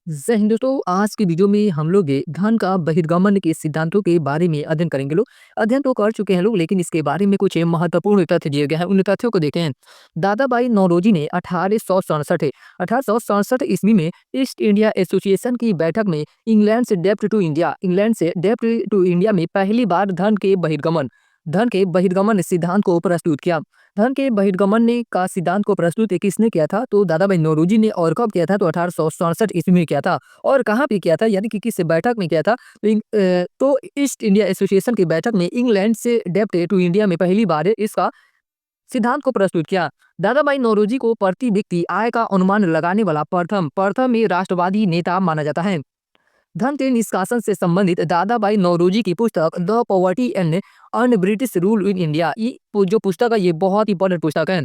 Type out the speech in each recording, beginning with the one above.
जय हिंद दोस्तों, आज की वीडियो में हम लोग धन का बहिर्गमन के सिद्धांतों के बारे में अध्ययन करेंगे। लोग अध्ययन तो कर चुके हैं लोग, लेकिन इसके बारे में कुछ महत्वपूर्ण तथ्य दिए गए हैं। उन तथ्यों को देखते हैं। दादाबाई नौरोजी ने 1867 ईस्वी में ईस्ट इंडिया एसोसिएशन की बैठक में इंग्लैंड से डेप्ट टू इंडिया में पहली बार धन के बहिर्गमन सिद्धांत को प्रस्तुत किया। धन के बहिर्गमन ने का सिद्धांत को प्रस्तुत किसने किया था? तो दादाबाई नौरोजी ने। और कब किया था? तो 1867 ईस्वी में किया था। और कहाँ पे किया था, यानी कि किस बैठक में किया था? तो ईस्ट इंडिया एसोसिएशन की बैठक में इंग्लैंड से डेप्ट टू इंडिया में पहली बार इसका सिद्धांत को प्रस्तुत किया। दादाबाई नौरोजी को प्रति व्यक्ति आय का अनुमान लगाने वाला प्रथम में राष्ट्रवादी नेता माना जाता है। धन के निष्कासन से संबंधित दादाबाई नौरोजी की पुस्तक the poverty and un British rule in India, ये जो पुस्तक है ये बहुत इंपॉर्टेंट पुस्तक है।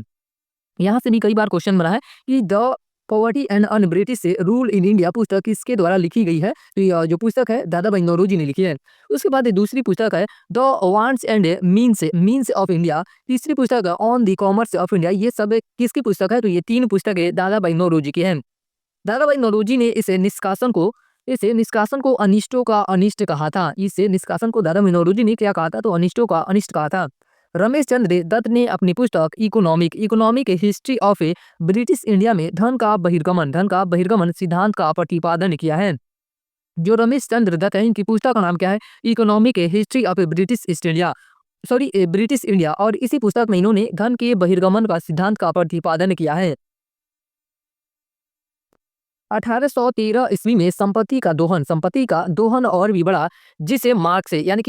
यहाँ से भी कई बार क्वेश्चन बना है कि the poverty and un British rule in India पुस्तक किसके द्वारा लिखी गई है? तो ये जो पुस्तक है दादाबाई नौरोजी ने लिखी है। उसके बाद दूसरी पुस्तक है the wants and means of India. तीसरी पुस्तक है on the commerce of India. ये सब किसकी पुस्तक है? तो ये तीन पुस्तकें दादाबाई नौरोजी की है। दादाबाई नौरोजी ने इसे निष्कासन को अनिष्टों का अनिष्ट कहा था। इसे निष्कासन को दादाबाई नौरोजी ने क्या कहा था? तो अनिष्टों का अनिष्ट कहा था। रमेश चंद्र दत्त ने अपनी पुस्तक economic history of A British India में धन का बहिर्गमन सिद्धांत का प्रतिपादन किया है। जो रमेश चंद्र दत्त है, इनकी पुस्तक का नाम क्या है? Economic history of A British India. और इसी पुस्तक में इन्होंने धन के बहिर्गमन का सिद्धांत का प्रतिपादन किया है। 1813 ईस्वी में संपत्ति का दोहन और भी बढ़ा, जिसे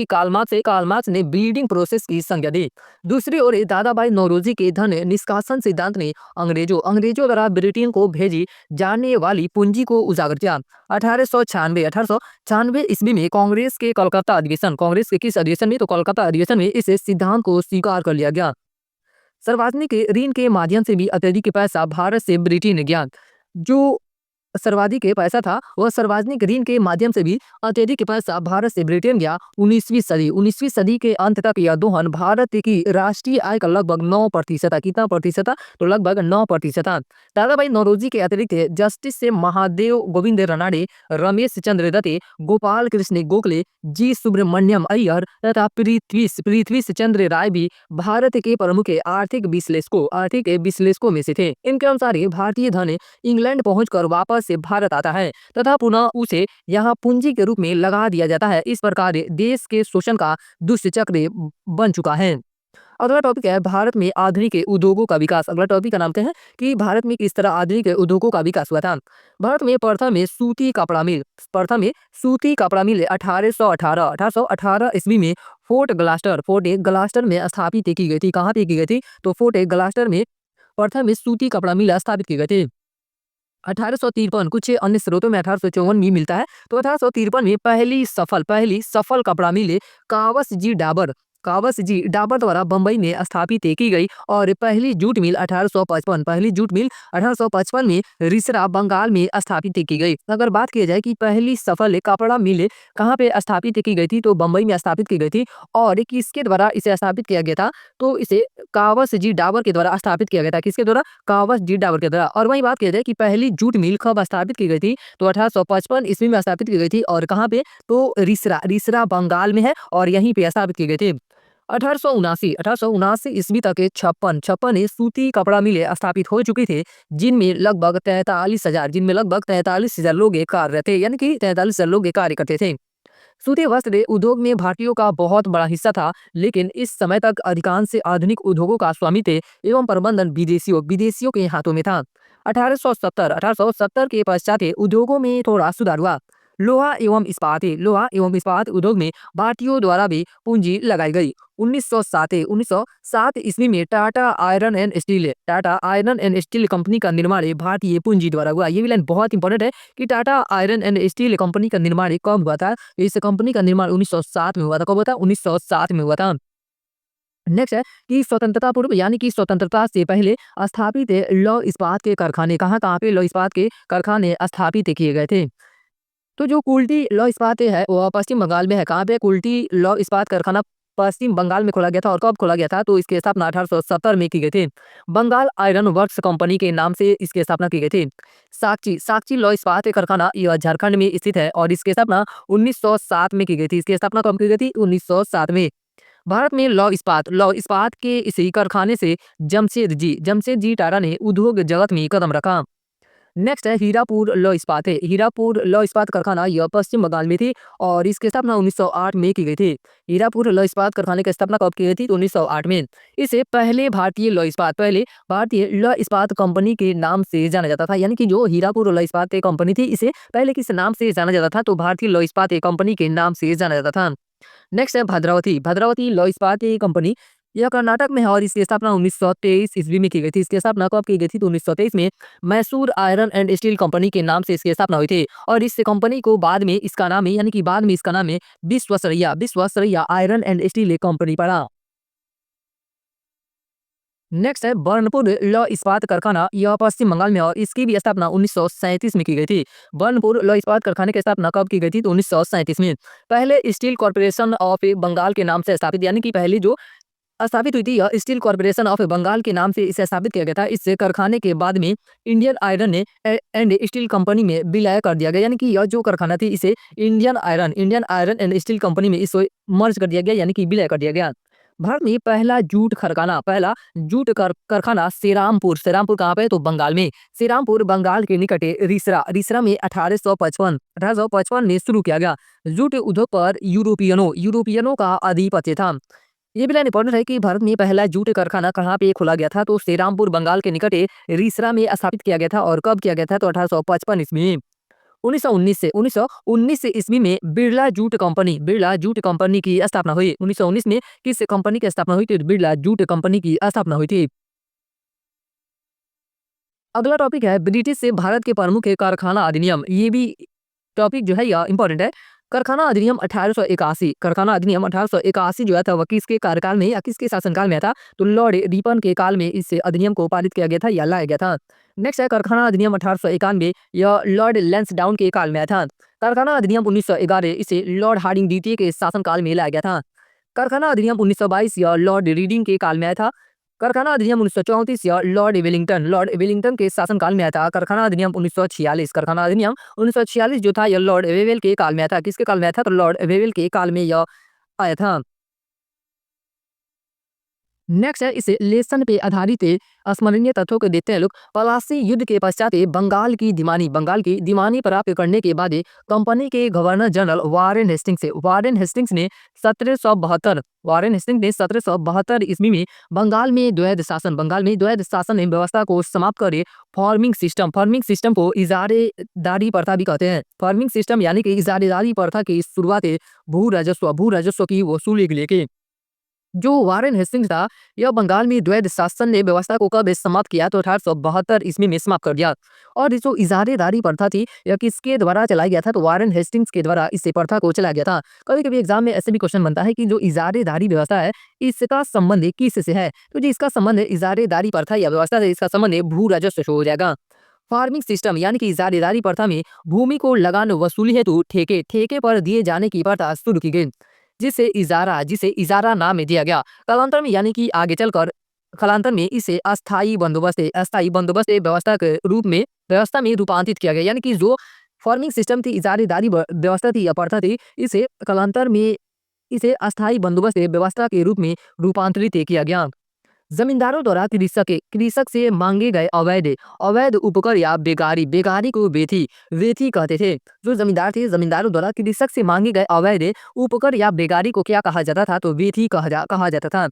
कार्ल मार्क्स ने ब्रीडिंग प्रोसेस की संज्ञा दी। दूसरी ओर दादाबाई नौरोजी के धन निष्कासन सिद्धांत ने अंग्रेजों द्वारा ब्रिटेन को भेजी जाने वाली पूंजी को उजागर किया। 1896 ईस्वी में कांग्रेस के किस अधिवेशन में? तो कोलकाता अधिवेशन में इस सिद्धांत को स्वीकार कर लिया गया। सार्वजनिक ऋण के माध्यम से भी अत्यधिक पैसा भारत से ब्रिटेन गया। जो सर्वाधिक पैसा था वह सार्वजनिक ऋण के माध्यम से भी अत्यधिक पैसा भारत से ब्रिटेन गया। 19वीं सदी के अंत तक यह दोहन भारत की राष्ट्रीय आय का लगभग 9% था। कितना प्रतिशत था? तो लगभग 9% था। दादाबाई नौरोजी के अतिरिक्त जस्टिस से महादेव गोविंद रनाडे, रमेश चंद्र दत्ते, गोपाल कृष्ण गोखले, जी सुब्रमण्यम अय्यर तथा पृथ्वी चंद्र राय भी भारत के प्रमुख आर्थिक विश्लेषकों में से थे। इनके अनुसार भारतीय धन इंग्लैंड पहुंचकर वापस से भारत आता है तथा पुनः उसे यहाँ पूंजी के रूप में लगा दिया जाता है। इस प्रकार देश के शोषण का दुष्ट चक्र बन चुका है। अगला टॉपिक है भारत में आधुनिक उद्योगों का विकास। अगला टॉपिक का नाम है कि भारत में किस तरह आधुनिक उद्योगों का विकास हुआ था। भारत में प्रथम में सूती कपड़ा मिल 1818 ईस्वी में फोर्ट ग्लास्टर में स्थापित की गई थी। कहाँ पे की गई थी? तो फोर्ट ग्लास्टर में प्रथम में सूती कपड़ा मिल स्थापित की गई थी। 1853 कुछ अन्य स्रोतों में 1854 भी मिलता है। तो 1853 में पहली सफल कपड़ा मिल कावस जी डाबर द्वारा बंबई में स्थापित की गई। और पहली जूट मिल 1855 में रिसरा बंगाल में स्थापित की गई। अगर बात की जाए कि पहली सफल कपड़ा मिल कहाँ पे स्थापित की गई थी, तो बंबई में स्थापित की गई थी। और किसके द्वारा इसे स्थापित किया गया था? तो इसे कावस जी डाबर के द्वारा स्थापित किया गया था। किसके द्वारा? कावस जी डाबर के द्वारा। और वही बात की जाए कि पहली जूट मिल कब स्थापित की गई थी, तो 1855 ईस्वी में स्थापित की गई थी। और कहाँ पे? तो रिसरा बंगाल में है और यहीं पे स्थापित की गई थी। 1879 ईस्वी तक 56 सूती कपड़ा मिलें स्थापित हो चुकी थे, जिनमें लगभग 43,000 लोग कार्यरत थे, यानी कि 43,000 लोग कार्य करते थे। सूती वस्त्र उद्योग में भारतीयों का बहुत बड़ा हिस्सा था, लेकिन इस समय तक अधिकांश आधुनिक उद्योगों का स्वामित्व एवं प्रबंधन विदेशियों के हाथों में था। 1870 के पश्चात उद्योगों में थोड़ा सुधार हुआ। लोहा एवं इस्पात उद्योग में भारतीयों द्वारा भी पूंजी लगाई गई। 1907 ईस्वी में Tata iron and steel company का निर्माण भारतीय पूंजी द्वारा हुआ। ये भी लाइन बहुत इंपॉर्टेंट है कि Tata iron and steel company का निर्माण कब हुआ था? इस कंपनी का निर्माण 1907 में हुआ था। कब हुआ था? 1907 में हुआ था। नेक्स्ट है कि स्वतंत्रता पूर्व, यानी कि स्वतंत्रता से पहले स्थापित लौह इस्पात के कारखाने कहाँ पे लौह इस्पात के कारखाने स्थापित किए गए थे? तो जो कुल्टी लौह इस्पात है वह पश्चिम बंगाल में है। कहाँ पे? कुल्टी लौह इस्पात कारखाना पश्चिम बंगाल में खोला गया था और कब खोला गया था तो इसकी स्थापना 1870 में की गई थी। बंगाल आयरन वर्क्स कंपनी के नाम से इसकी स्थापना की गई थी। साकची साकची लौह इस्पात कारखाना यह झारखंड में स्थित है और इसकी स्थापना 1907 में की गई थी। इसकी स्थापना कब की गई थी? 1907 में। भारत में लौह इस्पात के इसी कारखाने से जमशेद जी टाटा ने उद्योग जगत में कदम रखा। नेक्स्ट है हीरापुर लौह इस्पात है। हीरापुर लौह इस्पात कारखाना यह पश्चिम बंगाल में थी और इसकी स्थापना 1908 में की गई थी। हीरापुर लौह इस्पात कारखाने की स्थापना कब की गई थी? तो 1908 में। इसे पहले भारतीय लौह इस्पात कंपनी के नाम से जाना जाता था, यानी कि जो हीरापुर लौह इस्पात कंपनी थी इसे पहले किस नाम से जाना जाता था? तो भारतीय लौह इस्पात कंपनी के नाम से जाना जाता था। नेक्स्ट है भद्रावती लौह इस्पात कंपनी यह कर्नाटक में है और इसकी स्थापना 1923 ईस्वी में की गई थी। इसकी स्थापना कब की गई थी? तो 1923 में। Mysore iron and steel company के नाम से इसकी स्थापना हुई थी और इस कंपनी को बाद में इसका नाम है, यानी कि बाद में इसका नाम है Visvesvaraya iron and steel company पड़ा। नेक्स्ट है बर्नपुर लौह इस्पात कारखाना यह पश्चिम बंगाल में है और इसकी भी स्थापना 1937 में की गई थी। बर्नपुर लौह इस्पात कारखाने की स्थापना कब की गई थी? तो 1937 में। पहले स्टील कॉर्पोरेशन ऑफ बंगाल के नाम से स्थापित, यानी कि पहली जो स्थापित हुई थी यह स्टील कॉर्पोरेशन ऑफ बंगाल के नाम से इसे स्थापित किया गया था। इस कारखाने के बाद में Indian iron and steel company में विलय कर दिया गया, यानी कि यह जो कारखाना थी इसे Indian iron and steel company में इसे मर्ज कर दिया गया, यानी कि विलय कर दिया गया। भारत में पहला कारखाना सेरामपुर कहाँ पे? तो बंगाल में। सेरामपुर बंगाल के निकट रिसरा में 1855 में शुरू किया गया। जूट उद्योग पर यूरोपियनों का आधिपत्य था। ये भी लाइन इंपॉर्टेंट है कि भारत में पहला जूट कारखाना कहाँ पे खोला गया था? तो श्रीरामपुर बंगाल के निकट रिसरा में स्थापित किया गया था और कब किया गया था? तो 1855 ईस्वी में। 1919 ईस्वी में बिरला जूट कंपनी की स्थापना हुई। 1919 में किस कंपनी की स्थापना हुई थी? बिरला जूट कंपनी की स्थापना हुई थी। अगला टॉपिक है ब्रिटिश से भारत के प्रमुख कारखाना अधिनियम। ये भी टॉपिक जो है यह इंपॉर्टेंट है। कारखाना अधिनियम 1881 जो है था वह किसके कार्यकाल में या किसके शासनकाल में था? तो लॉर्ड रिपन के काल में इस अधिनियम को पारित किया गया था या लाया गया था। नेक्स्ट है कारखाना अधिनियम 1891 यह लॉर्ड लैंसडाउन के काल में आया था। कारखाना अधिनियम 1911 इसे लॉर्ड हार्डिंग द्वितीय के शासनकाल में लाया गया था। कारखाना अधिनियम 1922 यह लॉर्ड रीडिंग के काल में आया था। कारखाना अधिनियम 1934 यह लॉर्ड वेलिंगटन के शासनकाल में आया था। कारखाना अधिनियम 1946 जो था यह लॉर्ड वेवेल के काल में आया था। किसके काल में आया था? तो लॉर्ड वेवेल के काल में यह आया था। नेक्स्ट है इसे लेसन पे आधारित स्मरणीय तथ्यों को देखते हैं लोग। पलासी युद्ध के पश्चात बंगाल की दीवानी प्राप्त करने के बाद कंपनी के गवर्नर जनरल वारेन हेस्टिंग्स ने 1772 ईस्वी में बंगाल में द्वैध शासन व्यवस्था को समाप्त कर फार्मिंग सिस्टम को इजारेदारी प्रथा भी कहते हैं। फार्मिंग सिस्टम यानी कि इजारेदारी प्रथा की शुरुआत भू राजस्व की वसूली के लिए जो वारेन हेस्टिंग्स था यह बंगाल में द्वैध शासन ने व्यवस्था को कब समाप्त किया? तो 1872 ईस्वी में समाप्त कर दिया। और जो इजारेदारी प्रथा थी यह किसके द्वारा चलाया गया था? तो वारेन हेस्टिंग्स के द्वारा इस प्रथा को चलाया गया था। कभी कभी एग्जाम में ऐसे भी क्वेश्चन बनता है कि जो इजारेदारी व्यवस्था है इसका संबंध किससे है? तो जी इसका संबंध इजारेदारी प्रथा या व्यवस्था से इसका संबंध भू राजस्व से हो जाएगा। फार्मिंग सिस्टम यानी कि इजारेदारी प्रथा में भूमि को लगान वसूली हेतु ठेके पर दिए जाने की प्रथा शुरू की गई, जिसे इजारा नाम दिया गया। कालांतर में यानी कि आगे चलकर कालांतर में इसे अस्थायी बंदोबस्त व्यवस्था में रूपांतरित किया गया, यानी कि जो फार्मिंग सिस्टम थी इजारेदारी व्यवस्था थी या प्रथा थी इसे कालांतर में इसे अस्थायी बंदोबस्त व्यवस्था के रूप में रूपांतरित किया गया। जमींदारों द्वारा कृषक से मांगे गए अवैध उपकर या बेगारी को वेथी कहते थे। जो जमींदारों द्वारा कृषक से मांगे गए अवैध उपकर या बेगारी को क्या कहा जाता था? तो वेथी कहा जाता था।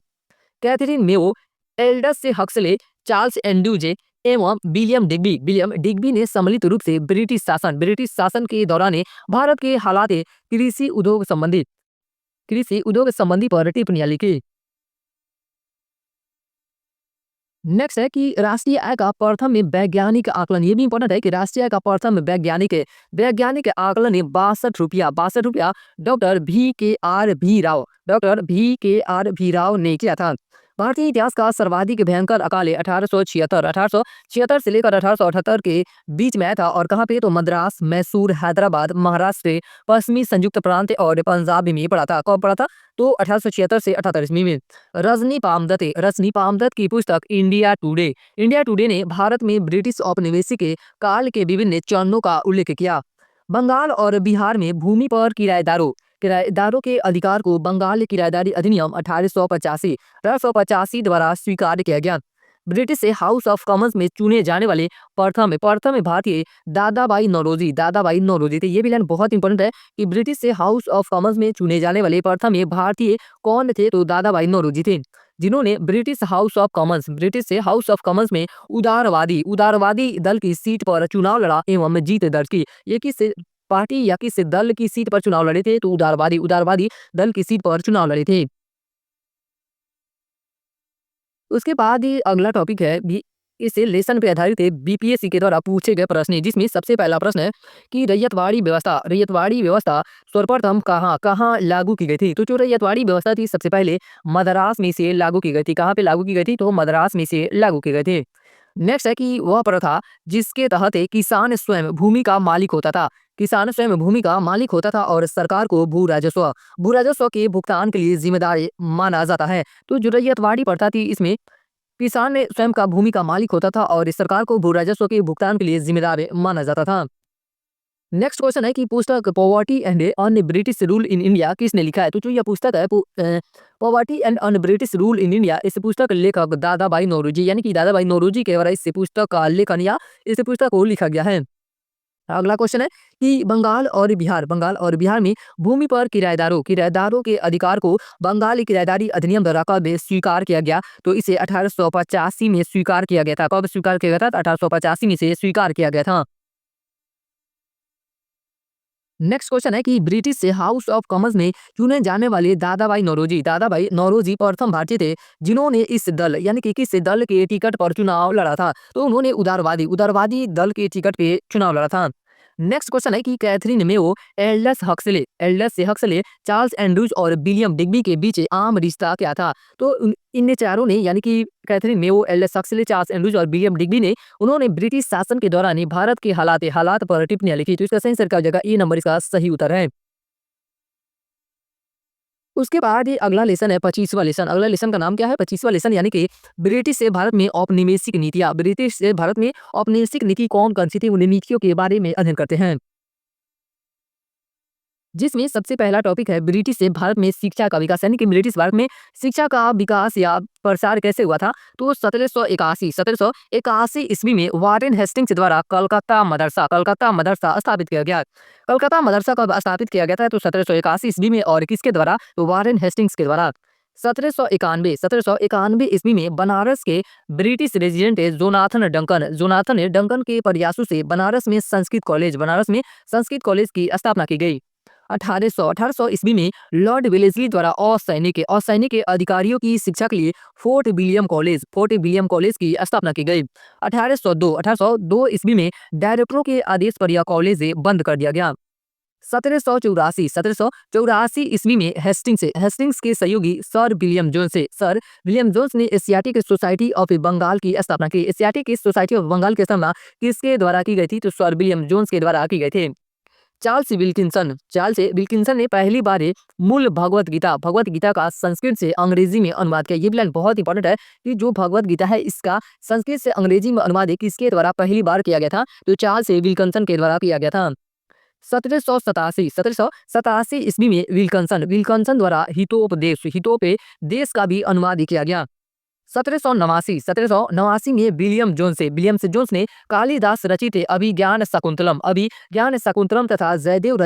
Catherine Mayo, Aldous Huxley, Charles Andrews एवं विलियम डिग्बी ने सम्मिलित रूप से ब्रिटिश शासन के दौरान भारत के हालात कृषि उद्योग संबंधी पर टिप्पणियां लिखी। नेक्स्ट है कि राष्ट्रीय आय का प्रथम वैज्ञानिक आकलन। ये भी इंपॉर्टेंट है कि राष्ट्रीय आय का प्रथम वैज्ञानिक आकलन 62 रुपया डॉक्टर भी के आर भी राव ने किया था। भारतीय इतिहास का सर्वाधिक भयंकर अकाल 1876 से लेकर 1878 के बीच में आया था और कहाँ पे, तो मद्रास, मैसूर, हैदराबाद, महाराष्ट्र, पश्चिमी संयुक्त प्रांत और पंजाब में पड़ा था। कब पड़ा था? तो 1876 से 78 ईस्वी में। रजनी पामदत्त की पुस्तक इंडिया टुडे ने भारत में ब्रिटिश औपनिवेशिक के काल के विभिन्न चरणों का उल्लेख किया। बंगाल और बिहार में भूमि पर किराएदारों के अधिकार को बंगाल किराएदारी अधिनियम 1885 द्वारा स्वीकार किया गया। ब्रिटिश से हाउस ऑफ कॉमन्स में चुने जाने वाले प्रथम भारतीय दादाबाई नौरोजी थे। ये भी लाइन बहुत इंपॉर्टेंट है कि ब्रिटिश से हाउस ऑफ कॉमन्स में चुने जाने वाले प्रथम भारतीय कौन थे? तो दादाबाई नौरोजी थे, जिन्होंने ब्रिटिश से हाउस ऑफ कॉमन्स में उदारवादी दल की सीट पर चुनाव लड़ा एवं जीत दर्ज की। ये किस पार्टी या किस दल की सीट पर चुनाव लड़े थे? तो उदारवादी दल की सीट पर चुनाव लड़े थे। उसके बाद ही अगला टॉपिक है भी, इसे लेसन पे आधारित है, बीपीएससी के द्वारा पूछे गए प्रश्न है, जिसमें सबसे पहला प्रश्न है कि रैयतवाड़ी व्यवस्था सर्वप्रथम कहाँ लागू की गई थी? तो जो रैयतवाड़ी व्यवस्था थी सबसे पहले मद्रास में से लागू की गई थी। कहाँ पे लागू की गई थी? तो मद्रास में से लागू की गई थी। नेक्स्ट है कि वह प्रथा जिसके तहत किसान स्वयं भूमि का मालिक होता था और सरकार को भू राजस्व के भुगतान के लिए जिम्मेदार माना जाता है। तो जो रैयतवाड़ी प्रथा थी, इसमें किसान ने स्वयं का भूमि का मालिक होता था और सरकार को भू राजस्व के भुगतान के लिए जिम्मेदार माना जाता था। नेक्स्ट क्वेश्चन है कि पुस्तक poverty and un British rule in India किसने लिखा है? तो जो यह पुस्तक है poverty and un British rule in India, इस पुस्तक के लेखक दादाबाई नौरोजी, यानी कि दादाबाई नौरोजी के द्वारा इस पुस्तक का लेखन या इस पुस्तक को लिखा गया है। अगला क्वेश्चन है कि बंगाल और बिहार में भूमि पर किराएदारों के अधिकार को बंगाली किराएदारी अधिनियम द्वारा कब स्वीकार किया गया? तो इसे 1885 में स्वीकार किया गया था। कब स्वीकार किया गया था? 1885 में से स्वीकार किया गया था। नेक्स्ट क्वेश्चन है कि ब्रिटिश से हाउस ऑफ कॉमन्स में चुने जाने वाले दादाबाई नौरोजी प्रथम भारतीय थे जिन्होंने इस दल यानी कि किस दल के टिकट पर चुनाव लड़ा था? तो उन्होंने उदारवादी दल के टिकट पे चुनाव लड़ा था। नेक्स्ट क्वेश्चन है कि Catherine Mayo, Aldous Huxley, Charles Andrews और विलियम डिग्बी के बीच आम रिश्ता क्या था? तो इन चारों ने, यानी कि Catherine Mayo, Aldous Huxley, Charles Andrews और विलियम डिग्बी ने, उन्होंने ब्रिटिश शासन के दौरान भारत के हालात पर टिप्पणियां लिखी। तो इसका सही आंसर क्या हो जाएगा? ए नंबर इसका सही उत्तर है। उसके बाद ये अगला लेसन है 25वां लेसन। अगला लेसन का नाम क्या है? 25वां लेसन, यानी कि ब्रिटिश से भारत में औपनिवेशिक नीतियां। ब्रिटिश से भारत में औपनिवेशिक नीति कौन सी थी, उन नीतियों के बारे में अध्ययन करते हैं, जिसमें सबसे पहला टॉपिक है ब्रिटिश से भारत में शिक्षा का विकास, यानी कि ब्रिटिश भारत में शिक्षा का विकास या प्रसार कैसे हुआ था? तो 1781 ईस्वी में वारेन हेस्टिंग्स द्वारा कलकत्ता मदरसा स्थापित किया गया। कलकत्ता मदरसा कब स्थापित किया गया था? तो 1781 ईस्वी में, और किसके द्वारा? तो वारेन हेस्टिंग्स के द्वारा। 1791 ईस्वी में बनारस के ब्रिटिश रेजिडेंट जोनाथन डंकन के प्रयासों से बनारस में संस्कृत कॉलेज की स्थापना की गई। 1800 ईस्वी में लॉर्ड वेलेस्ली द्वारा असैनिक अधिकारियों की शिक्षा के लिए फोर्ट विलियम कॉलेज की स्थापना की गई। 1802 ईस्वी में डायरेक्टरों के आदेश पर यह कॉलेज बंद कर दिया गया। 1784 ईस्वी में हेस्टिंग्स के सहयोगी सर विलियम जोन्स ने एशियाटिक सोसाइटी ऑफ बंगाल की स्थापना की। एशियाटिक सोसाइटी ऑफ बंगाल की स्थापना किसके द्वारा की गई थी? तो सर विलियम जोन्स के द्वारा की गई थी। चार्ल्स विल्किंसन ने पहली बार मूल भगवत गीता का संस्कृत से अंग्रेजी में अनुवाद किया। ये भी लाइन बहुत इंपॉर्टेंट है कि जो भगवत गीता है इसका संस्कृत से अंग्रेजी में अनुवाद किसके द्वारा पहली बार किया गया था? तो चार्ल्स विल्किंसन के द्वारा किया गया था। 1787 ईस्वी में विल्किंसन द्वारा हितोपदेश का भी अनुवाद किया गया। 1789 में विलियम जोन्स ने कालिदास रचित अभिज्ञान शकुंतलम तथा जयदेव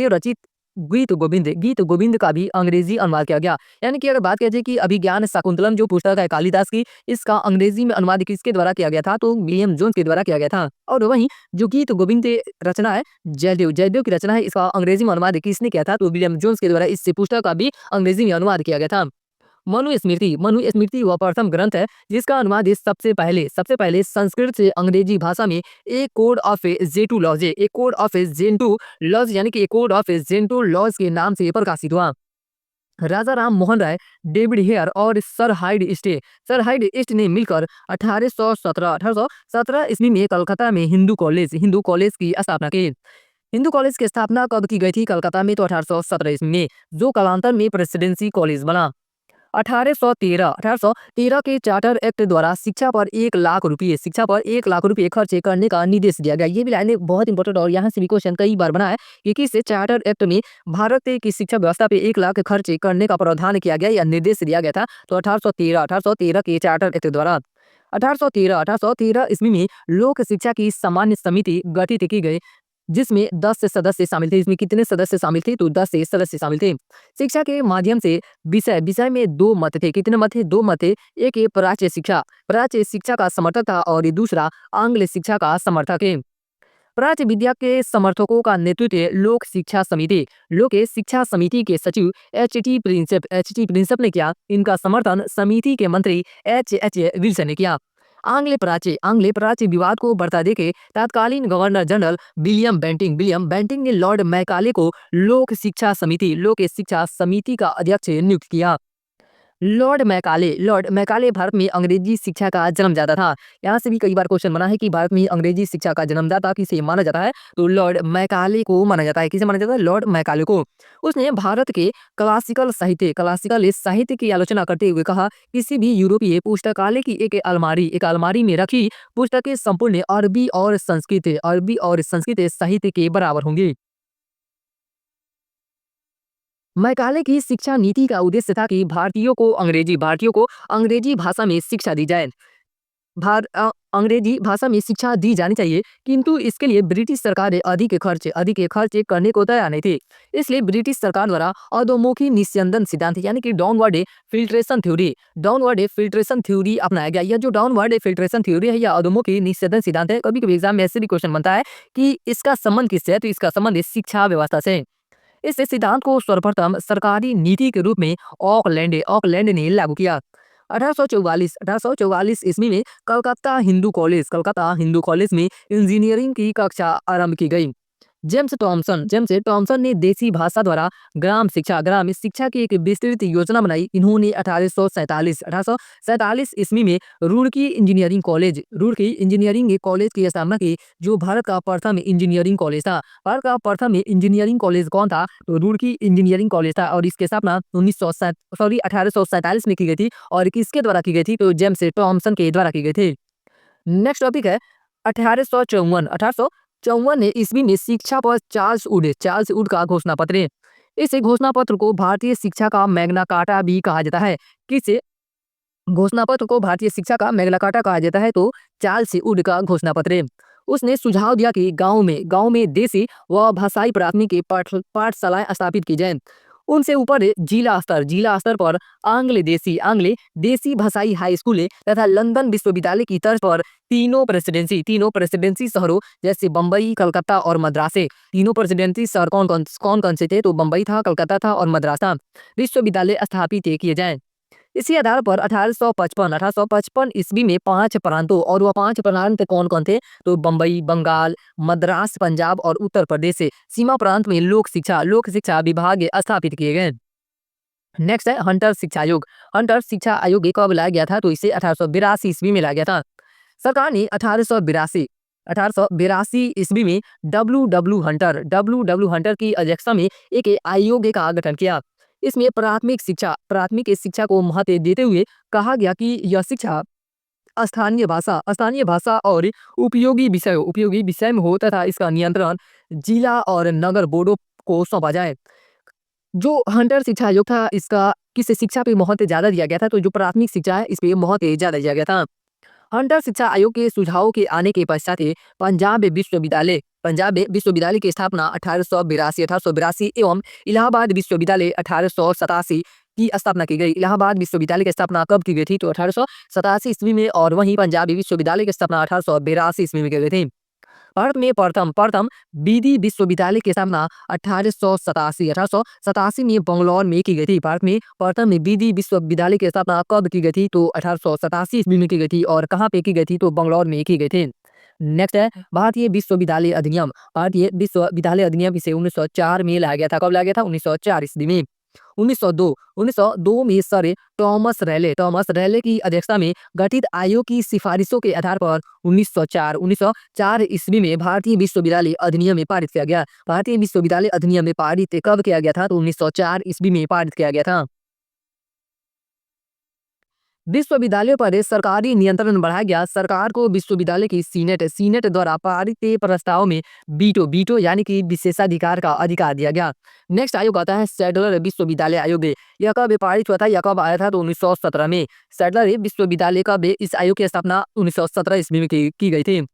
रचित गीत गोविंद का भी अंग्रेजी अनुवाद किया गया। यानी कि अगर बात किया जाए कि अभिज्ञान शकुंतलम जो पुस्तक है कालिदास की, इसका अंग्रेजी में अनुवाद किसके द्वारा किया गया था? तो विलियम जोन्स के द्वारा किया गया था। और वहीं जो गीत गोविंद रचना है जयदेव की रचना है, इसका अंग्रेजी में अनुवाद किसने किया था? तो विलियम जोन्स के द्वारा इस पुस्तक का भी अंग्रेजी में अनुवाद किया गया था। मनुस्मृति वह प्रथम ग्रंथ है जिसका अनुवाद सबसे पहले संस्कृत से अंग्रेजी भाषा में एक कोड ऑफ जेंटू लॉज यानी कि एक कोड ऑफ जेंटू लॉज के नाम से प्रकाशित हुआ। राजा राम मोहन राय, डेविड हेयर और सर हाइड ईस्ट ने मिलकर 1817 ईस्वी में कलकत्ता में हिंदू कॉलेज की स्थापना की। हिंदू कॉलेज की स्थापना कब की गई थी कलकत्ता में? तो 1817 ईस्वी में, जो कालांतर में प्रेसिडेंसी कॉलेज बना। 1813 के चार्टर एक्ट द्वारा शिक्षा पर 1 लाख रुपए खर्च करने का निर्देश दिया गया। ये भी लाइन बहुत इंपॉर्टेंट और यहाँ से भी क्वेश्चन कई बार बना है कि किस चार्टर एक्ट में भारत की शिक्षा व्यवस्था पे 1 लाख खर्च करने का प्रावधान किया गया या निर्देश दिया गया था? तो 1813 के चार्टर एक्ट द्वारा। 1813 ईस्वी में लोक शिक्षा की सामान्य समिति गठित की गई, जिसमें 10 से सदस्य शामिल थे। इसमें कितने सदस्य शामिल थे? तो 10 से सदस्य शामिल थे। शिक्षा के माध्यम से विषय में 2 मत थे। कितने मत थे? 2 मत थे। एक ये प्राच्य शिक्षा का समर्थक था और ये दूसरा आंग्ल शिक्षा का समर्थक है। प्राच्य विद्या के समर्थकों का नेतृत्व लोक शिक्षा समिति के सचिव एच टी प्रिंसेप ने किया। इनका समर्थन समिति के मंत्री एच विल्सन ने किया। आंग्ल प्राच्य विवाद को बढ़ता देखे तत्कालीन गवर्नर जनरल विलियम बेंटिंग ने लॉर्ड मैकाले को लोक शिक्षा समिति का अध्यक्ष नियुक्त किया। लॉर्ड मैकाले भारत में अंग्रेजी शिक्षा का जन्मदाता था। यहाँ से भी कई बार क्वेश्चन बना है कि भारत में अंग्रेजी शिक्षा का जन्मदाता किसे माना जाता है? तो लॉर्ड मैकाले को माना जाता है। किसे माना जाता है? लॉर्ड मैकाले को। उसने भारत के क्लासिकल साहित्य की आलोचना करते हुए कहा, किसी भी यूरोपीय पुस्तकालय की एक अलमारी में रखी पुस्तकें संपूर्ण अरबी और संस्कृत साहित्य के बराबर होंगी। मैकाले की शिक्षा नीति का उद्देश्य था कि भारतीयों को अंग्रेजी भाषा में शिक्षा दी जाए। अंग्रेजी भाषा में शिक्षा दी जानी चाहिए, किंतु इसके लिए ब्रिटिश सरकार अधिक खर्च करने को तैयार नहीं थी। इसलिए ब्रिटिश सरकार द्वारा अधोमुखी निस्यंदन सिद्धांत यानी कि डाउनवर्ड फिल्ट्रेशन थ्योरी अपनाया गया। यह जो डाउनवर्ड फिल्ट्रेशन थ्योरी है या अधोमुखी निस्यंदन सिद्धांत है, कभी कभी एग्जाम में ऐसे भी क्वेश्चन बनता है कि इसका संबंध किससे है? तो इसका संबंध है शिक्षा व्यवस्था से। इस सिद्धांत को सर्वप्रथम सरकारी नीति के रूप में ऑकलैंड ने लागू किया। 1844 ईस्वी में कलकत्ता हिंदू कॉलेज में इंजीनियरिंग की कक्षा आरंभ की गई। जेम्स टॉमसन ने देसी भाषा द्वारा ग्राम शिक्षा की एक विस्तृत योजना बनाई। इन्होंने 1847 ईस्वी में रुड़की इंजीनियरिंग कॉलेज की स्थापना की, जो भारत का प्रथम इंजीनियरिंग कॉलेज था। भारत का प्रथम इंजीनियरिंग कॉलेज कौन था? तो रुड़की इंजीनियरिंग कॉलेज था और इसकी स्थापना 1847 में की गई थी। और किसके द्वारा की गई थी? तो जेम्स टॉमसन के द्वारा की गई थी। नेक्स्ट टॉपिक है 1854 ईस्वी में शिक्षा पर चार्ल्स वुड का घोषणा पत्र है। इस घोषणा पत्र को भारतीय शिक्षा का मैग्ना कार्टा भी कहा जाता है। किसे घोषणा पत्र को भारतीय शिक्षा का मैग्ना कार्टा कहा जाता है? तो चार्ल्स वुड का घोषणा पत्र है। उसने सुझाव दिया कि गांव में देसी व भाषाई प्राथमिक पाठशालाएं स्थापित की जाएं। उनसे ऊपर जिला स्तर पर आंग्ल देसी भाषाई हाई स्कूल तथा लंदन विश्वविद्यालय की तर्ज पर तीनों प्रेसिडेंसी शहरों जैसे बम्बई, कलकत्ता और मद्रास से। तीनों प्रेसिडेंसी शहर कौन से थे? तो बम्बई था, कलकत्ता था और मद्रास था। विश्वविद्यालय स्थापित किए जाएं। इसी आधार पर 1855 ईस्वी में 5 प्रांतों, और वह 5 प्रांत कौन थे? तो बम्बई, बंगाल, मद्रास, पंजाब और उत्तर प्रदेश से सीमा प्रांत में लोक शिक्षा विभाग स्थापित किए गए। नेक्स्ट है हंटर शिक्षा आयोग कब लाया गया था? तो इसे 1882 ईस्वी में लाया गया था। सरकार ने 1882 ईस्वी में डब्ल्यू हंटर की अध्यक्षता में एक आयोग का गठन किया। इसमें प्राथमिक शिक्षा को महत्व देते हुए कहा गया कि यह शिक्षा स्थानीय भाषा और उपयोगी विषय में हो तथा इसका नियंत्रण जिला और नगर बोर्डों को सौंपा जाए। जो हंटर शिक्षा आयोग था, इसका किस शिक्षा पे महत्व ज्यादा दिया गया था? तो जो प्राथमिक शिक्षा है इस पे महत्व ज्यादा दिया गया था। हंटर शिक्षा आयोग के सुझावों के आने के पश्चात पंजाब विश्वविद्यालय की स्थापना 1882 एवं इलाहाबाद विश्वविद्यालय 1887 की स्थापना की गई। इलाहाबाद विश्वविद्यालय की स्थापना कब की गई थी? तो 1887 ईस्वी में, और वहीं पंजाबी विश्वविद्यालय की स्थापना 1882 ईस्वी में की गई थी। भारत में प्रथम विधि विश्वविद्यालय की स्थापना 1887 में बंगलौर में की गई थी। भारत में प्रथम विधि विश्वविद्यालय की स्थापना कब की गई थी? तो 1887 ईस्वी में की गई थी। और कहाँ पे की गई थी? तो बंगलौर में की गई थी। नेक्स्ट है भारतीय विश्वविद्यालय अधिनियम इसे 1904 में लाया गया था। कब लाया गया था? 1904 ईस्वी में। 1902 में सर टॉमस रैले की अध्यक्षता में गठित आयोग की सिफारिशों के आधार पर 1904 ईस्वी में भारतीय विश्वविद्यालय अधिनियम में पारित किया गया। भारतीय विश्वविद्यालय अधिनियम में पारित कब किया गया था? तो 1904 ईस्वी में पारित किया गया था। विश्वविद्यालयों पर सरकारी नियंत्रण बढ़ाया गया। सरकार को विश्वविद्यालय की सीनेट द्वारा पारित प्रस्ताव में बीटो यानी कि विशेषाधिकार का अधिकार दिया गया। नेक्स्ट आयोग आता है सैडलर विश्वविद्यालय आयोग। यह कब पारित हुआ था या कब आया था? तो 1917 में। सैडलर विश्वविद्यालय का इस आयोग की स्थापना 1917 ईस्वी में की गई थी।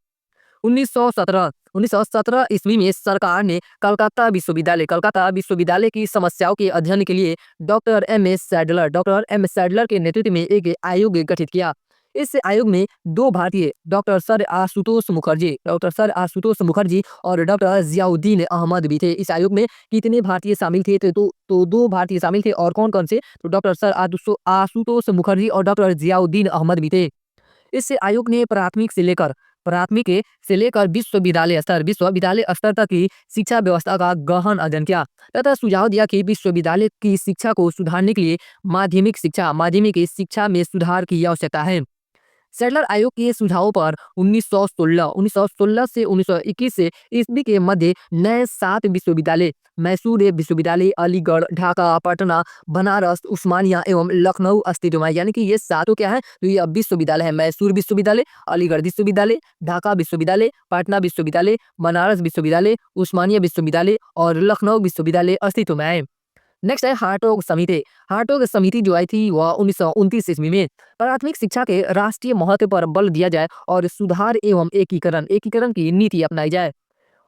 1917 ईस्वी में सरकार ने कलकत्ता विश्वविद्यालय की समस्याओं के अध्ययन के लिए डॉक्टर एम एस सैडलर के नेतृत्व में एक आयोग गठित किया। इस आयोग में दो भारतीय डॉक्टर सर आशुतोष मुखर्जी और डॉक्टर जियाउद्दीन अहमद भी थे। इस आयोग में कितने भारतीय शामिल थे? तो दो भारतीय शामिल थे। और कौन कौन से? तो डॉक्टर सर आशुतोष मुखर्जी और डॉक्टर जियाउद्दीन अहमद भी थे। इस आयोग ने प्राथमिक से लेकर विश्वविद्यालय स्तर तक की शिक्षा व्यवस्था का गहन अध्ययन किया तथा सुझाव दिया कि विश्वविद्यालय की शिक्षा को सुधारने के लिए माध्यमिक शिक्षा में सुधार की आवश्यकता है। सैडलर आयोग के सुझावों पर 1916 से 1921 से ईस्वी के मध्य नए 7 विश्वविद्यालय मैसूर विश्वविद्यालय, अलीगढ़, ढाका, पटना, बनारस, उस्मानिया एवं लखनऊ अस्तित्व में। यानी कि ये सातों क्या है? तो ये अब विश्वविद्यालय है। मैसूर विश्वविद्यालय, अलीगढ़ विश्वविद्यालय, ढाका विश्वविद्यालय, पटना विश्वविद्यालय, बनारस विश्वविद्यालय, उस्मानिया विश्वविद्यालय और लखनऊ विश्वविद्यालय अस्तित्व में आए। नेक्स्ट है हार्टोग समिति जो आई थी वह 1929 ईस्वी में। प्राथमिक शिक्षा के राष्ट्रीय महत्व पर बल दिया जाए और सुधार एवं एकीकरण की नीति अपनाई जाए।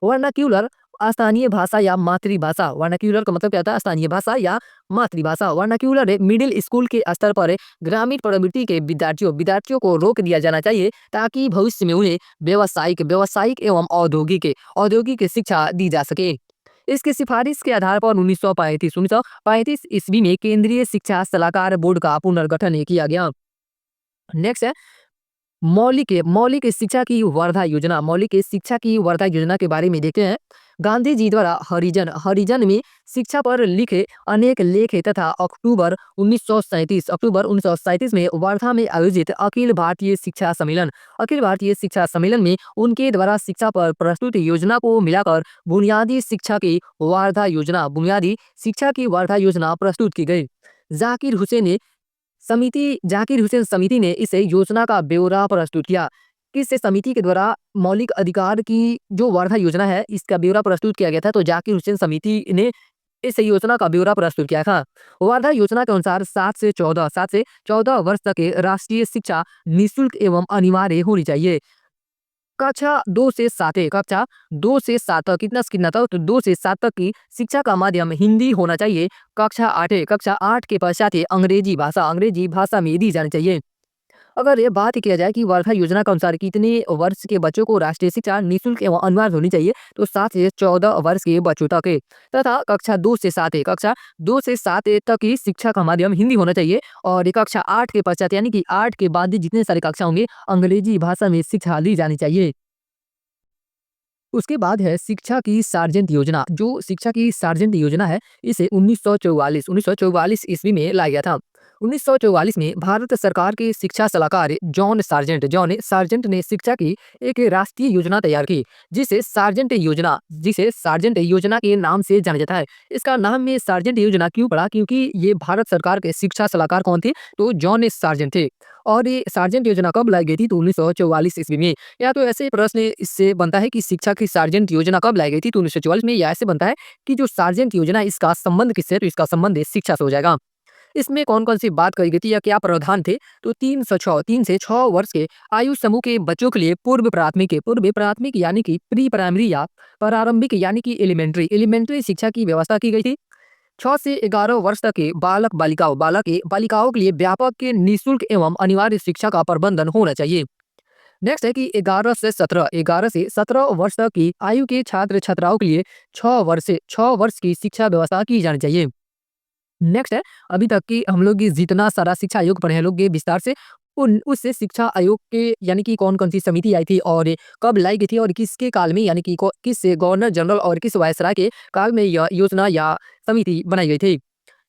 वर्नाक्यूलर स्थानीय भाषा या मातृभाषा। वर्नाक्यूलर का मतलब क्या होता है? स्थानीय भाषा या मातृभाषा। वर्नाक्यूलर मिडिल स्कूल के स्तर पर ग्रामीण प्रवृत्ति के विद्यार्थियों को रोक दिया जाना चाहिए ताकि भविष्य में उन्हें व्यावसायिक एवं औद्योगिक शिक्षा दी जा सके। इसकी सिफारिश के आधार पर 1935 ईस्वी में केंद्रीय शिक्षा सलाहकार बोर्ड का पुनर्गठन किया गया। नेक्स्ट है मौलिक शिक्षा की वर्धा योजना के बारे में देखते हैं। गांधी जी द्वारा हरिजन में शिक्षा पर लिखे अनेक लेख तथा अक्टूबर 1937 में वर्धा में आयोजित अखिल भारतीय शिक्षा सम्मेलन में उनके द्वारा शिक्षा पर प्रस्तुत योजना को मिलाकर बुनियादी शिक्षा की वर्धा योजना प्रस्तुत की गई। जाकिर हुसैन समिति ने इस योजना का ब्यौरा प्रस्तुत किया। किस समिति के द्वारा मौलिक अधिकार की जो वर्धा योजना है इसका ब्यौरा प्रस्तुत किया गया था? तो जाकिर हुसैन समिति ने इस योजना का ब्यौरा प्रस्तुत किया था। वर्धा योजना के अनुसार 7 से 14 वर्ष तक के राष्ट्रीय शिक्षा निःशुल्क एवं अनिवार्य होनी चाहिए। कक्षा 2 से 7 तक कितना तक? तो 2 से 7 तक की शिक्षा का माध्यम हिंदी होना चाहिए। कक्षा 8 के पश्चात अंग्रेजी भाषा में दी जानी चाहिए। अगर ये बात किया जाए कि वर्धा योजना के अनुसार कितने वर्ष के बच्चों को राष्ट्रीय शिक्षा निःशुल्क एवं अनिवार्य होनी चाहिए? तो 7 से 14 वर्ष के बच्चों तक तथा कक्षा 2 से 7 तक की शिक्षा का माध्यम हिंदी होना चाहिए और कक्षा 8 के पश्चात यानी कि 8 के बाद जितने सारे कक्षा होंगे अंग्रेजी भाषा में शिक्षा दी जानी चाहिए। उसके बाद है शिक्षा की सार्जेंट योजना। जो शिक्षा की सार्जेंट योजना है इसे 1944 ईस्वी में लाया गया था। 1944 में भारत सरकार के शिक्षा सलाहकार जॉन सार्जेंट ने शिक्षा की एक राष्ट्रीय योजना तैयार की जिसे सार्जेंट योजना के नाम से जाना जाता है। इसका नाम में सार्जेंट योजना क्यों पड़ा? क्योंकि ये भारत सरकार के शिक्षा सलाहकार कौन थे? तो जॉन सार्जेंट थे। और ये सार्जेंट योजना कब लाई गई थी? तो 1944 ईस्वी में। या तो ऐसे प्रश्न इससे बनता है कि शिक्षा की सार्जेंट योजना कब लाई गई थी? तो 1944 में। या ऐसे बनता है कि जो सार्जेंट योजना इसका संबंध किससे? तो इसका संबंध शिक्षा से हो जाएगा। इसमें कौन-कौन सी बात कही गई थी या क्या प्रावधान थे? तो 3 से 6 वर्ष के आयु समूह के बच्चों के लिए पूर्व प्राथमिक यानी कि प्री प्राइमरी या प्रारंभिक यानी कि एलिमेंट्री शिक्षा की व्यवस्था की गई थी। 6 से 11 वर्ष तक के बालिकाओं के लिए व्यापक निःशुल्क एवं अनिवार्य शिक्षा का प्रबंधन होना चाहिए। नेक्स्ट है कि 11 से 17 वर्ष तक की आयु के छात्र छात्राओं के लिए 6 वर्ष की शिक्षा व्यवस्था की जानी चाहिए। नेक्स्ट है अभी तक की हम लोग जितना सारा शिक्षा आयोग पढ़े हैं लोग विस्तार से उससे शिक्षा आयोग के यानी कि कौन कौन सी समिति आई थी और कब लाई गई थी और किसके काल में यानी कि किस गवर्नर जनरल और किस वायसराय के काल में यह योजना या समिति बनाई गई थी।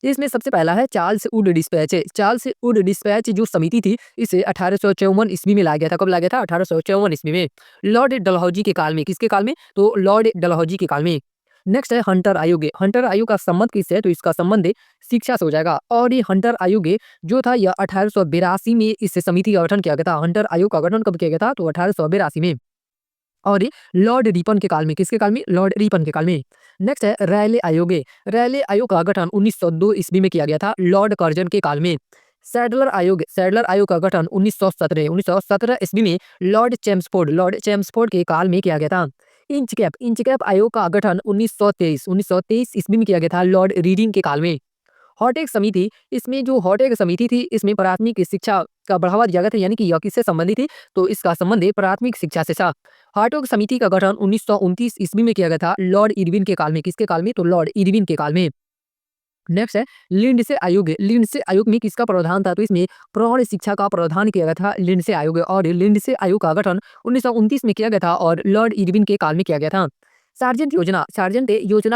इसमें सबसे पहला है Charles Wood dispatch. Charles Wood dispatch जो समिति थी, इसे 1854 ईस्वी में लाया गया था। कब लाया गया था? 1854 ईस्वी में, लॉर्ड डलहौजी के काल में। किसके काल में? तो लॉर्ड डलहौजी के काल में। नेक्स्ट है हंटर आयोग। हंटर आयोग का संबंध किससे है? तो इसका संबंध शिक्षा से हो जाएगा। और ये हंटर आयोग जो था यह 1882 में इस समिति का गठन किया गया था। हंटर आयोग का गठन कब किया गया था? तो 1882 में। और ये लॉर्ड रिपन के काल में। किसके काल में? लॉर्ड रिपन के काल में। नेक्स्ट है रैले आयोग। रैले आयोग का गठन 1902 ईस्वी में किया गया था, लॉर्ड कर्जन के काल में। सैडलर आयोग। सैडलर आयोग का गठन 1917 ईस्वी में लॉर्ड चैम्सफोर्ड के काल में किया गया था। इंचकैप आयोग का गठन 1923 ईस्वी में किया गया था, लॉर्ड रीडिंग के काल में। हॉटेक समिति, इसमें जो हॉटेक समिति थी, इसमें प्राथमिक शिक्षा का बढ़ावा दिया गया था, यानी कि यह किससे संबंधित थी? तो इसका संबंध है प्राथमिक शिक्षा से था। हार्टोग समिति का गठन 1929 ईस्वी में किया गया था, लॉर्ड इरविन के काल में। किसके काल में? तो लॉर्ड इरविन के काल में। नेक्स्ट है लिंडसे आयोग। लिंडसे आयोग में किसका प्रावधान था? तो इसमें प्रौढ़ शिक्षा का प्रावधान किया गया था, लिंडसे आयोग। और लिंडसे आयोग का गठन 1929 में किया गया था और लॉर्ड इरविन के काल में किया गया था। सार्जेंट योजना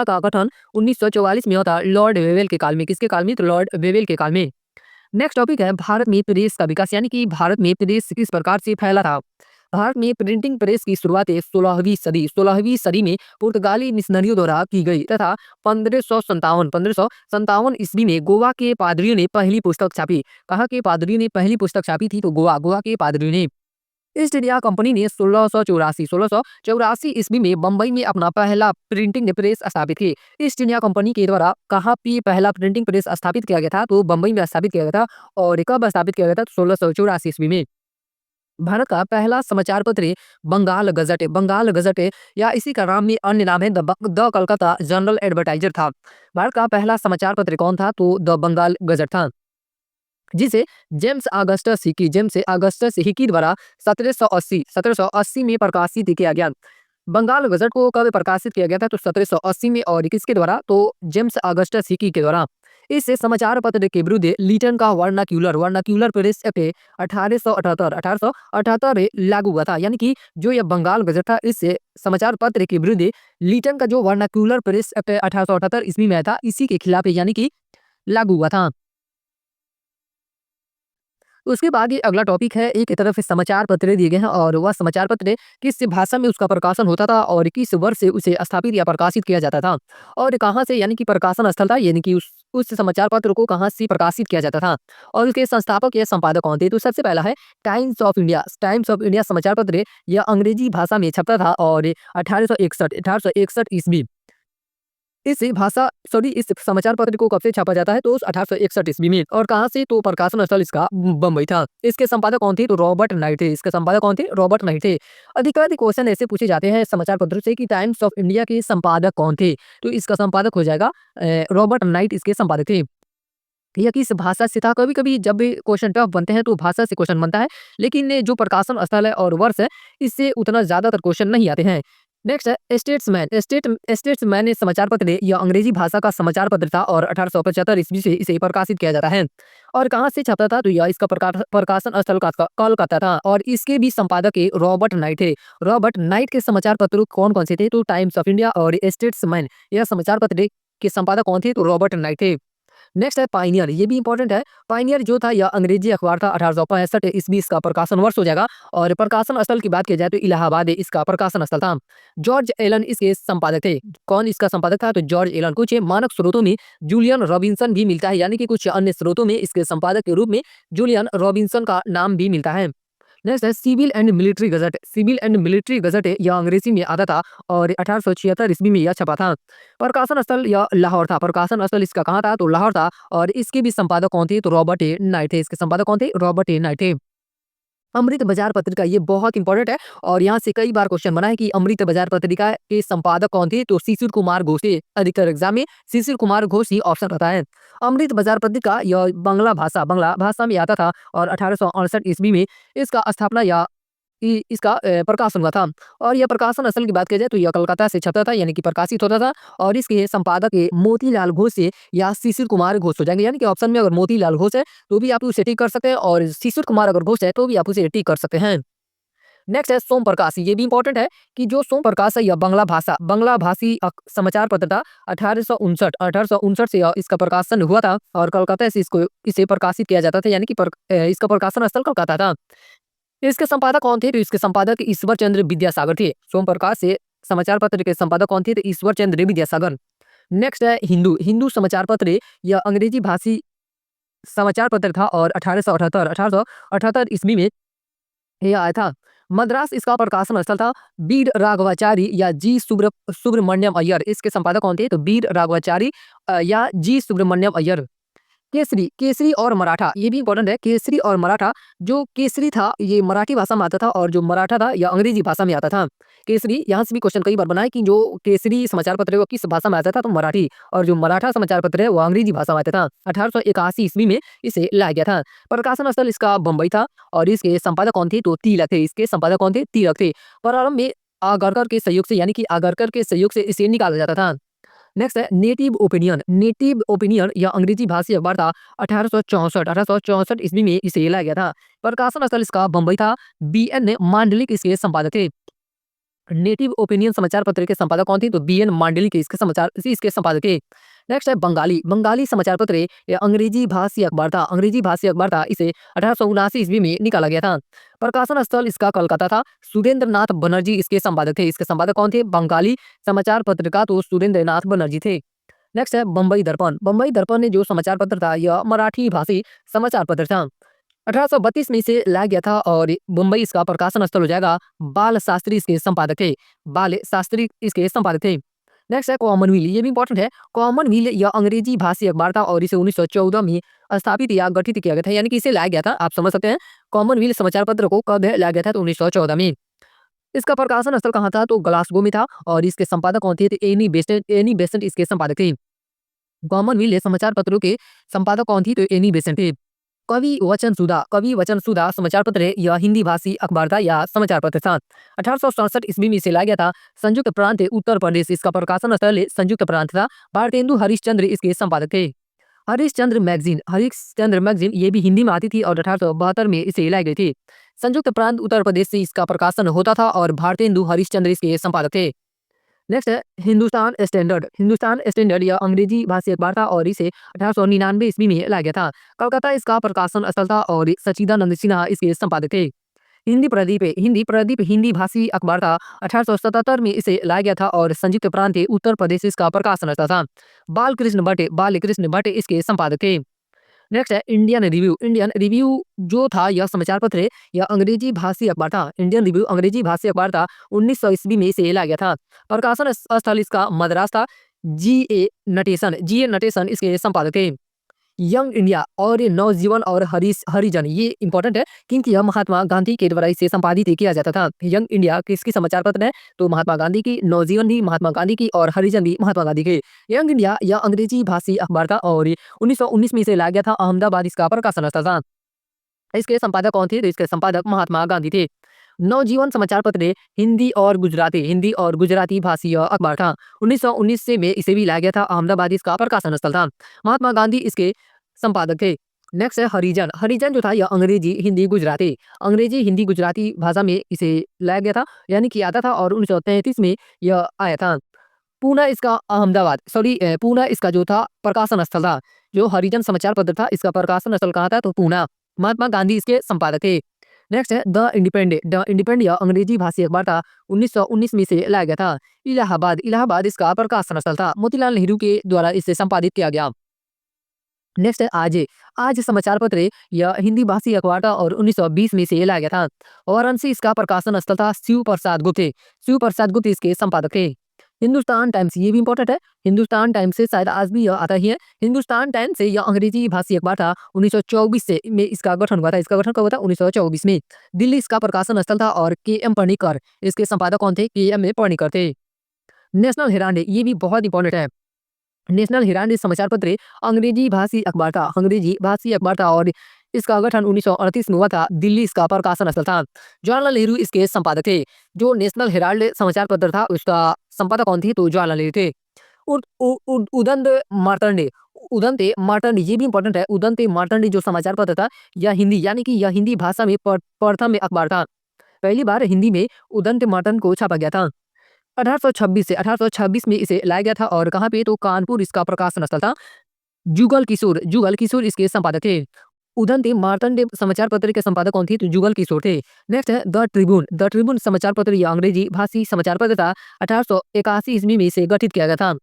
का गठन 1944 में होता, लॉर्ड वेवेल के काल में। किसके काल में? तो लॉर्ड वेवेल के काल में। नेक्स्ट टॉपिक है भारत में प्रेस का विकास, यानी कि भारत में प्रेस किस प्रकार से फैला था। भारत में प्रिंटिंग प्रेस की शुरुआत 16वीं सदी में पुर्तगाली मिशनरियों द्वारा की गई तथा 1557 ईस्वी में गोवा के पादरियों ने पहली पुस्तक छापी। कहाँ के पादरियों ने पहली पुस्तक छापी थी? तो गोवा के पादरियों ने। ईस्ट इंडिया कंपनी ने 1684 ईस्वी में बंबई में अपना पहला प्रिंटिंग प्रेस स्थापित की। ईस्ट इंडिया कंपनी के द्वारा कहाँ पे पहला प्रिंटिंग प्रेस स्थापित किया गया था? तो बंबई में स्थापित किया गया था। और कब स्थापित किया गया था? 1684 ईस्वी में। भारत का पहला समाचार पत्र बंगाल गजट या इसी का नाम में अन्य नाम है द कलकत्ता जनरल एडवर्टाइजर था। भारत का पहला समाचार पत्र कौन था? तो द बंगाल गजट था, जिसे जेम्स ऑगस्टस हिकी द्वारा 1780 में प्रकाशित किया गया। बंगाल गजट को कब प्रकाशित किया गया था? तो 1780 में। और किसके द्वारा? तो जेम्स ऑगस्टस हिकी के द्वारा। इससे समाचार पत्र के विरुद्ध लीटन का वर्नाक्यूलर प्रेस एक्ट 1878 लागू हुआ था, यानी कि जो यह बंगाल गजट था, इससे समाचार पत्र के विरुद्ध लीटन का जो वर्नाक्यूलर प्रेस एक्ट 1878 ईस्वी में था, इसी के खिलाफ यानी कि लागू हुआ था। उसके बाद ये अगला टॉपिक है, एक तरफ समाचार पत्र दिए गए हैं और वह समाचार पत्र किस भाषा में उसका प्रकाशन होता था और किस वर्ष से उसे स्थापित या प्रकाशित किया जाता था और कहाँ से, यानी कि प्रकाशन स्थल था, यानी कि उस समाचार पत्र को कहाँ से प्रकाशित किया जाता था और उसके संस्थापक या संपादक कौन थे। तो सबसे पहला है टाइम्स ऑफ इंडिया समाचार पत्र। यह अंग्रेजी भाषा में छपता था और 1861 ईस्वी इस समाचार पत्र को कब से छापा जाता है? तो 1861 ईस्वी में। और कहाँ से? तो प्रकाशन स्थल इसका बम्बई था। इसके संपादक कौन थे? तो रॉबर्ट नाइट थे। इसके संपादक कौन थे? रॉबर्ट नाइट थे। अधिकाधिक क्वेश्चन ऐसे पूछे जाते हैं समाचार पत्र से कि टाइम्स ऑफ इंडिया के संपादक कौन थे? तो इसका संपादक हो जाएगा रॉबर्ट नाइट, इसके संपादक थे। यह किस भाषा से था? कभी कभी जब भी क्वेश्चन टफ बनते हैं तो भाषा से क्वेश्चन बनता है, लेकिन जो प्रकाशन स्थल है और वर्ष है, इससे उतना ज्यादातर क्वेश्चन नहीं आते हैं। नेक्स्ट है स्टेट्समैन ने समाचार पत्र, यह अंग्रेजी भाषा का समाचार पत्र था और 1875 ईस्वी से इसे प्रकाशित किया जाता है। और कहाँ से छपता था? तो यह इसका प्रकाशन स्थल कोलकाता था और इसके भी संपादक रॉबर्ट नाइट थे। रॉबर्ट नाइट के समाचार पत्र कौन कौन से थे? तो टाइम्स ऑफ इंडिया और स्टेट्समैन, यह समाचार पत्र के संपादक कौन थे? तो रॉबर्ट नाइट थे। नेक्स्ट है पाइनियर, ये भी इंपॉर्टेंट है। पाइनियर जो था यह अंग्रेजी अखबार था, 1865 ईस्वी इसका प्रकाशन वर्ष हो जाएगा। और प्रकाशन स्थल की बात की जाए तो इलाहाबाद इसका प्रकाशन स्थल था। जॉर्ज एलन इसके संपादक थे। कौन इसका संपादक था? तो जॉर्ज एलन। कुछ मानक स्रोतों में जूलियन रॉबिन्सन भी मिलता है, यानी कि कुछ अन्य स्रोतों में इसके संपादक के रूप में जूलियन रॉबिन्सन का नाम भी मिलता है। नेक्स्ट है सिविल एंड मिलिट्री गजट यह अंग्रेजी में आता था और 1876 ईस्वी में यह छपा था। प्रकाशन स्थल यह लाहौर था। प्रकाशन स्थल इसका कहाँ था? तो लाहौर था। और इसके भी संपादक कौन थे? तो रॉबर्ट ए नाइट थे। इसके संपादक कौन थे? रॉबर्ट ए नाइट थे। अमृत बाजार पत्रिका, ये बहुत इंपॉर्टेंट है और यहाँ से कई बार क्वेश्चन बना है कि अमृत बाजार पत्रिका के संपादक कौन थे? तो शिशिर कुमार घोष थे। अधिकतर एग्जाम में शिशिर कुमार घोष ही ऑप्शन रहता है। अमृत बाजार पत्रिका यह बांग्ला भाषा में आता था और 1868 ईस्वी में इसका स्थापना या इसका प्रकाशन हुआ था। और यह प्रकाशन स्थल की बात की जाए तो यह कलकत्ता से छपता था, यानी कि प्रकाशित होता था। और इसके संपादक मोतीलाल घोष से या शिशिर कुमार घोष हो जाएंगे, यानी कि ऑप्शन में अगर मोतीलाल घोष है तो भी आप उसे टिक कर सकते हैं और शिशिर कुमार अगर घोष है तो भी आप उसे टिक कर सकते हैं। नेक्स्ट है सोम प्रकाश, ये भी इंपॉर्टेंट है कि जो सोम प्रकाश है यह बंगला भाषी समाचार पत्र था। 1859 से इसका प्रकाशन हुआ था और कोलकाता से इसको इसे प्रकाशित किया जाता था, यानी कि इसका प्रकाशन स्थल कोलकाता था। इसके संपादक कौन थे? तो इसके संपादक ईश्वर चंद्र विद्यासागर थे। सोम प्रकाश से समाचार पत्र के संपादक कौन थे? तो ईश्वर चंद्र विद्यासागर। नेक्स्ट है हिंदू समाचार पत्र, यह अंग्रेजी भाषी समाचार पत्र था और 1878 ईस्वी में यह आया था। मद्रास इसका प्रकाशन स्थल था। बीड राघवाचारी या जी सुब्रमण्यम अय्यर, इसके संपादक कौन थे? तो बीड राघवाचारी या जी सुब्रमण्यम अय्यर। केसरी और मराठा, ये भी इंपॉर्टेंट है। केसरी और मराठा, जो केसरी था ये मराठी भाषा में आता था और जो मराठा था यह अंग्रेजी भाषा में आता था। केसरी, यहाँ से भी क्वेश्चन कई बार बना है कि जो केसरी समाचार पत्र है वो किस भाषा में आता था? तो मराठी। और जो मराठा समाचार पत्र है वो अंग्रेजी भाषा में आता था। 1881 ईस्वी में इसे लाया गया था। प्रकाशन स्थल इसका बम्बई था और इसके संपादक कौन थे? तो तिलक थे। इसके संपादक कौन थे? तिलक थे। प्रारंभ में आगरकर के सहयोग से, यानी कि आगरकर के सहयोग से इसे निकाला जाता था। नेक्स्ट है नेटिव ओपिनियन यह अंग्रेजी भाषी अखबार था। 1864 ईस्वी में इसे लाया गया था। प्रकाशन स्थल इसका बम्बई था। BN मांडलिक इसके संपादक थे। नेटिव ओपिनियन समाचार पत्र के संपादक कौन थे? तो BN मांडलिक इसके संपादक थे। नेक्स्ट है बंगाली समाचार पत्र, यह अंग्रेजी भाषी अखबार था। इसे 1879 ईस्वी में निकाला गया था। प्रकाशन स्थल इसका कोलकाता था। सुरेंद्र नाथ बनर्जी इसके संपादक थे। इसके संपादक कौन थे? बंगाली समाचार पत्र का तो सुरेंद्र नाथ बनर्जी थे। नेक्स्ट है बम्बई दर्पण ने जो समाचार पत्र था यह मराठी भाषी समाचार पत्र था। 1832 में इसे लाया गया था और मुंबई इसका प्रकाशन स्थल हो जाएगा। बाल शास्त्री इसके संपादक थे। नेक्स्ट है कॉमनवेल्थ, ये भी इंपॉर्टेंट है। कॉमनवेल्थ यह अंग्रेजी भाषी अखबार था और इसे 1914 में स्थापित या गठित किया गया था, यानी कि इसे लाया गया था। आप समझ सकते हैं कॉमनवेल्थ समाचार पत्र को कब लाया गया था? तो 1914 में। इसका प्रकाशन स्थल कहाँ था? तो ग्लासगो में था और इसके संपादक कौन थे? तो एनी बेसेंट इसके संपादक थे। कॉमनवेल्थ समाचार पत्रों के संपादक कौन थी? तो एनी बेसेंट थे। कवि वचन सुधा समाचार पत्र है, यह हिंदी भाषी अखबार था या समाचार पत्र था। 1867 ईस्वी में इसे लाया गया था। संयुक्त प्रांत उत्तर प्रदेश इसका प्रकाशन स्थल संयुक्त प्रांत था। भारतेंदु हरिश्चंद्र इसके संपादक थे। हरिश्चंद्र मैगजीन ये भी हिंदी में आती थी और 1872 में इसे लाई गई थी। संयुक्त प्रांत उत्तर प्रदेश से इसका प्रकाशन होता था और भारतेंदु हरिश्चंद्र इसके संपादक थे। नेक्स्ट है हिंदुस्तान स्टैंडर्ड यह अंग्रेजी भाषी अखबार था और इसे 1899 ईस्वी में लाया गया था। कलकत्ता इसका प्रकाशन स्थल था और सच्चिदानंद सिन्हा इसके संपादक थे। हिंदी प्रदीप हिंदी भाषी अखबार था। 1877 में इसे लाया गया था और संयुक्त प्रांत उत्तर प्रदेश इसका प्रकाशन स्थल था। बालकृष्ण भट्ट इसके संपादक थे। नेक्स्ट है इंडियन रिव्यू जो था यह समाचार पत्र है, यह अंग्रेजी भाषी अखबार था। इंडियन रिव्यू अंग्रेजी भाषी अखबार था। 1900 ईस्वी में इसे लाया गया था। प्रकाशन स्थल इसका मद्रास था। GA नटेशन इसके संपादक थे। यंग इंडिया और ये नवजीवन और हरिजन, ये इंपॉर्टेंट है क्योंकि यह महात्मा गांधी के द्वारा इसे संपादित किया जाता था। यंग इंडिया किसकी समाचार पत्र है? तो महात्मा गांधी की। नवजीवन भी महात्मा गांधी की और हरिजन भी महात्मा गांधी के। यंग इंडिया यह अंग्रेजी भाषी अखबार था और 1919 में इसे लाया गया था। अहमदाबाद इसका प्रकाशन स्थल था। इसके संपादक कौन थे? तो इसके संपादक महात्मा गांधी थे। नवजीवन समाचार पत्र हिंदी और गुजराती भाषी अखबार था। 1919 से में इसे भी लाया गया था। अहमदाबाद इसका प्रकाशन स्थल था। महात्मा गांधी इसके संपादक थे। नेक्स्ट है हरिजन जो था यह अंग्रेजी हिंदी गुजराती भाषा में इसे लाया गया था, यानी कि आता था और 1933 में यह आया था। पूना इसका जो था प्रकाशन स्थल था। जो हरिजन समाचार पत्र था इसका प्रकाशन स्थल कहाँ था? तो पूना। महात्मा गांधी इसके संपादक थे। नेक्स्ट है द इंडिपेंडेंट यह अंग्रेजी भाषी अखबार था। 1919 में इसे लाया गया था। इलाहाबाद इसका प्रकाशन स्थल था। मोतीलाल नेहरू के द्वारा इसे संपादित किया गया। नेक्स्ट है आज समाचार पत्र यह हिंदी भाषी अखबार था और 1920 में इसे लाया गया था। वाराणसी इसका प्रकाशन स्थल था। शिव प्रसाद गुप्त इसके संपादक थे। हिंदुस्तान टाइम्स, ये भी इंपॉर्टेंट है। हिंदुस्तान टाइम्स से शायद आज भी यह आता ही है। हिंदुस्तान टाइम्स से यह अंग्रेजी भाषी अखबार था। 1924 से में इसका गठन हुआ था। इसका गठन कब हुआ था? 1924 में। दिल्ली इसका प्रकाशन स्थल था और KM पर्णिकर इसके संपादक कौन थे? KM पर्णिकर थे। नेशनल हेराल्ड, ये भी बहुत इंपॉर्टेंट है। नेशनल हेराल्ड समाचार पत्र अंग्रेजी भाषी अखबार था और इसका गठन 1938 में हुआ था। दिल्ली इसका प्रकाशन स्थल था। जवाहरलाल नेहरू इसके संपादक थे। जो नेशनल हेराल्ड समाचार पत्र था उसका संपादक कौन थे? तो जवाहरलाल नेहरू थे। उदंते मार्तंड, ये भी इंपॉर्टेंट है। उदंते मार्तंड जो समाचार पत्र था यह हिंदी, यानी कि यह हिंदी भाषा में प्रथम अखबार था। पहली बार हिंदी में उदंत मर्तन को छापा गया था। 1826 से 1826 में इसे लाया गया था और कहाँ पे, तो कानपुर इसका प्रकाशन स्थल था। जुगल किशोर इसके संपादक थे। उदंती मार्तंड समाचार पत्र के संपादक कौन थे, तो जुगल किशोर थे। नेक्स्ट है द ट्रिब्यून समाचार पत्र या अंग्रेजी भाषी समाचार पत्र था। 1881 ईस्वी में इसे गठित किया गया था।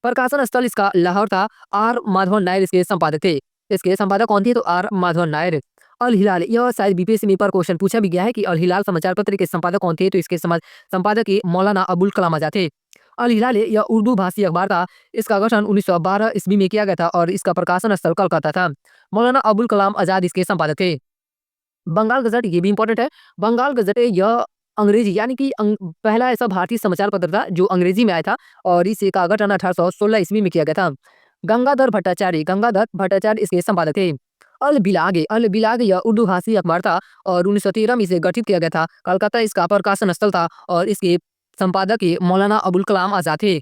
प्रकाशन स्थल इसका लाहौर था। आर माधवन नायर इसके संपादक थे। इसके संपादक कौन थे, तो आर माधवन नायर। अल हिलाल, यह शायद बीपीएससी में पर क्वेश्चन पूछा भी गया है कि अल हिलाल समाचार पत्र के संपादक कौन थे, तो इसके संपादक ये मौलाना अबुल कलाम आजाद थे। अल हिलाल यह उर्दू भाषी अखबार था। इसका गठन 1912 ईस्वी में किया गया था और इसका प्रकाशन स्थल कलकत्ता था। मौलाना अबुल कलाम आजाद इसके संपादक थे। बंगाल गजट, ये भी इंपॉर्टेंट है। बंगाल गजट यह अंग्रेजी यानी कि पहला ऐसा भारतीय समाचार पत्र था जो अंग्रेजी में आया था और इसका गठन 1816 ईस्वी में किया गया था। गंगाधर भट्टाचार्य इसके संपादक थे। अल बिलाग यह उर्दू भाषी अखबार था और 1913 में इसे गठित किया गया था। कलकत्ता इसका प्रकाशन स्थल था और इसके संपादक ये मौलाना अबुल कलाम आजाद थे।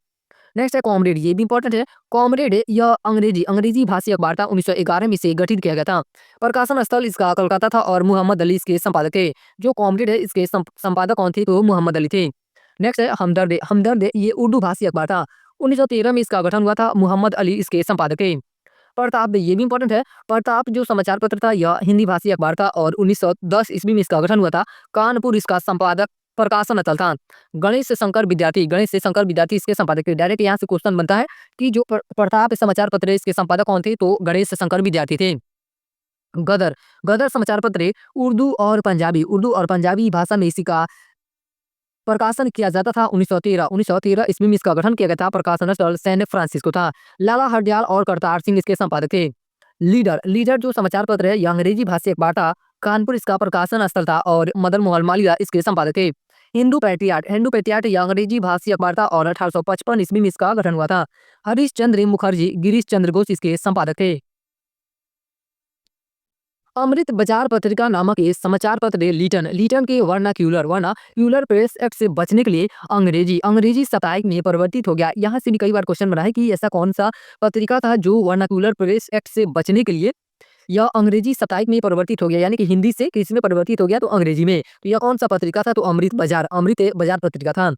नेक्स्ट है कॉमरेड, ये भी इंपॉर्टेंट है। कॉमरेड यह अंग्रेजी भाषी अखबार था। 1911 में इसे गठित किया गया था। प्रकाशन स्थल इसका कलकत्ता था और मोहम्मद अली इसके संपादक थे। जो कॉमरेड है इसके संपादक कौन थे, तो मोहम्मद अली थे। नेक्स्ट है हमदर्द ये उर्दू भाषी अखबार था। 1913 में इसका गठन हुआ था। मोहम्मद अली इसके संपादक थे। प्रताप, ये भी इंपॉर्टेंट है। प्रताप जो समाचार पत्र था यह हिंदी भाषी अखबार था और 1910 ईस्वी में इसका गठन हुआ था। कानपुर इसका संपादक प्रकाशन स्थल था। गणेश से शंकर विद्यार्थी इसके संपादक थे। डायरेक्ट यहाँ से क्वेश्चन बनता है कि जो प्रताप समाचार पत्र है इसके संपादक कौन थे, तो गणेश शंकर विद्यार्थी थे। गदर समाचार पत्र उर्दू और पंजाबी भाषा में इसी का प्रकाशन किया जाता था। 1913 ईस्वी में इसका गठन किया गया था। प्रकाशन स्थल सैन फ्रांसिस्को था। लाला हरदयाल और करतार सिंह इसके संपादक थे। लीडर जो समाचार पत्र है यह अंग्रेजी भाषी अखबार था। कानपुर इसका प्रकाशन स्थल था और मदन मोहन मालवीय इसके संपादक थे। हिंदू पैट्रियाट यह अंग्रेजी भाषी अखबार था और 1855 ईस्वी में इसका गठन हुआ था। हरीश चंद्र मुखर्जी गिरीश चंद्र घोष इसके संपादक थे। अमृत बाजार पत्रिका नामक ये समाचार पत्र लीटन के वर्नाक्यूलर प्रेस एक्ट से बचने के लिए अंग्रेजी साप्ताहिक में परिवर्तित हो गया। यहाँ से भी कई बार क्वेश्चन बना है कि ऐसा कौन सा पत्रिका था जो वर्नाक्यूलर प्रेस एक्ट से बचने के लिए यह अंग्रेजी साप्ताहिक में परिवर्तित हो गया, यानी कि हिंदी से किस में परिवर्तित हो गया, तो अंग्रेजी में। तो यह कौन सा पत्रिका था, तो अमृत बाजार पत्रिका था।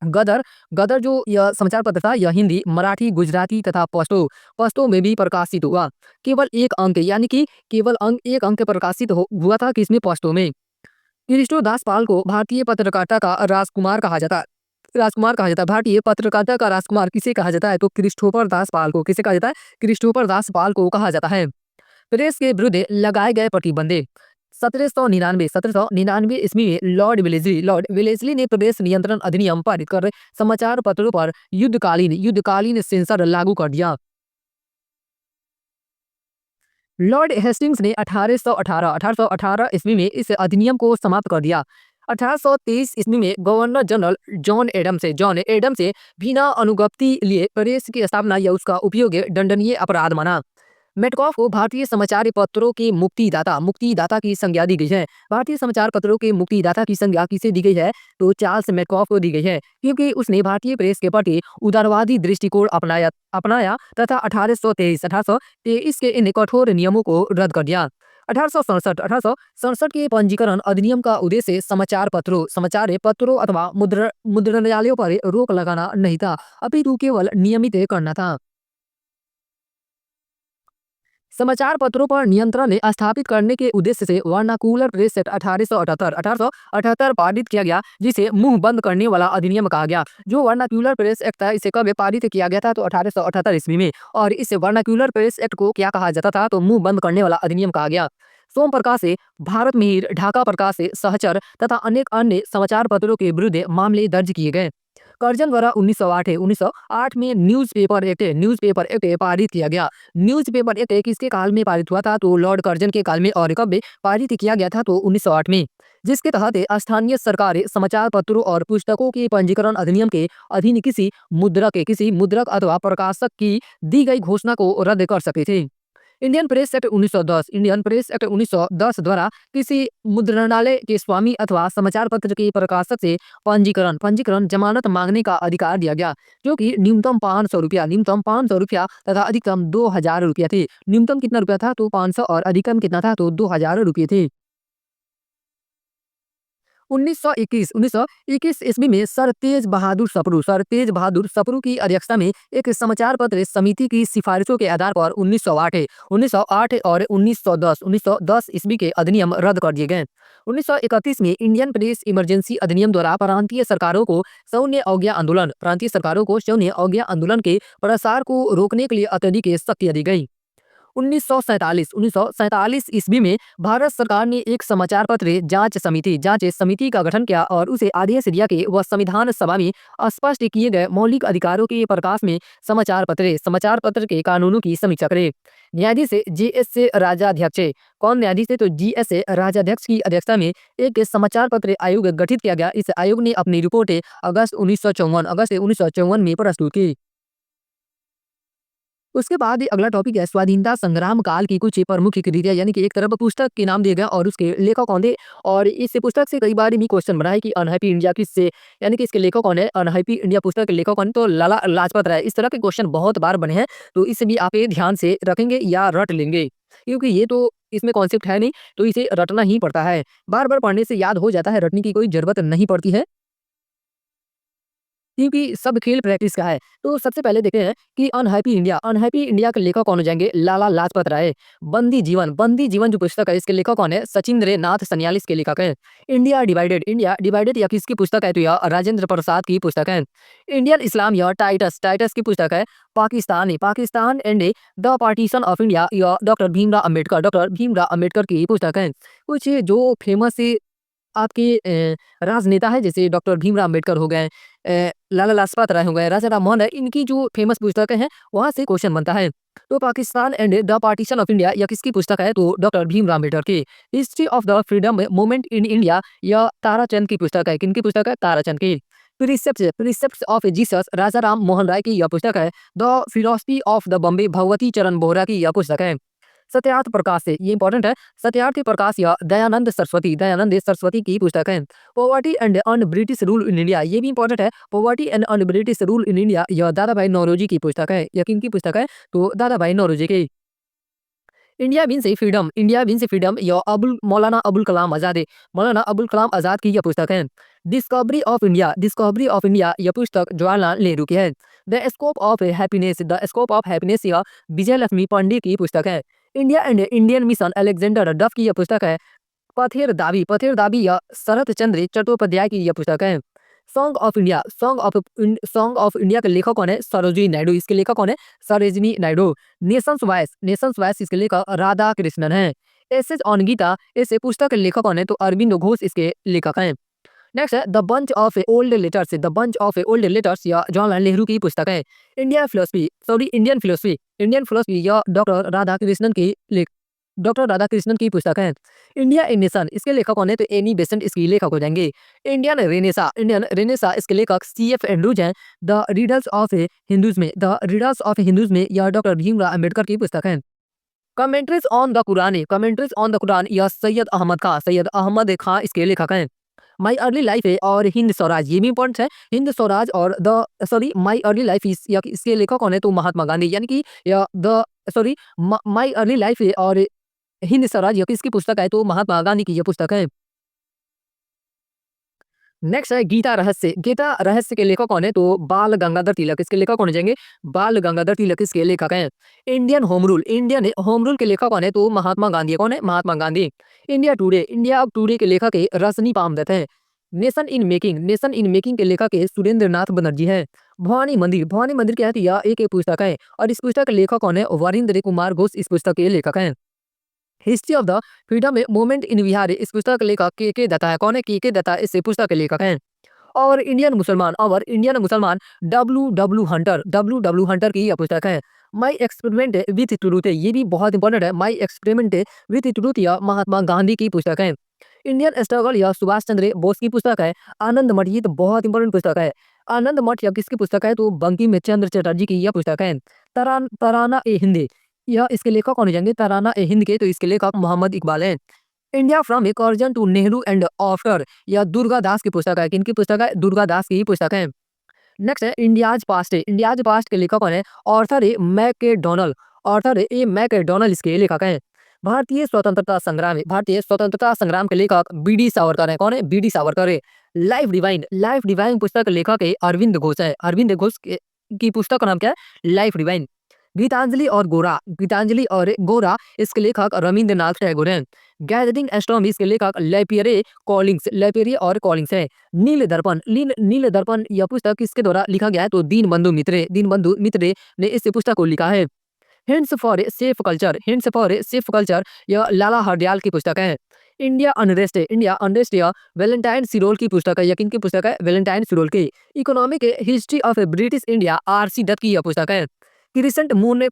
गदर जो यह समाचार पत्र था यह हिंदी, मराठी, गुजराती तथा पश्तो में भी प्रकाशित हुआ। केवल एक अंक यानी कि एक अंक प्रकाशित हुआ था किसमें, पश्तो में। क्रिस्टो दास पाल को भारतीय पत्रकारिता का राजकुमार कहा जाता है। भारतीय पत्रकारिता का राजकुमार किसे कहा जाता है, तो क्रिस्टोफर दास पाल को। किसे कहा जाता है, क्रिस्टोफर दास पाल को कहा जाता है। प्रेस के विरुद्ध लगाए गए प्रतिबंध। 1799 ईस्वी में लॉर्ड वेलेस्ली ने प्रेस नियंत्रण अधिनियम पारित कर समाचार पत्रों पर युद्धकालीन सेंसर लागू कर दिया। लॉर्ड हेस्टिंग्स ने 1818 ईस्वी में इस अधिनियम को समाप्त कर दिया। 1823 ईस्वी में गवर्नर जनरल जॉन एडम से बिना अनुज्ञप्ति लिए प्रेस की स्थापना या उसका उपयोग दंडनीय अपराध माना। मेटकॉफ को भारतीय समाचार पत्रों के मुक्तिदाता की संज्ञा दी गई है। भारतीय समाचार पत्रों के मुक्तिदाता की संज्ञा किसे दी गई है, तो चार्ल्स मेटकॉफ को दी गई है, क्योंकि उसने भारतीय प्रेस के प्रति उदारवादी दृष्टिकोण अपनाया तथा 1823 के इन कठोर नियमों को रद्द कर दिया। 1867 के पंजीकरण अधिनियम का उद्देश्य समाचार पत्रों अथवा मुद्रणालयों पर रोक लगाना नहीं था, अपितु केवल नियमित करना था। समाचार पत्रों पर नियंत्रण स्थापित करने के उद्देश्य से वर्नाकुलर प्रेस एक्ट 1878 पारित किया गया, जिसे मुंह बंद करने वाला अधिनियम कहा गया। जो वर्नाक्यूलर प्रेस एक्ट था इसे कब पारित किया गया था, तो 1878 ईस्वी में। और इस वर्नाक्यूलर प्रेस एक्ट को क्या कहा जाता था, तो मुंह बंद करने वाला अधिनियम कहा गया। सोम प्रकाश से, भारत मिहिर, ढाका प्रकाश से, सहचर तथा अनेक अन्य समाचार पत्रों के विरुद्ध मामले दर्ज किए गए। कर्जन द्वारा 1908 में न्यूज़पेपर एक्ट पारित किया गया। न्यूज़पेपर एक्ट किसके काल में पारित हुआ था, तो लॉर्ड कर्जन के काल में। और कब पारित किया गया था, तो 1908 में, जिसके तहत स्थानीय सरकारें समाचार पत्रों और पुस्तकों के पंजीकरण अधिनियम के अधीन किसी मुद्रक अथवा प्रकाशक की दी गई घोषणा को रद्द कर सकते थे। इंडियन प्रेस एक्ट 1910 द्वारा किसी मुद्रणालय के स्वामी अथवा समाचार पत्र के प्रकाशक से पंजीकरण जमानत मांगने का अधिकार दिया गया, जो कि न्यूनतम 500 रुपया तथा अधिकतम 2000 रुपया थे। न्यूनतम कितना रुपया था, तो 500 और अधिकतम कितना था, तो 2000 रुपये थे। 1921 ईस्वी में सर तेज बहादुर सप्रू की अध्यक्षता में एक समाचार पत्र समिति की सिफारिशों के आधार पर 1908 और 1910 ईस्वी के अधिनियम रद्द कर दिए गए। 1931 में इंडियन प्रेस इमरजेंसी अधिनियम द्वारा प्रांतीय सरकारों को सौन्य अवज्ञा आंदोलन के प्रसार को रोकने के लिए अत्यधिक शक्ति दी गई। 1947 ईस्वी में भारत सरकार ने एक समाचार पत्र जांच समिति का गठन किया और उसे आदेश दिया कि वह संविधान सभा में स्पष्ट किए गए मौलिक अधिकारों के प्रकाश में समाचार पत्र के कानूनों की समीक्षा करे। न्यायाधीश JS राजाध्यक्ष कौन न्यायाधीश थे? तो GS राजाध्यक्ष की अध्यक्षता में एक समाचार पत्र आयोग गठित किया गया। इस आयोग ने अपनी रिपोर्ट अगस्त 1954 में प्रस्तुत की। उसके बाद अगला टॉपिक है स्वाधीनता संग्राम काल की कुछ प्रमुख कृतियां, यानी कि एक तरफ पुस्तक के नाम दिए गए और उसके लेखक कौन थे। और इस पुस्तक से कई बार भी क्वेश्चन बना है कि अनहैप्पी इंडिया किससे, यानी कि इसके लेखक कौन है। अनहैप्पी इंडिया पुस्तक के लेखक कौन है? तो लाला लाजपत राय। इस तरह के क्वेश्चन बहुत बार बने हैं, तो इसे भी आप ये ध्यान से रखेंगे या रट लेंगे, क्योंकि ये तो इसमें कॉन्सेप्ट है नहीं, तो इसे रटना ही पड़ता है। बार बार पढ़ने से याद हो जाता है, रटने की कोई जरूरत नहीं पड़ती है, क्योंकि सब खेल प्रैक्टिस का है। तो सबसे पहले देखते हैं कि अनहैप्पी इंडिया के लेखक कौन हो जाएंगे? लाला लाजपत राय। बंदी जीवन जो पुस्तक है, इसके लेखक कौन है? सचिंद्र नाथ सन्याल इसके लेखक हैं। इंडिया डिवाइडेड या किसकी पुस्तक है? तो यह राजेंद्र प्रसाद की पुस्तक है। इंडियन इस्लाम या टाइटस की पुस्तक है। Pakistan and the partition of India या डॉक्टर भीमराव अम्बेडकर की पुस्तक है। कुछ जो फेमस आपके राजनेता है, जैसे डॉक्टर भीमराव अम्बेडकर हो गए, लाला लाजपत राय हो गए, राजा राम मोहन राय, इनकी जो फेमस पुस्तकें हैं वहां से क्वेश्चन बनता है। तो Pakistan and the partition of India या किसकी पुस्तक है? तो डॉक्टर भीमराव अम्बेडकर की। History of the freedom movement in India या ताराचंद की पुस्तक है। किनकी पुस्तक है? ताराचंद की। प्रिसेप्ट्स ऑफ जीसस राजा राम मोहन राय की यह पुस्तक है। The philosophy of the Bombay Bhagwati चरण बोहरा की यह पुस्तक है। सत्यार्थ प्रकाश से, ये इंपॉर्टेंट है, सत्यार्थ प्रकाश या दयानंद सरस्वती की पुस्तक है। Poverty and un British rule in India, ये भी इंपॉर्टेंट है, poverty and un British rule in India यह दादा भाई नौरोजी की पुस्तक है। यह किनकी पुस्तक है? तो दादा भाई नौरोजी की। इंडिया मीन्स फ्रीडम या मौलाना अबुल कलाम आजाद की यह पुस्तक है। डिस्कवरी ऑफ इंडिया यह पुस्तक जवाहरलाल नेहरू की है। द स्कोप ऑफ हैप्पीनेस यह विजय लक्ष्मी पंडित की पुस्तक है। India and Indian mission Alexander डफ की यह पुस्तक है। पथेर दाबी या शरत चंद्र चट्टोपाध्याय की यह पुस्तक है। सॉन्ग ऑफ इंडिया के लेखक कौन है? सरोजिनी नायडू। इसके लेखक कौन है? सरोजिनी नायडू। नेशंस वॉइस इसके लेखक राधा कृष्णन है। एसेज ऑन गीता इस पुस्तक के लेखक कौन है? तो अरविंद घोष इसके लेखक हैं। नेक्स्ट है the bunch of old letters या जवाहरलाल नेहरू की पुस्तक है। इंडियन फिलोसफी या डॉक्टर राधाकृष्णन की पुस्तक है। इंडिया ए नेशन इसके लेखक कौन है? तो एनी बेसेंट इसके लेखक हो जाएंगे। इंडियन रेनेसा इसके लेखक CF एंड्रूज हैं। द रिडल्स ऑफ हिंदुइज्म या डॉक्टर भीमराव अम्बेडकर की पुस्तक है। कमेंट्रीज ऑन द कुरान या सैयद अहमद खां इसके लेखक हैं। माई अर्ली लाइफ है और हिंद स्वराज, ये भी इंपॉर्टेंट है। हिंद स्वराज और माई अर्ली लाइफ या इसके लेखक कौन है? तो महात्मा गांधी, यानी कि माई अर्ली लाइफ है और हिंद स्वराज यह किसकी पुस्तक है? तो महात्मा गांधी की यह पुस्तक है। नेक्स्ट है गीता रहस्य के लेखक कौन है? तो बाल गंगाधर तिलक। इसके लेखक कौन हो जाएंगे? बाल गंगाधर तिलक इसके लेखक हैं। इंडियन होम रूल के लेखक कौन है? तो महात्मा गांधी। कौन है? महात्मा गांधी। इंडिया टुडे के लेखक है रजनी पामदत्त है। नेशन इन मेकिंग के लेखक है सुरेंद्र नाथ बनर्जी है। भवानी मंदिर क्या है? तो यह एक पुस्तक है और इस पुस्तक के लेखक कौन है? वरिंद्र कुमार घोष इस पुस्तक के लेखक हैं। History of the freedom movement in Bihar इस पुस्तक के लेखक के दत्ता है। कौन है? के दत्ता इस पुस्तक के लेखक हैं। और इंडियन मुसलमान डब्ल्यू हंटर की यह पुस्तक है। माई एक्सपेरिमेंट विथ ट्रूथ, ये भी बहुत इंपॉर्टेंट है। माई एक्सपेरिमेंट विथ ट्रूथ या महात्मा गांधी की पुस्तक है। इंडियन स्ट्रगल या सुभाष चंद्र बोस की पुस्तक है। आनंद मठ, ये तो बहुत इंपॉर्टेंट पुस्तक है। आनंद मठ या किसकी पुस्तक है? तो बंकिम चंद्र चटर्जी की यह पुस्तक है। तराना ए हिंद यह इसके लेखक कौन हो जाएंगे? तराना ए हिंद के, तो इसके लेखक मोहम्मद इकबाल हैं। India from a Curzon to Nehru and after या दुर्गा दास की पुस्तक है। किनकी पुस्तक है? दुर्गा दास की पुस्तक है। नेक्स्ट है इंडियाज पास्ट के लेखक कौन है? ऑर्थर ए मैकडोनल इसके लेखक हैं। भारतीय स्वतंत्रता संग्राम के लेखक बी.डी. सावरकर हैं। कौन है? बी.डी. सावरकर है। लाइफ डिवाइन पुस्तक के लेखक है अरविंद घोष है। अरविंद घोष की पुस्तक का नाम क्या है? Life divine. गीतांजलि और गोरा इसके लेखक रविंद्रनाथ टैगोर हैं। गैदरिंग स्टॉर्म इसके लेखक लेपियरे और कॉलिंग्स हैं। नील दर्पण यह पुस्तक किसके द्वारा लिखा गया है? तो दीनबंधु मित्रे ने इस पुस्तक को लिखा है। Hints for a safe culture यह लाला हरदयाल की पुस्तक है। इंडिया अनरेस्ट यह वैलेंटाइन सिरोल की पुस्तक है। यकीन की पुस्तक है वैलेंटाइन सिरोल की। Economic history of British India R C. Dutt की यह पुस्तक है। क्रिसेंट मून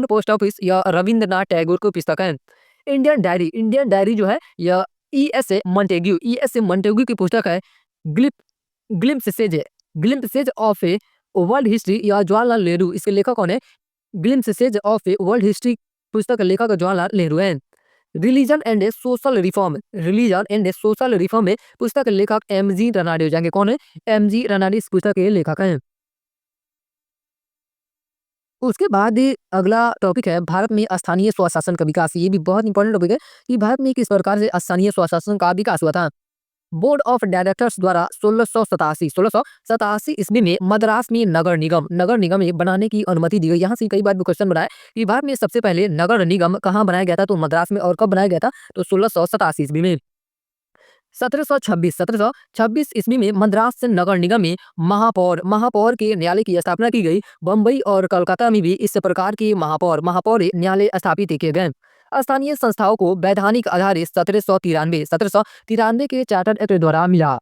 पोस्ट ऑफिस यह रविंद्रनाथ टैगोर की पुस्तक है। इंडियन डायरी जो है यह ई.एस.ए. मंटेग्यू की पुस्तक है। Glimpses of a world history या जवाहरलाल नेहरू इसके लेखक कौन है? Glimpses of a world history पुस्तक के लेखक जवाहरलाल नेहरू हैं। रिलीजन एंड सोशल रिफॉर्म में पुस्तक के लेखक एम.जी. रनाडे हो जाएंगे। कौन है? एम.जी. रनाडे इस पुस्तक के लेखक हैं। उसके बाद अगला टॉपिक है भारत में स्थानीय स्वशासन का विकास। ये भी बहुत इंपॉर्टेंट टॉपिक है कि भारत में किस प्रकार से स्थानीय स्वशासन का विकास हुआ था। बोर्ड ऑफ डायरेक्टर्स द्वारा 1687 ईस्वी में मद्रास में नगर निगम बनाने की अनुमति दी गई। यहाँ से कई बार भी क्वेश्चन बनाया कि भारत में सबसे पहले नगर निगम कहाँ बनाया गया था? तो मद्रास में। और कब बनाया गया था? तो 1687 ईस्वी में। 1726 ईस्वी में मद्रास से नगर निगम में महापौर के न्यायालय की स्थापना की गई। बम्बई और कलकत्ता में भी इस प्रकार के महापौर न्यायालय स्थापित किए गए। स्थानीय संस्थाओं को वैधानिक आधार 1793 के चार्टर एक्ट द्वारा मिला।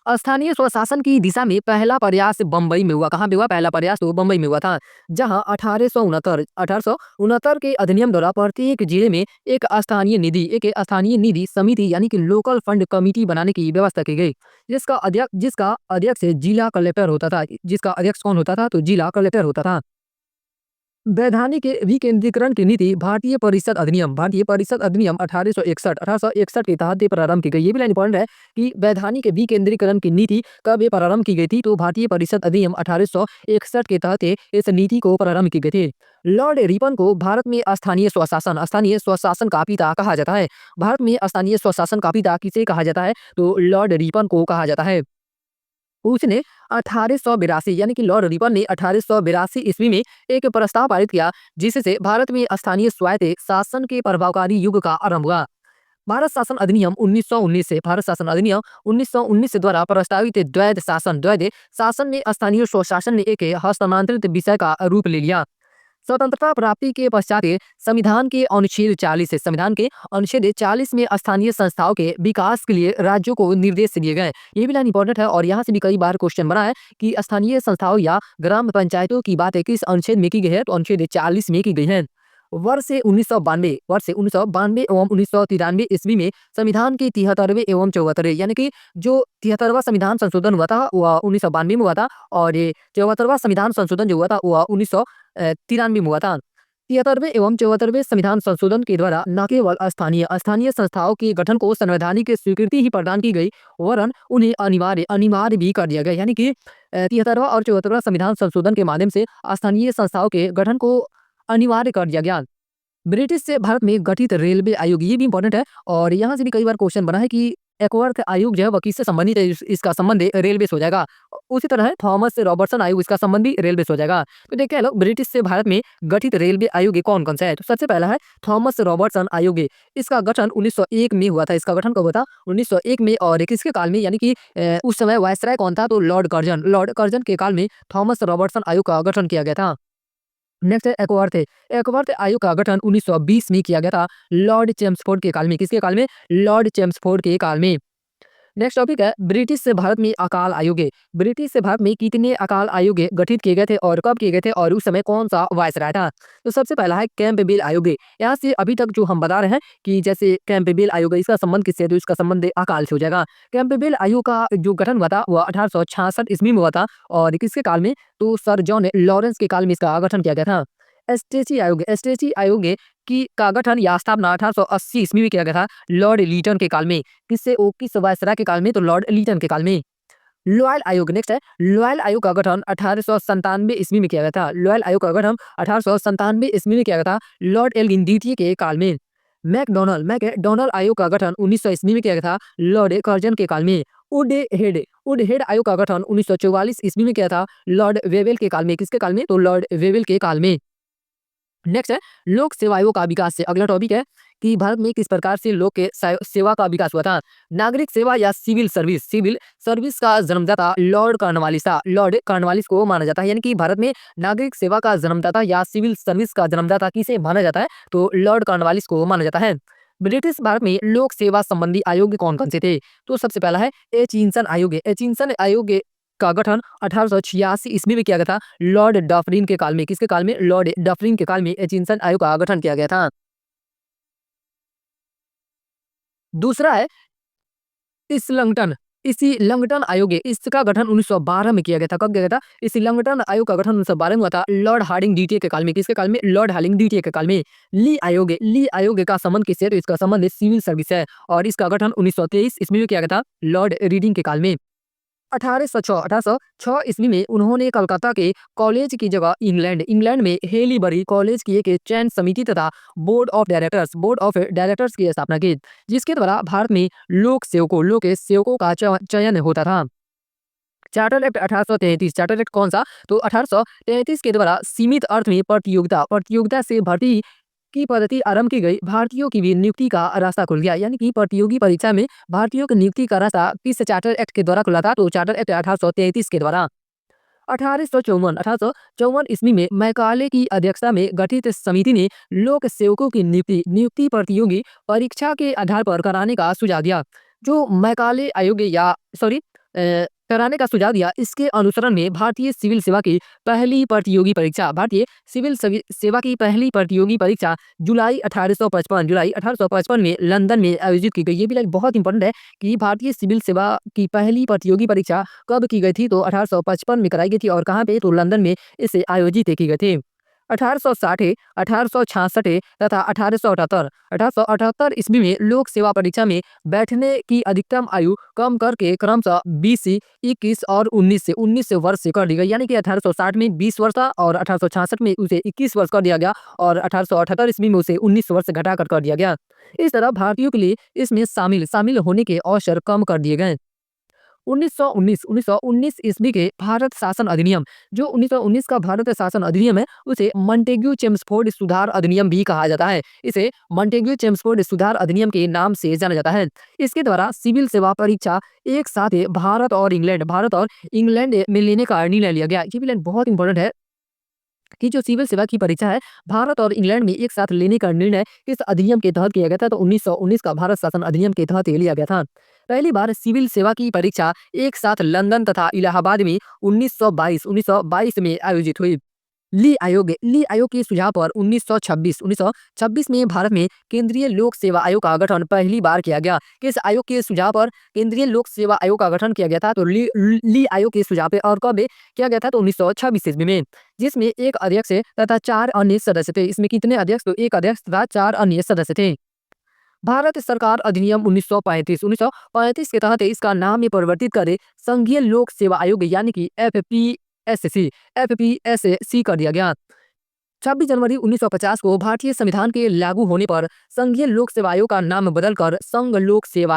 स्थानीय स्वशासन की दिशा में पहला प्रयास बम्बई में हुआ। कहाँ पे हुआ पहला प्रयास? तो बम्बई में हुआ था, जहां 1869 के अधिनियम द्वारा प्रत्येक जिले में एक स्थानीय निधि समिति यानी कि लोकल फंड कमेटी बनाने की व्यवस्था की गई, जिसका अध्यक्ष जिला कलेक्टर होता था। जिसका अध्यक्ष कौन होता था? तो जिला कलेक्टर होता था। वैधानिक विकेंद्रीकरण की नीति भारतीय परिषद अधिनियम 1861 के तहत प्रारंभ की गई। ये भी लाइन इंपॉर्टेंट है कि वैधानिक विकेंद्रीकरण की नीति कब ये प्रारंभ की गई थी? तो भारतीय परिषद अधिनियम 1861 के तहत इस नीति को प्रारंभ की गई थी। लॉर्ड रिपन को भारत में स्थानीय स्वशासन का पिता कहा जाता है। भारत में स्थानीय स्वशासन का पिता किसे कहा जाता है? तो लॉर्ड रिपन को कहा जाता है। उसने 1882 यानी कि लॉर्ड रिपन ने 1882 ईस्वी में एक प्रस्ताव पारित किया, जिससे भारत में स्थानीय स्वायत्त शासन के प्रभावकारी युग का आरंभ हुआ। भारत शासन अधिनियम 1919 द्वारा प्रस्तावित द्वैध शासन में स्थानीय स्वशासन ने एक हस्तांतरित विषय का रूप ले लिया। स्वतंत्रता प्राप्ति के पश्चात संविधान के अनुच्छेद 40 में स्थानीय संस्थाओं के विकास के लिए राज्यों को निर्देश दिए गए। ये भी लाइन इंपॉर्टेंट है और यहाँ से भी कई बार क्वेश्चन बना है कि स्थानीय संस्थाओं या ग्राम पंचायतों की बात किस अनुच्छेद में की गई है? तो अनुच्छेद 40 में की गई है। वर्ष 1992 एवं 1993 ईस्वी में संविधान के 73वें एवं 74वें यानी कि जो 73वां संविधान संशोधन हुआ था वह 1992 में हुआ था, और ये 74वां संविधान संशोधन जो हुआ था वह 1993 में हुआ था। 73वें एवं 74वें संविधान संशोधन के द्वारा न केवल स्थानीय संस्थाओं के गठन को संवैधानिक स्वीकृति ही प्रदान की गई, वरन उन्हें अनिवार्य भी कर दिया गया। यानी कि 73वां और 74वां संविधान संशोधन के माध्यम से स्थानीय संस्थाओं के गठन को अनिवार्य कर दिया गया। ब्रिटिश से भारत में गठित रेलवे आयोग, ये भी इंपॉर्टेंट है और यहाँ से भी कई बार क्वेश्चन बना है कि एकवर्थ आयोग जो है वह किससे संबंधित है? इसका संबंध रेलवे से हो जाएगा। उसी तरह है थॉमस रॉबर्टसन आयोग, इसका संबंध भी रेलवे से हो जाएगा। तो देखिए लोग, ब्रिटिश से भारत में गठित रेलवे आयोग कौन कौन सा है? तो सबसे पहला है थॉमस रॉबर्टसन आयोग। इसका गठन 1901 में हुआ था। इसका गठन कब हुआ था? 1901 में। और किसके काल में? यानी कि उस समय वायसराय कौन था? तो लॉर्ड कर्जन के काल में थॉमस रॉबर्टसन आयोग का गठन किया गया था। नेक्स्ट है एकवर्थ आयोग का गठन 1920 में किया गया था, लॉर्ड चेम्सफोर्ड के काल में। किसके काल में? लॉर्ड चेम्सफोर्ड के काल में। नेक्स्ट टॉपिक है ब्रिटिश से भारत में अकाल आयोग। ब्रिटिश से भारत में कितने अकाल आयोग गठित किए गए थे और कब किए गए थे और उस समय कौन सा वायसराय था? तो सबसे पहला है कैंपबेल आयोग। यहाँ से अभी तक जो हम बता रहे हैं कि जैसे कैंपबेल आयोग, इसका संबंध किससे? तो इसका संबंध अकाल से हो जाएगा। कैंपबेल आयोग का जो गठन हुआ था वह 1866 ईस्वी में हुआ था, और किसके काल में? तो सर जॉन लॉरेंस के काल में इसका गठन किया गया था। एस्टेची आयोग की का गठन या स्थापना 1880 ईस्वी में किया गया था, लॉर्ड लीटन के काल में। किस वायसराय के काल में? तो लॉर्ड लीटन के काल में। लॉयल आयोग नेक्स्ट है, लॉयल आयोग का गठन 1897 ईस्वी में किया गया था। लॉयल आयोग का गठन 1897 ईस्वी में किया गया था लॉर्ड एल्गिन द्वितीय के काल में। मैकडॉनल्ड आयोग का गठन 1900 ईस्वी में किया गया था लॉर्ड कर्जन के काल में। वुडहेड आयोग का गठन 1944 ईस्वी में किया था लॉर्ड वेवेल के काल में। किसके काल में? तो लॉर्ड वेवेल के काल में। नेक्स्ट है लोक सेवा आयोग का विकास से। अगला टॉपिक है कि भारत में किस प्रकार से लोक के सेवा का विकास हुआ था। नागरिक सेवा या सिविल सर्विस का जन्मदाता लॉर्ड कॉर्नवालिस था। लॉर्ड कॉर्नवालिस को माना जाता है, यानी कि भारत में नागरिक सेवा का जन्मदाता या सिविल सर्विस का जन्मदाता किसे माना जाता है? तो लॉर्ड कॉर्नवालिस को माना जाता है। ब्रिटिश भारत में लोक सेवा संबंधी आयोग कौन कौन से थे? तो सबसे पहला है एचिंसन आयोग। एचिंसन आयोग का गठन 1886 ईस्वी में किया गया था लॉर्ड डफरिन के काल में। किसके काल में? लॉर्ड डफरिन के काल में एचिंसन आयोग का गठन किया गया था। दूसरा है इसी लंगटन आयोग। इसका गठन 1912 में किया गया था। कब किया गया था? इसी लंगटन आयोग का गठन 1912 में हुआ था लॉर्ड हार्डिंग द्वितीय के काल में। किसके काल में? लॉर्ड हार्डिंग द्वितीय के काल में। ली आयोग का संबंध किससे? तो इसका संबंध सिविल सर्विस है और इसका गठन 1923 ईस्वी में किया गया था लॉर्ड रीडिंग के काल में। 1806 ईस्वी में उन्होंने कलकत्ता के कॉलेज की जगह इंग्लैंड में हेलीबरी कॉलेज की एक चयन समिति तथा बोर्ड ऑफ डायरेक्टर्स की स्थापना की, जिसके द्वारा भारत में लोक सेवकों का चयन होता था। Charter act 1833। चार्टर एक्ट कौन सा? तो 1833 के द्वारा सीमित अर्थ में प्रतियोगिता से भर्ती की पद्धति आरंभ की गई। भारतीयों की भी नियुक्ति का रास्ता खुल गया, यानी कि प्रतियोगी परीक्षा में भारतीयों की नियुक्ति का रास्ता किस चार्टर एक्ट के द्वारा खुला था? तो चार्टर एक्ट 1833 के द्वारा। 1854 ईस्वी में मैकाले की अध्यक्षता में गठित समिति ने लोक सेवकों की नियुक्ति प्रतियोगी परीक्षा के आधार पर कराने का सुझाव दिया। जो मैकाले आयोग या सॉरी कराने का सुझाव दिया, इसके अनुसरण में भारतीय सिविल सेवा की पहली प्रतियोगी परीक्षा जुलाई 1855 में लंदन में आयोजित की गई। ये भी लाइन बहुत इंपॉर्टेंट है कि भारतीय सिविल सेवा की पहली प्रतियोगी परीक्षा कब की गई थी? तो 1855 में कराई गई थी और कहाँ पे? तो लंदन में इसे आयोजित की गई थी। 1860, 1866 तथा 1878 ईस्वी में लोक सेवा परीक्षा में बैठने की अधिकतम आयु कम करके क्रमशः 20, 21 और 19 वर्ष से कर दी गई, यानी कि 1860 में 20 वर्ष था और 1866 में उसे 21 वर्ष कर दिया गया और 1878 ईस्वी में उसे 19 वर्ष घटाकर कर दिया गया। इस तरह भारतीयों के लिए इसमें शामिल होने के अवसर कम कर दिए गए। 1919 ईस्वी के भारत शासन अधिनियम, जो 1919 का भारत शासन अधिनियम है, उसे मॉन्टेग्यू चेम्सफोर्ड सुधार अधिनियम भी कहा जाता है। इसे मॉन्टेग्यू चेम्सफोर्ड सुधार अधिनियम के नाम से जाना जाता है। इसके द्वारा सिविल सेवा परीक्षा एक साथ भारत और इंग्लैंड में लेने का निर्णय लिया गया। ये भी लाइन बहुत इंपॉर्टेंट है कि जो सिविल सेवा की परीक्षा है भारत और इंग्लैंड में एक साथ लेने का निर्णय किस अधिनियम के तहत किया गया था? तो 1919 का भारत शासन अधिनियम के तहत ये लिया गया था। पहली बार सिविल सेवा की परीक्षा एक साथ लंदन तथा इलाहाबाद में 1922 में आयोजित हुई। ली आयोग के सुझाव पर 1926 में भारत में केंद्रीय लोक सेवा आयोग का गठन पहली बार किया गया। किस आयोग के सुझाव पर केंद्रीय लोक सेवा आयोग का गठन किया गया था? तो ली आयोग के सुझाव पे और कब किया गया था? तो 1926 ईस्वी में, जिसमें एक अध्यक्ष तथा 4 अन्य सदस्य थे। इसमें कितने अध्यक्ष? तो एक अध्यक्ष तथा 4 अन्य सदस्य थे। भारत सरकार अधिनियम 1935 के तहत इसका नाम परिवर्तित कर संघीय लोक सेवा आयोग यानी कि एफपीएससी कर दिया गया। 26 जनवरी 1950 को भारतीय संविधान के लागू होने पर संघीय लोक सेवा आयोग का नाम बदलकर संघ लोक सेवा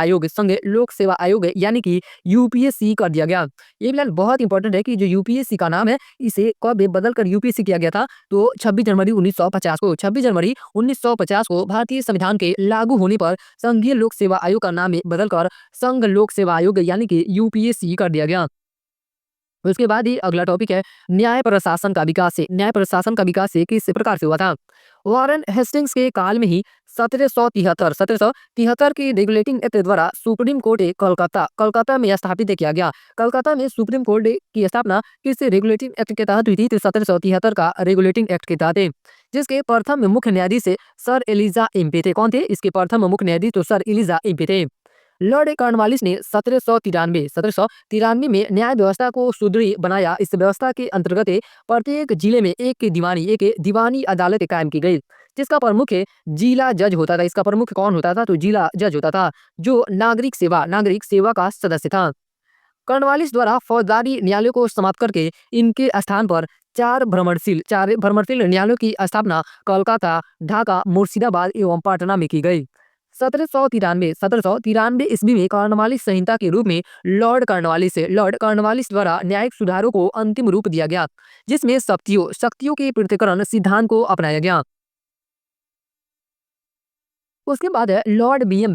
आयोग यानी कि यूपीएससी कर दिया गया। ये भी बहुत इंपॉर्टेंट है कि जो यूपीएससी का नाम है इसे कब बदलकर यूपीएससी किया गया था? तो 26 जनवरी 1950 को भारतीय संविधान के लागू होने पर संघीय लोक सेवा आयोग का नाम बदलकर संघ लोक सेवा आयोग यानी कि यूपीएससी कर दिया गया। उसके बाद ही अगला टॉपिक है न्याय प्रशासन का विकास से। न्याय प्रशासन का विकास से किस प्रकार से हुआ था? वॉरेन हेस्टिंग्स के काल में ही 1773 के रेगुलेटिंग एक्ट द्वारा सुप्रीम कोर्ट कलकत्ता में स्थापित किया गया। कलकत्ता में सुप्रीम कोर्ट की स्थापना किस रेगुलेटिंग एक्ट के तहत हुई थी? तो 1773 का रेगुलेटिंग एक्ट के तहत, जिसके प्रथम मुख्य न्यायाधीश सर एलिजा इम्पे थे। कौन थे इसके प्रथम मुख्य न्यायाधीश? तो सर एलिजा इम्पे थे। लॉर्ड कॉर्नवालिस ने 1793 में न्याय व्यवस्था को सुदृढ़ बनाया। इस व्यवस्था के अंतर्गत प्रत्येक जिले में एक दीवानी अदालत कायम की गई, जिसका प्रमुख जिला जज होता था। इसका प्रमुख कौन होता था? तो जिला जज होता था, जो नागरिक सेवा का सदस्य था। कॉर्नवालिस द्वारा फौजदारी न्यायालयों को समाप्त करके इनके स्थान पर चार भ्रमणशील न्यायालयों की स्थापना कोलकाता, ढाका, मुर्शिदाबाद एवं पटना में की गई। 1793 ईस्वी में कॉर्नवालिस संहिता के रूप में लॉर्ड कॉर्नवालिस द्वारा न्यायिक सुधारों को अंतिम रूप दिया गया, जिसमें शक्तियों के पृथक्करण सिद्धांत को अपनाया गया। उसके बाद है लॉर्ड विलियम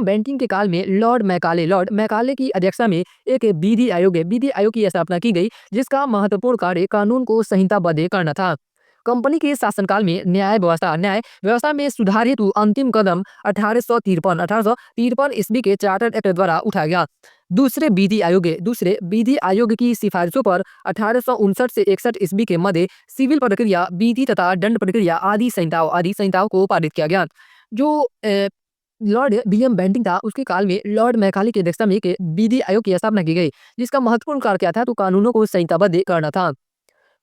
बेंटिंग के काल में लॉर्ड मैकाले की अध्यक्षता में एक विधि आयोग की स्थापना की गई, जिसका महत्वपूर्ण कार्य कानून को संहिताबद्ध करना था। कंपनी के शासनकाल में न्याय व्यवस्था में सुधार हेतु अंतिम कदम 1853 ईस्वी के चार्टर एक्ट द्वारा उठाया गया। दूसरे विधि आयोग की सिफारिशों पर 1859 से 61 ईस्वी के मध्य सिविल प्रक्रिया, विधि तथा दंड प्रक्रिया आदि संहिताओं को पारित किया गया। जो लॉर्ड विलियम बेंटिंग था, उसके काल में लॉर्ड मैकाले की अध्यक्षता में एक विधि आयोग की स्थापना की गई, जिसका महत्वपूर्ण कार्य क्या था, तो कानूनों को संहिताबद्ध करना था।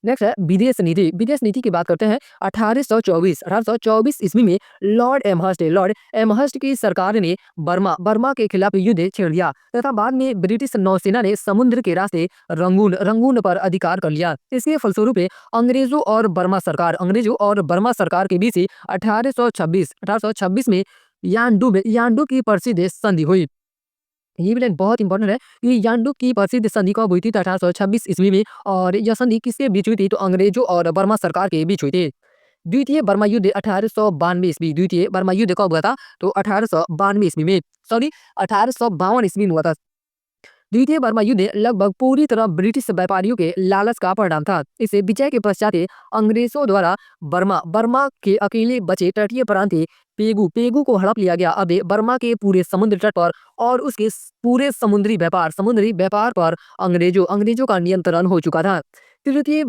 नेक्स्ट है विदेश नीति की बात करते हैं। 1824 ईस्वी में लॉर्ड एमहर्स्ट की सरकार ने बर्मा के खिलाफ युद्ध छेड़ दिया तथा बाद में ब्रिटिश नौसेना ने समुद्र के रास्ते रंगून पर अधिकार कर लिया। इसके फलस्वरूप अंग्रेजों और बर्मा सरकार के बीच 1826 में यानडू की प्रसिद्ध संधि हुई। ये भी लाइन बहुत इंपॉर्टेंट है कि यानडू की प्रसिद्ध संधि कब हुई थी, तो 1826 ईस्वी में। और यह संधि किसके बीच हुई थी, तो अंग्रेजों और बर्मा सरकार के बीच हुई थी। द्वितीय बर्मा युद्ध 1892 ईस्वी। द्वितीय बर्मा युद्ध कब हुआ था, तो 1892 ईस्वी में, सॉरी 1852 ईस्वी में हुआ था। द्वितीय बर्मा युद्ध लगभग पूरी तरह ब्रिटिश व्यापारियों के लालच का परिणाम था। इसे विजय के पश्चात अंग्रेजों द्वारा बर्मा के अकेले बचे तटीय प्रांत पेगू को हड़प लिया गया। अब बर्मा के पूरे समुद्र तट पर और उसके पूरे समुद्री व्यापार पर अंग्रेजों का नियंत्रण हो चुका था। तृतीय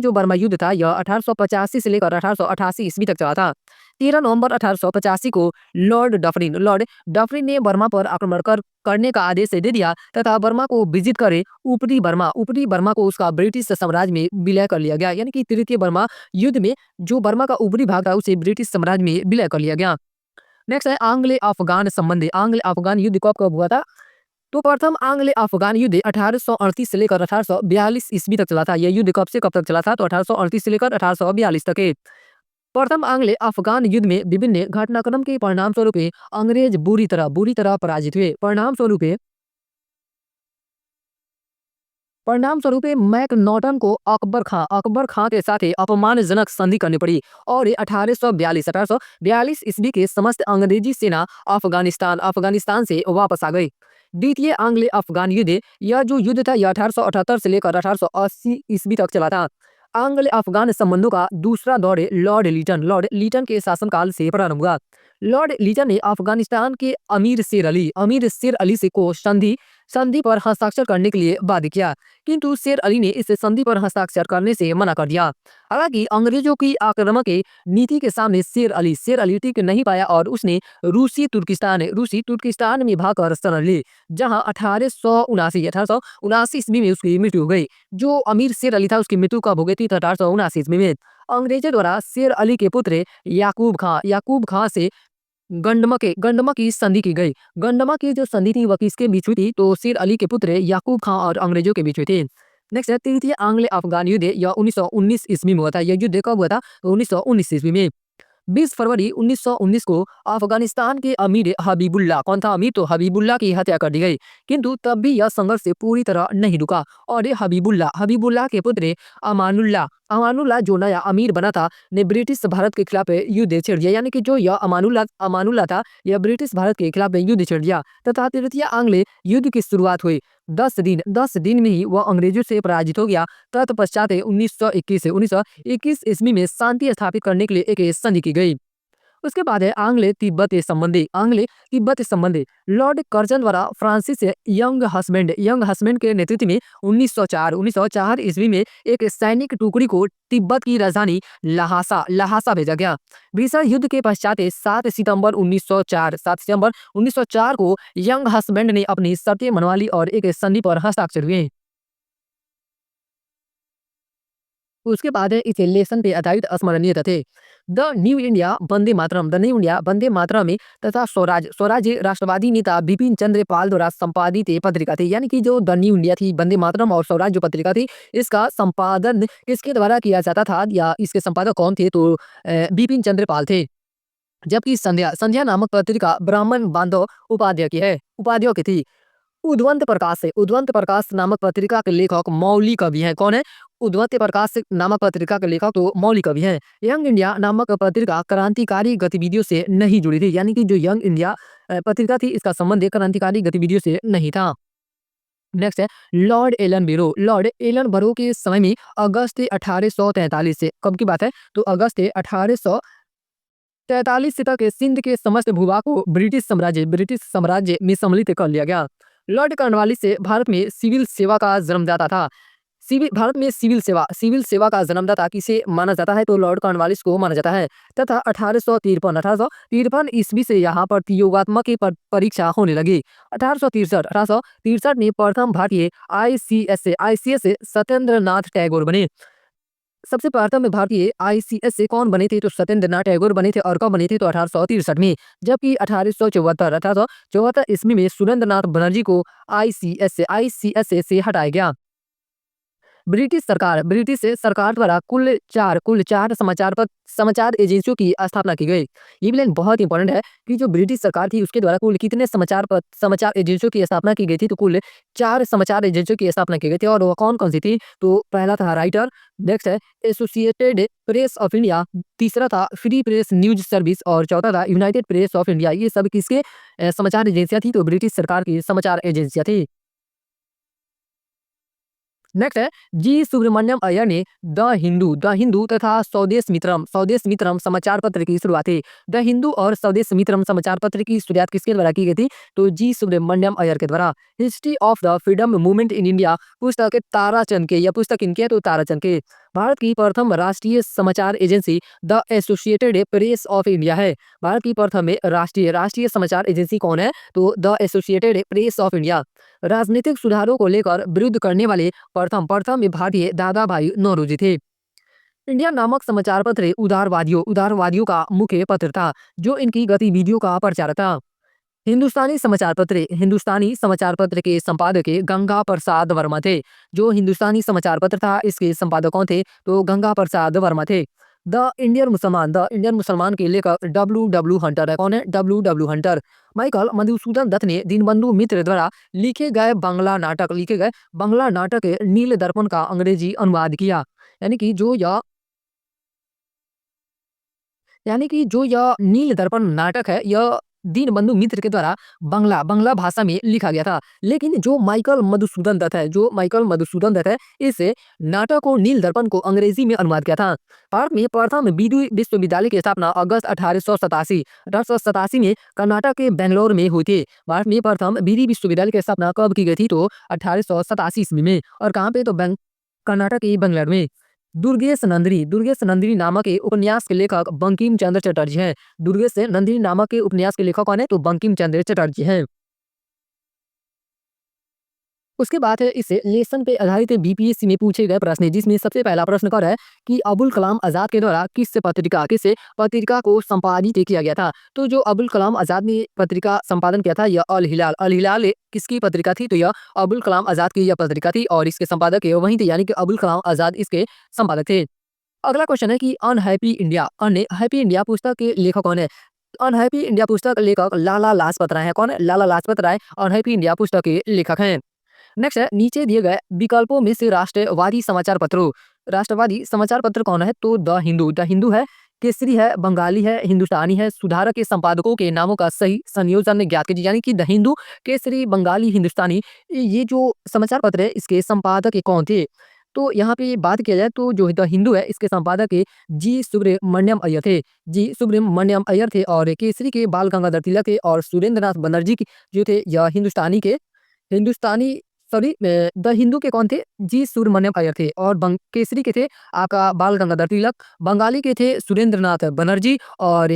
जो बर्मा युद्ध था, यह 1885 से लेकर 1888 ईस्वी तक चला था। 13 नवंबर 1885 को लॉर्ड डफरिन ने बर्मा पर आक्रमण करने का आदेश दे दिया तथा बर्मा को विजित करे ऊपरी बर्मा को उसका ब्रिटिश साम्राज्य में विलय कर लिया गया। यानी कि तृतीय बर्मा युद्ध में जो बर्मा का ऊपरी भाग था, उसे ब्रिटिश साम्राज्य में विलय कर लिया गया। नेक्स्ट है आंग्ल अफगान युद्ध कब हुआ था, तो प्रथम आंग्ल अफगान युद्ध 1838 से लेकर 1842 ईस्वी तक चला था। यह युद्ध कब से कब तक चला था, तो 1838 से लेकर 1842 तक है। प्रथम आंग्ल अफगान युद्ध में विभिन्न घटनाक्रम के परिणाम स्वरूप अंग्रेज बुरी तरह पराजित हुए। परिणाम स्वरूप मैकनॉटन को अकबर खां के साथ अपमानजनक संधि करनी पड़ी और 1842 ईस्वी के समस्त अंग्रेजी सेना अफगानिस्तान से वापस आ गई। द्वितीय आंग्ल अफगान युद्ध, यह जो युद्ध था, यह 1878 से लेकर 1880 ईस्वी तक चला था। आंग्ल अफगान संबंधों का दूसरा दौर लॉर्ड लीटन के शासनकाल से प्रारंभ हुआ। लॉर्ड लीटन ने अफगानिस्तान के अमीर शेर अली से को संधि पर हस्ताक्षर करने के लिए बाध्य किया, किंतु शेर अली ने इस संधि पर हस्ताक्षर करने से मना कर दिया। हालांकि अंग्रेजों की आक्रामक नीति के सामने शेर अली टिक नहीं पाया और उसने रूसी तुर्किस्तान में भागकर शरण ली, जहां 1879 ईस्वी में उसकी मृत्यु हो गई। जो अमीर शेर अली था, उसकी मृत्यु कब हो गई थी, 1879 ईस्वी में। अंग्रेजों द्वारा शेर अली के पुत्र याकूब खां से गंडमा की संधि की गई। गंडमा की जो संधि थी, वह किसके बीच हुई थी, तो शेर अली के पुत्र याकूब खां और अंग्रेजों के बीच हुई थी। नेक्स्ट है तृतीय आंग्ल अफगान युद्ध, यह 1919 ईस्वी में हुआ था। यह युद्ध कब हुआ था, तो 1919 ईस्वी में। 20 फरवरी 1919 को अफगानिस्तान के अमीर हबीबुल्ला, कौन था अमीर, तो हबीबुल्ला की हत्या कर दी गई, किंतु तब भी यह संघर्ष से पूरी तरह नहीं रुका और हबीबुल्ला के पुत्र अमानुल्लाह जो नया अमीर बना था, ने ब्रिटिश भारत के खिलाफ युद्ध छेड़ दिया। यानी कि जो यह अमानुल्लाह था, यह ब्रिटिश भारत के खिलाफ युद्ध छेड़ दिया तथा तृतीय आंग्ल युद्ध की शुरुआत हुई। 10 दिन में ही वह अंग्रेजों से पराजित हो गया। तत्पश्चात 1921 ईस्वी में शांति स्थापित करने के लिए एक संधि की गई। उसके बाद है आंग्ल तिब्बत संबंधी लॉर्ड कर्जन द्वारा फ्रांसिस यंग हस्बैंड के नेतृत्व में 1904 ईस्वी में एक सैनिक टुकड़ी को तिब्बत की राजधानी लहासा भेजा गया। भीषण युद्ध के पश्चात 7 सितंबर 1904 को यंग हस्बैंड ने अपनी शर्तें मनवा ली और एक संधि पर हस्ताक्षर हुए। उसके बाद है इसे लेसन पे आधारित स्मरणीय थे। The new India Vande Mataram, the new India Vande Mataram में तथा स्वराज, स्वराज राष्ट्रवादी नेता बिपिन चंद्र पाल द्वारा संपादित ये पत्रिका थी। यानी कि जो द न्यू इंडिया थी, वंदे मातरम और स्वराज जो पत्रिका थी, इसका संपादन किसके द्वारा किया जाता था या इसके संपादक कौन थे? तो बिपिन चंद्र पाल थे। जबकि संध्या, संध्या नामक पत्रिका ब्राह्मण बांधव उपाध्याय की है, उपाध्याय की थी। उद्वंत प्रकाश है, उद्वंत प्रकाश नामक पत्रिका के लेखक मौली कवि हैं। कौन है? उद्वंत प्रकाश नामक पत्रिका के लेखक तो मौली कवि हैं। यंग इंडिया नामक पत्रिका क्रांतिकारी गतिविधियों से नहीं जुड़ी थी। यानी कि जो यंग इंडिया पत्रिका थी, इसका संबंध क्रांतिकारी गतिविधियों से नहीं था। नेक्स्ट है लॉर्ड एलन बेरो। लॉर्ड एलन बरो के समय में अगस्त 1843 से, कब की बात है? तो अगस्त 1843 से तक सिंध के समस्त भूभाग को ब्रिटिश साम्राज्य में सम्मिलित कर लिया गया। लॉर्ड कॉर्नवालिस से भारत में सिविल सेवा का जन्मदाता था। सिविल भारत में सिविल सेवा का जन्मदाता किसे माना जाता है? तो लॉर्ड कॉर्नवालिस को माना जाता है। तथा 1853 ईस्वी से यहाँ पर योगात्मक की परीक्षा होने लगी। 1863 में प्रथम भारतीय आईसीएस से सत्येंद्र नाथ टैगोर बने। सबसे प्रथम भारतीय आईसीएस से कौन बने थे? तो सत्येंद्र नाथ टैगोर बने थे। और कब बने थे? तो 1863 में। जबकि 1874 ईस्वी में सुरेंद्र नाथ बनर्जी को आईसीएस से हटाया गया। ब्रिटिश सरकार द्वारा कुल चार समाचार एजेंसियों की स्थापना की गई। ये भी लाइन बहुत इंपॉर्टेंट है कि जो ब्रिटिश सरकार थी, उसके द्वारा कुल कितने समाचार एजेंसियों की स्थापना की गई थी? तो कुल 4 समाचार एजेंसियों की स्थापना की गई थी। और वो कौन-कौन सी थी? तो पहला था राइटर, नेक्स्ट है एसोसिएटेड प्रेस ऑफ इंडिया, तीसरा था फ्री प्रेस न्यूज़ सर्विस और चौथा था यूनाइटेड प्रेस ऑफ इंडिया। ये सब किसके समाचार एजेंसियाँ थी? तो ब्रिटिश सरकार की समाचार एजेंसियाँ थी। नेक्स्ट है जी सुब्रमण्यम अय्यर ने द हिंदू तथा स्वदेश मित्रम समाचार पत्र की शुरुआत की। द हिंदू और स्वदेश मित्रम समाचार पत्र की शुरुआत किसके द्वारा की गई थी? तो जी सुब्रमण्यम अय्यर के द्वारा। History of the freedom movement in India पुस्तक ताराचंद के, यह पुस्तक इनके है तो ताराचंद के। भारत की प्रथम राष्ट्रीय समाचार agency the associated press of India है। भारत की प्रथम में राष्ट्रीय समाचार एजेंसी कौन है? तो the associated press of India. राजनीतिक सुधारों को लेकर विरोध करने वाले प्रथम में भारतीय दादा भाई नौरोजी थे। इंडिया नामक समाचार पत्र उदारवादियों का मुख्य पत्र था, जो इनकी गतिविधियों का प्रचार था। हिंदुस्तानी समाचार पत्र के संपादक गंगा प्रसाद वर्मा थे। जो हिंदुस्तानी समाचार पत्र था, इसके संपादक कौन थे? तो गंगा प्रसाद वर्मा थे। द इंडियन मुसलमान के लेखक डब्ल्यू हंटर है। कौन है? W Hunter. Michael Madhusudan Dutt ने दीनबंधु मित्र द्वारा लिखे गए बांग्ला नाटक नील दर्पण का अंग्रेजी अनुवाद किया। यानी कि जो यह नील दर्पण नाटक है, यह दीनबंधु मित्र के द्वारा बांग्ला भाषा में लिखा गया था। लेकिन जो माइकल मधुसूदन दत्त है, इस नाटक को नील दर्पण को अंग्रेजी में अनुवाद किया था। भारत में प्रथम विधि विश्वविद्यालय की स्थापना अगस्त 1887 में कर्नाटक के बेंगलोर में हुई थी। भारत में प्रथम विधि विश्वविद्यालय की स्थापना कब की गई थी? तो 1887 ईस्वी में। और कहाँ पे? तो कर्नाटक के बेंगलोर में। दुर्गेश नंदिनी नामक के उपन्यास के लेखक बंकिम चंद्र चटर्जी हैं। दुर्गेश नंदिनी नामक के उपन्यास के लेखक कौन है? तो बंकिम चंद्र चटर्जी हैं। उसके बाद है इस लेसन पे आधारित बीपीएससी में पूछे गए प्रश्न, जिसमें सबसे पहला प्रश्न कर है कि अबुल कलाम आजाद के द्वारा किस पत्रिका को संपादित किया गया था? तो जो अबुल कलाम आजाद ने पत्रिका संपादन किया था, यह अल हिलाल किसकी पत्रिका थी? तो यह अबुल कलाम आजाद की यह पत्रिका थी और इसके संपादक वही थे, यानी कि अबुल कलाम आजाद इसके संपादक थे। अगला क्वेश्चन है कि अनहैप्पी इंडिया पुस्तक के लेखक कौन है? अनहैप्पी इंडिया पुस्तक लेखक लाला लाजपत राय है। कौन है? लाला लाजपत राय अनहैप्पी इंडिया पुस्तक के लेखक हैं। नेक्स्ट है नीचे दिए गए विकल्पों में से राष्ट्रवादी समाचार पत्र कौन है? तो द हिंदू है, केसरी है, बंगाली है, हिंदुस्तानी है। सुधारक के संपादकों के नामों का सही संयोजन ज्ञात कीजिए। यानी कि द हिंदू, केसरी, बंगाली, हिंदुस्तानी, ये जो समाचार पत्र है, इसके संपादक कौन थे? तो यहाँ पे बात किया जाए तो जो द हिंदू है, इसके संपादक जी सुब्रमण्यम अय्यर थे और केसरी के बाल गंगाधर तिलक थे और सुरेंद्र नाथ बनर्जी की जो थे यह हिंदुस्तानी द हिंदू के कौन थे? जी सुब्रमण्यम अय्यर थे। और केसरी के थे आपका बाल गंगाधर तिलक, बंगाली के थे सुरेंद्र नाथ बनर्जी और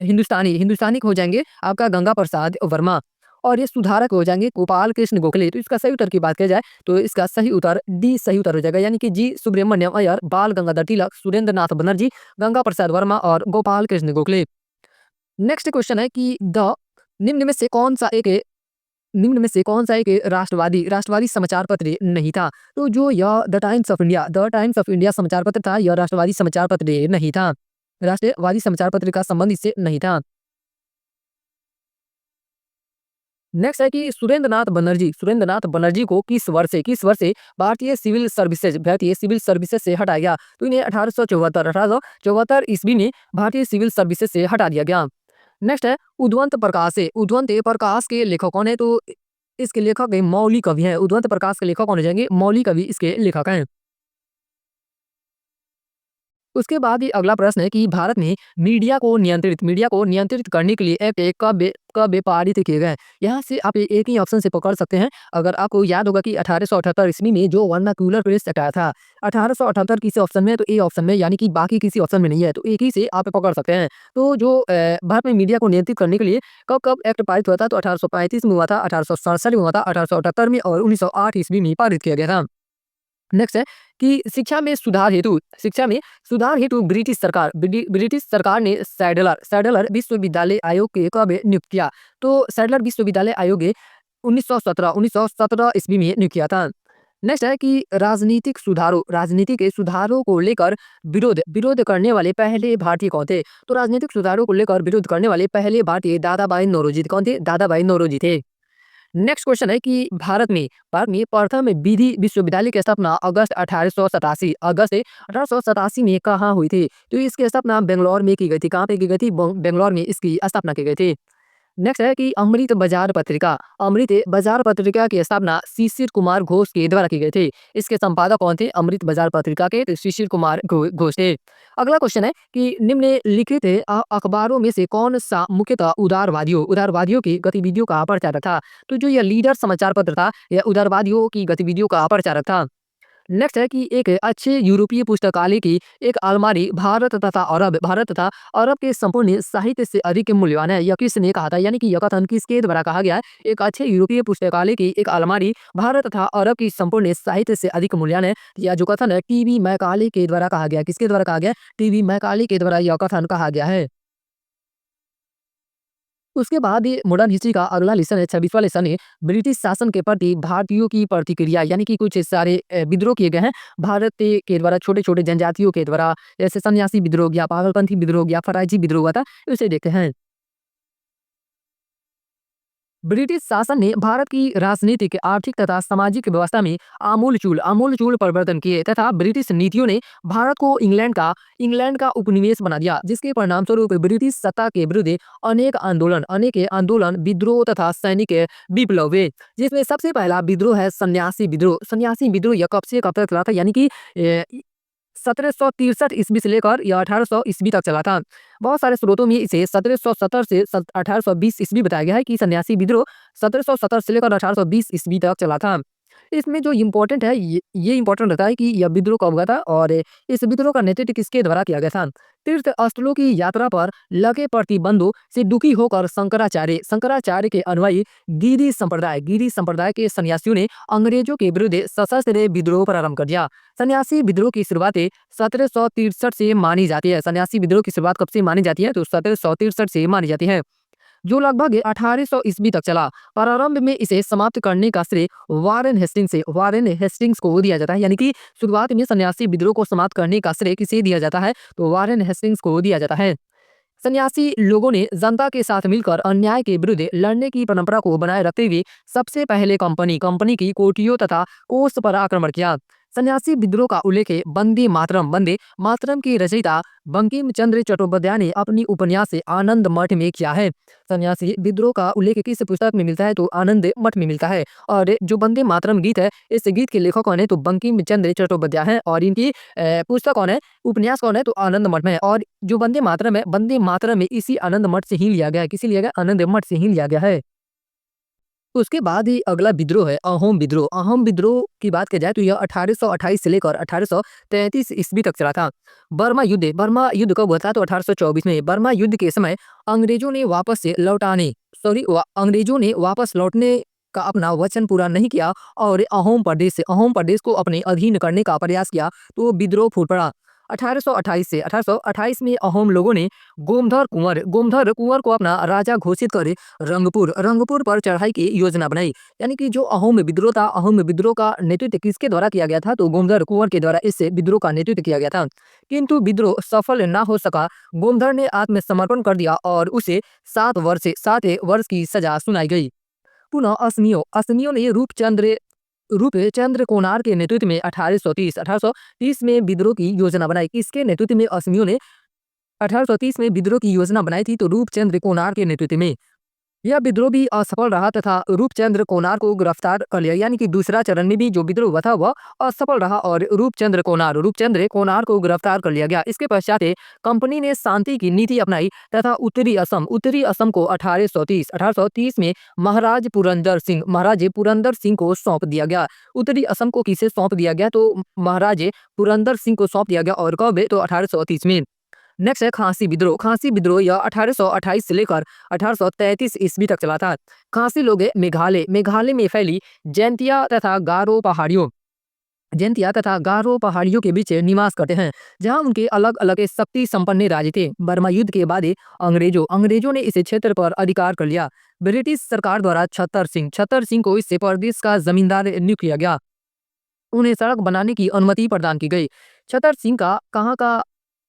हिंदुस्तानी के हो जाएंगे आपका गंगा प्रसाद वर्मा। और ये सुधारक हो जाएंगे गोपाल कृष्ण गोखले। तो इसका सही उत्तर की बात की जाए तो इसका सही उत्तर डी सही उत्तर हो जाएगा, यानी कि जी सुब्रमण्यम अय्यर, बाल गंगाधर तिलक, सुरेंद्र नाथ बनर्जी, गंगा प्रसाद वर्मा और गोपाल कृष्ण गोखले। नेक्स्ट क्वेश्चन है कि द निम्न में से कौन सा एक निम्न में से कौन सा एक राष्ट्रवादी राष्ट्रवादी समाचार पत्र नहीं था? तो जो यह द टाइम्स ऑफ इंडिया समाचार पत्र था, यह राष्ट्रवादी समाचार पत्र नहीं था। राष्ट्रवादी समाचार पत्र का संबंध इससे नहीं था। नेक्स्ट है कि सुरेंद्र नाथ बनर्जी को किस वर्ष से भारतीय सिविल सर्विसेज से हटाया गया? तो इन्हें 1874 ईस्वी में भारतीय सिविल सर्विसेज से हटा दिया गया। नेक्स्ट है उद्वंत प्रकाश के लेखक कौन है? तो इसके लेखक मौली कवि हैं। उद्वंत प्रकाश के लेखक कौन हो जाएंगे? मौली कवि इसके लेखक हैं। उसके बाद ये अगला प्रश्न है कि भारत में मीडिया को नियंत्रित करने के लिए एक्ट कब पारित किए गए? यहाँ से आप एक ही ऑप्शन से पकड़ सकते हैं। अगर आपको याद होगा कि 1878 ईस्वी में जो वर्नाक्यूलर प्रेस एक्ट आया था, 1878 किसी ऑप्शन में, तो ए ऑप्शन में, यानी कि बाकी किसी ऑप्शन में नहीं है, तो एक ही से आप पकड़ सकते हैं। तो जो भारत में मीडिया को नियंत्रित करने के लिए कब एक्ट पारित हुआ था? तो 1835 में हुआ था, 1867 में हुआ था, 1878 में और 1908 ईस्वी में पारित किया गया था। नेक्स्ट है कि शिक्षा में सुधार हेतु ब्रिटिश सरकार ने सैडलर विश्वविद्यालय आयोग के कब नियुक्त किया? तो सैडलर विश्वविद्यालय आयोग 1917 ईस्वी में नियुक्त किया था। नेक्स्ट है कि राजनीति के सुधारों को लेकर विरोध करने वाले पहले भारतीय कौन थे? तो राजनीतिक सुधारों को लेकर विरोध करने वाले पहले भारतीय दादाभाई नौरोजी कौन थे? दादाभाई नौरोजी थे। नेक्स्ट क्वेश्चन है कि भारत में प्रथम विधि विश्वविद्यालय की स्थापना अगस्त 1887 में कहाँ हुई थी? तो इसकी स्थापना बेंगलोर में की गई थी। कहाँ पे की गई थी? बेंगलोर में इसकी स्थापना की गई थी। नेक्स्ट है कि अमृत बाजार पत्रिका की स्थापना शिशिर कुमार घोष के द्वारा की गई थी। इसके संपादक कौन थे? अमृत बाजार पत्रिका के तो शिशिर कुमार घोष थे। अगला क्वेश्चन है कि निम्नलिखित अखबारों में से कौन सा मुख्यतः उदारवादियों की गतिविधियों का प्रचारक था? तो जो यह लीडर समाचार पत्र था, यह उदारवादियों की गतिविधियों का प्रचारक था। नेक्स्ट है कि एक अच्छे यूरोपीय पुस्तकालय की एक अलमारी भारत तथा अरब के संपूर्ण साहित्य से अधिक मूल्यवान है। यह किसने कहा था? यानी कि यह कथन किसके द्वारा कहा गया है? एक अच्छे यूरोपीय पुस्तकालय की एक अलमारी भारत तथा अरब की संपूर्ण साहित्य से अधिक मूल्यवान है। यह जो कथन है टीवी मैकाले के द्वारा कहा गया। किसके द्वारा कहा गया? टीवी मैकाले के द्वारा यह कथन कहा गया है। उसके बाद ये मॉडर्न हिस्ट्री का अगला लेसन है, 26वां लेसन है, ब्रिटिश शासन के प्रति भारतीयों की प्रतिक्रिया, यानी कि कुछ सारे विद्रोह किए गए हैं भारत के द्वारा, छोटे छोटे जनजातियों के द्वारा, जैसे सन्यासी विद्रोह या पागलपंथी विद्रोह या फराइजी विद्रोह हुआ था, उसे देखते हैं। ब्रिटिश शासन ने भारत की राजनीतिक, आर्थिक तथा सामाजिक व्यवस्था में आमूलचूल परिवर्तन किए तथा ब्रिटिश नीतियों ने भारत को इंग्लैंड का उपनिवेश बना दिया, जिसके परिणाम स्वरूप ब्रिटिश सत्ता के विरुद्ध अनेक आंदोलन, विद्रोह तथा सैनिक विप्लव हुए, जिसमें सबसे पहला विद्रोह है सन्यासी विद्रोह। यह कब से कब तक चला था? यानी कि 1763 ईस्वी से लेकर यह 1800 ईस्वी तक चला था। बहुत सारे स्रोतों में इसे 1770 से 1820 ईस्वी बताया गया है कि सन्यासी विद्रोह 1770 से लेकर 1820 ईस्वी तक चला था। इसमें जो इम्पोर्टेंट है, ये इम्पोर्टेंट रहता है कि यह विद्रोह कब हुआ था और इस विद्रोह का नेतृत्व किसके द्वारा किया गया था। तीर्थ स्थलों की यात्रा पर लगे प्रतिबंधों से दुखी होकर शंकराचार्य के अनुयायी गिरी संप्रदाय के सन्यासियों ने अंग्रेजों के विरुद्ध सशस्त्र विद्रोह प्रारंभ कर दिया। सन्यासी विद्रोह की शुरुआत 1763 से मानी जाती है। सन्यासी विद्रोह की शुरुआत कब से मानी जाती है? तो 1763 से मानी जाती है, जो लगभग 1800 ईस्वी तक चला। प्रारंभ में इसे समाप्त करने का श्रेय वारेन हेस्टिंग्स को दिया जाता है, यानी कि शुरुआत में सन्यासी विद्रोह को समाप्त करने का श्रेय किसे दिया जाता है? तो वारेन हेस्टिंग्स को दिया जाता है। सन्यासी लोगों ने जनता के साथ मिलकर अन्याय के विरुद्ध लड़ने की परंपरा को बनाए रखते हुए सबसे पहले कंपनी की कोठियों तथा कोष पर आक्रमण किया। सन्यासी विद्रोह का उल्लेख वंदे मातरम की रचयिता बंकिम चंद्र चट्टोपाध्याय ने अपनी उपन्यास आनंद मठ में किया है। सन्यासी विद्रोह का उल्लेख किस पुस्तक में मिलता है? तो आनंद मठ में मिलता है। और जो वंदे मातरम गीत है, इस गीत के लेखक कौन है? तो बंकिम चंद्र चट्टोपाध्याय है। और इनकी पुस्तक कौन है, उपन्यास कौन है? तो आनंद मठ में है। और जो वंदे मातरम है, वंदे मातरम में इसी आनंद मठ से ही लिया गया है। किसी लिया गया? आनंद मठ से ही लिया गया है। उसके बाद ही अगला विद्रोह है अहोम विद्रोह की बात की जाए तो यह 1828 से लेकर 1833 ईस्वी तक चला था। बर्मा युद्ध कब हुआ था? तो 1824 में। बर्मा युद्ध के समय अंग्रेजों ने वापस से लौटाने अंग्रेजों ने वापस लौटने का अपना वचन पूरा नहीं किया और अहोम प्रदेश को अपने अधीन करने का प्रयास किया, तो विद्रोह फूट पड़ा। 1828 से 1828 में अहोम लोगों ने गोमधर कुंवर को अपना राजा घोषित कर रंगपुर पर चढ़ाई की योजना बनाई। यानी कि जो अहोम विद्रोह था, अहोम विद्रोह का नेतृत्व किसके द्वारा किया गया था, तो गोमधर कुंवर के द्वारा इस विद्रोह का नेतृत्व किया गया था। किंतु विद्रोह सफल न हो सका। गोमधर ने आत्मसमर्पण कर दिया और उसे 7 वर्ष की सजा सुनाई गई। पुनः असमियों ने रूपचंद्र कोनार के नेतृत्व में 1830 में विद्रोह की योजना बनाई। किसके नेतृत्व में असमियों ने 1830 में विद्रोह की योजना बनाई थी, तो रूपचंद्र कोनार के नेतृत्व में। यह विद्रोह भी असफल रहा तथा रूपचंद्र कोनार को गिरफ्तार कर लिया। यानी कि दूसरा चरण में भी जो विद्रोह हुआ था वह असफल रहा और रूपचंद्र कोनार को गिरफ्तार कर लिया गया। इसके पश्चात कंपनी ने शांति की नीति अपनाई तथा उत्तरी असम को 1830 में महाराज पुरंदर सिंह को सौंप दिया गया। उत्तरी असम को किसे सौंप दिया गया, तो महाराज पुरंदर सिंह को सौंप दिया गया। और कब, तो 1830 में। नेक्स्ट है खांसी विद्रोह यह 1828 से लेकर 1833 ईस्वी तक चला था। खांसी लोग मेघालय में फैली जैंतिया तथा गारो पहाड़ियों के बीच निवास करते हैं, जहां उनके अलग अलग शक्ति संपन्न राज्य थे। बर्मा युद्ध के बाद अंग्रेजों ने इस क्षेत्र पर अधिकार कर लिया। ब्रिटिश सरकार द्वारा छतर सिंह को इस प्रदेश का जमींदार नियुक्त किया गया। उन्हें सड़क बनाने की अनुमति प्रदान की गई। छतर सिंह का कहाँ का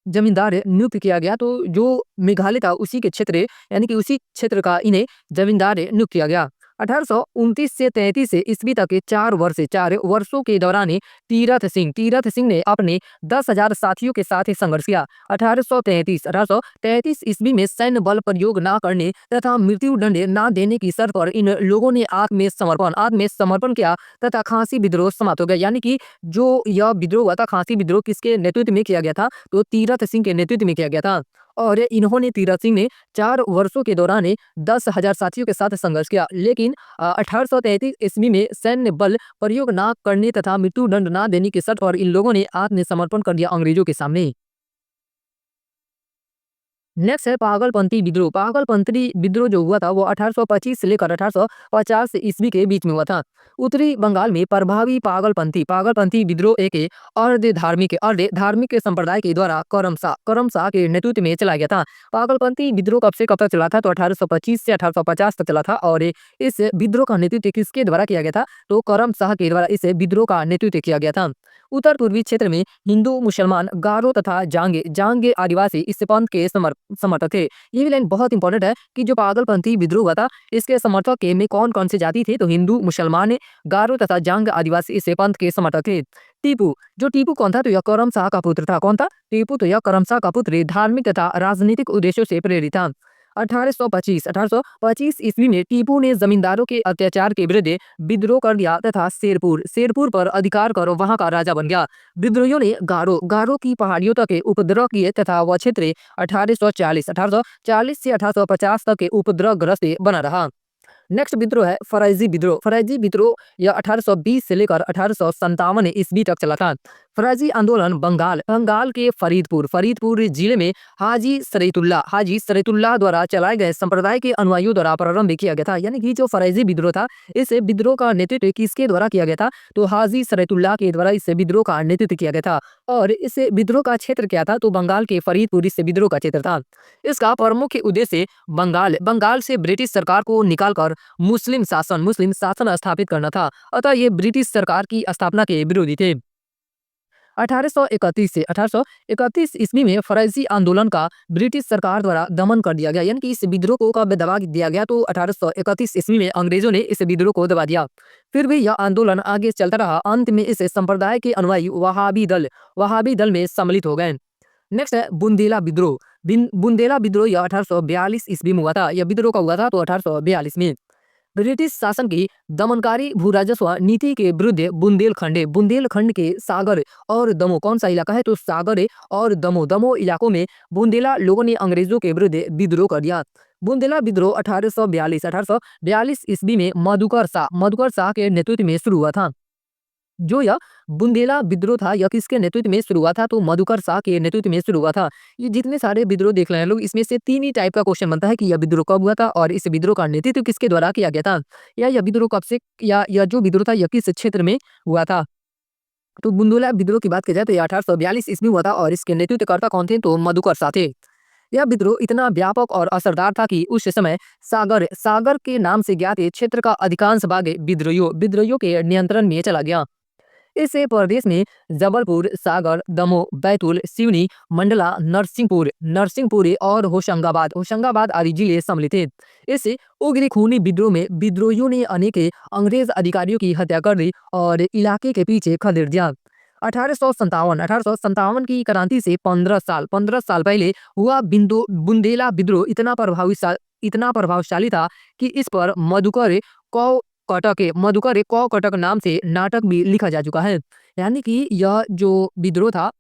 जमींदार नियुक्त किया गया, तो जो मेघालय था उसी के क्षेत्र, यानी कि उसी क्षेत्र का इन्हें जमींदार नियुक्त किया गया। 1829 से 33 ईस्वी तक के 4 वर्षों के दौरान तीरथ सिंह ने अपने 10,000 साथियों के साथ संघर्ष किया। 1833 ईस्वी में सैन्य बल प्रयोग न करने तथा मृत्यु दंड न देने की शर्त पर इन लोगों ने आत्मसमर्पण किया तथा खांसी विद्रोह समाप्त हो गया। यानी कि जो यह विद्रोह हुआ था, खांसी विद्रोह किसके नेतृत्व में किया गया था, तो तीरथ सिंह के नेतृत्व में किया गया था। और तीरथ सिंह ने 4 वर्षों के दौरान 10,000 साथियों के साथ संघर्ष किया। लेकिन 1833 ईस्वी में सैन्य बल प्रयोग न करने तथा मृत्यु दंड न देने की शर्त पर इन लोगों ने आत्मसमर्पण कर दिया अंग्रेजों के सामने। नेक्स्ट है पागलपंथी विद्रोह जो हुआ था वो 1825 से लेकर 1850 ईस्वी के बीच में हुआ था। उत्तरी बंगाल में प्रभावी पागलपंथी विद्रोह एक अर्ध धार्मिक संप्रदाय के द्वारा करमशाह के नेतृत्व में चलाया गया था। पागलपंथी विद्रोह कब से कब तक चला था, तो 1825 से 1850 तक चला था। और इस विद्रोह का नेतृत्व किसके द्वारा किया गया था, तो करमशाह के द्वारा इस विद्रोह का नेतृत्व किया गया था। उत्तर पूर्वी क्षेत्र में हिंदू, मुसलमान, गारो तथा जांगे आदिवासी इस पंथ के समर्थक थे। ये भी लाइन बहुत इंपॉर्टेंट है कि जो पागलपंथी विद्रोह हुआ था इसके समर्थक के में कौन कौन से जाति थे, तो हिंदू, मुसलमान, गारो तथा जांग आदिवासी इस पंथ के समर्थक थे। टीपू कौन था, तो यह करमशाह का पुत्र था। कौन था टीपू, तो यह करमशाह का पुत्र धार्मिक तथा राजनीतिक उद्देश्यों से प्रेरित था। 1825 ईस्वी में टीपू ने जमींदारों के अत्याचार के विरुद्ध विद्रोह कर दिया तथा शेरपुर पर अधिकार कर वहां का राजा बन गया। विद्रोहियों ने गारो की पहाड़ियों तक उपद्रव किए तथा वह क्षेत्र 1840 से 1850 तक उपद्रवग्रस्त बना रहा। नेक्स्ट विद्रोह है फरैजी विद्रोह यह 1820 से लेकर 1857 ईस्वी तक चला था। फरैजी आंदोलन बंगाल के फरीदपुर जिले में हाजी सरीतुल्लाह द्वारा चलाए गए संप्रदाय के अनुयायियों द्वारा प्रारंभ किया गया था। यानी कि जो फरैजी विद्रोह था इस विद्रोह का नेतृत्व किसके द्वारा किया गया था, तो हाजी सरीतुल्लाह के द्वारा इस विद्रोह का नेतृत्व किया गया था। और इस विद्रोह का क्षेत्र क्या था, तो बंगाल के फरीदपुर इस विद्रोह का क्षेत्र था। इसका प्रमुख उद्देश्य बंगाल से ब्रिटिश सरकार को निकालकर मुस्लिम शासन स्थापित करना था। अतः ये ब्रिटिश सरकार की स्थापना के विरोधी थे। 1831 से 1831 ईस्वी में फरैजी आंदोलन का ब्रिटिश सरकार द्वारा दमन कर दिया गया। यानी कि इस विद्रोह को कब दबा दिया गया, तो 1831 ईस्वी में अंग्रेजों ने इस विद्रोह को दबा दिया। फिर भी यह आंदोलन आगे चलता रहा। अंत में इस संप्रदाय के अनुयायी वहाबी दल में सम्मिलित हो गए। नेक्स्ट है बुंदेला विद्रोह यह 1842 ईस्वी में हुआ था। यह विद्रोह का हुआ था, तो 1842 में। ब्रिटिश शासन की दमनकारी भू राजस्व नीति के विरुद्ध बुंदेलखंड के सागर और दमोह, कौन सा इलाका है, तो सागर और दमोह इलाकों में बुंदेला लोगों ने अंग्रेजों के विरुद्ध विद्रोह कर दिया। बुंदेला विद्रोह 1842 ईस्वी में मधुकर शाह के नेतृत्व में शुरू हुआ था। जो यह बुंदेला विद्रोह था, यह किसके नेतृत्व में शुरू हुआ था? तो मधुकर शाह के नेतृत्व में शुरू हुआ था। ये जितने सारे विद्रोह देख रहे हैं लोग, इसमें से 3 ही टाइप का क्वेश्चन बनता है कि यह विद्रोह कब हुआ था और इस विद्रोह का नेतृत्व किसके द्वारा किया गया था? या यह विद्रोह कब से, या यह जो विद्रोह था यह किस क्षेत्र में हुआ था? तो बुंदेला विद्रोह की बात की जाए तो ये 1842 ईस्वी में हुआ था और इसके नेतृत्वकर्ता कौन थे? तो मधुकर शाह थे। यह विद्रोह इतना व्यापक और असरदार था कि उस समय सागर सागर के नाम से ज्ञात ये क्षेत्र का अधिकांश भाग विद्रोहियों के नियंत्रण में चला गया। इस प्रदेश में जबलपुर, सागर, दमोह, बैतूल, सिवनी, मंडला, नरसिंहपुर और होशंगाबाद आदि जिले सम्मिलित थे। इस उग्र खूनी विद्रोह में विद्रोहियों ने अनेक अंग्रेज अधिकारियों की हत्या कर दी और इलाके के पीछे खदेड़ दिया। 1857 की क्रांति से 15 साल पहले हुआ बुंदेला विद्रोह इतना प्रभावशाली था कि इस पर मधुकर कौ कटक नाम से नाटक भी लिखा जा चुका है। यानी कि यह जो विद्रोह था,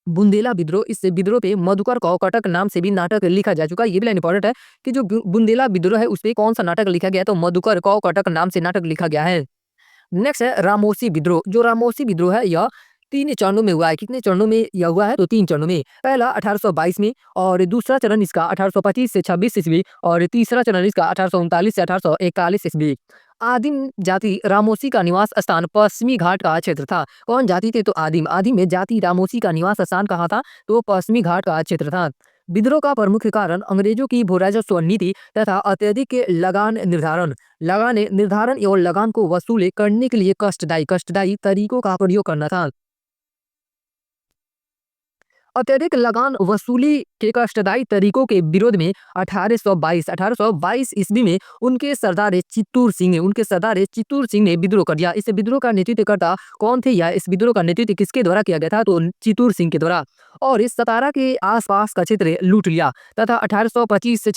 बुंदेला विद्रोह, इस विद्रोह पे मधुकर कौ कटक नाम से भी नाटक लिखा जा चुका है। ये भी लाइन इंपॉर्टेंट है कि जो बुंदेला विद्रोह है उस पे कौन सा नाटक लिखा गया है? तो मधुकर कौ कटक नाम से नाटक लिखा गया है। नेक्स्ट है रामोसी विद्रोह। जो रामोसी विद्रोह है यह 3 चरणों में हुआ है। कितने चरणों में यह हुआ है? तो 3 चरणों में। पहला 1822 में और दूसरा चरण इसका 1825 से 26 ईस्वी और तीसरा चरण इसका 1839 से 1841 ईस्वी। आदिम जाति रामोसी का निवास स्थान पश्चिमी घाट का क्षेत्र था। कौन जाति थे? तो आदिम। आदिम में जाति रामोसी का निवास स्थान कहाँ था? तो पश्चिमी घाट का क्षेत्र था। विद्रोह का प्रमुख कारण अंग्रेजों की भू राजस्व नीति तथा अत्यधिक लगान निर्धारण एवं लगान को वसूले करने के लिए कष्टदायी तरीकों का प्रयोग करना था। अत्यधिक लगान वसूली के कष्टदायी तरीकों के विरोध में 1822 ईस्वी में उनके सरदार चित्तूर सिंह ने विद्रोह कर दिया। इस विद्रोह का नेतृत्वकर्ता कौन थे, या इस विद्रोह का नेतृत्व किसके द्वारा किया गया था? तो चित्तूर सिंह के द्वारा। और इस सतारा के आसपास का क्षेत्र लूट लिया तथा 1825 से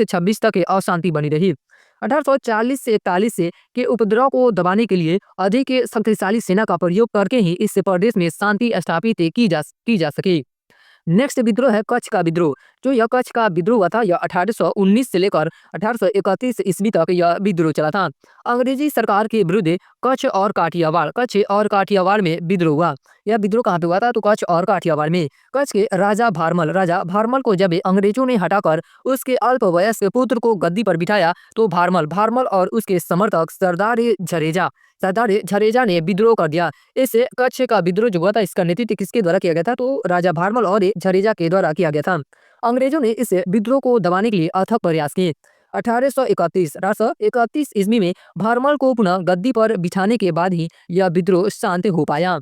26 तक अशांति बनी रही। 1840 से 41 से के उपद्रव को दबाने के लिए अधिक शक्तिशाली सेना का प्रयोग करके ही इस प्रदेश में शांति स्थापित की जा सके। नेक्स्ट विद्रोह है कच्छ का विद्रोह। जो यह कच्छ का विद्रोह हुआ था यह 1819 से लेकर 1831 ईस्वी तक यह विद्रोह चला था। अंग्रेजी सरकार के विरुद्ध कच्छ और काठियावाड़ में विद्रोह हुआ। यह विद्रोह कहाँ पे हुआ था? तो कच्छ और काठियावाड़ में। कच्छ के राजा भारमल को जब अंग्रेजों ने हटाकर उसके अल्पवयस्क पुत्र को गद्दी पर बिठाया तो भारमल और उसके समर्थक सरदार झरेजा ने विद्रोह कर दिया। इस कच्छ का विद्रोह जो हुआ था इसका नेतृत्व किसके द्वारा किया गया था? तो राजा भारमल और झरेजा के द्वारा किया गया था। अंग्रेजों ने इस विद्रोह को दबाने के लिए अथक प्रयास किए। 1831 ईस्वी में भारमल को पुनः गद्दी पर बिठाने के बाद ही यह विद्रोह शांत हो पाया।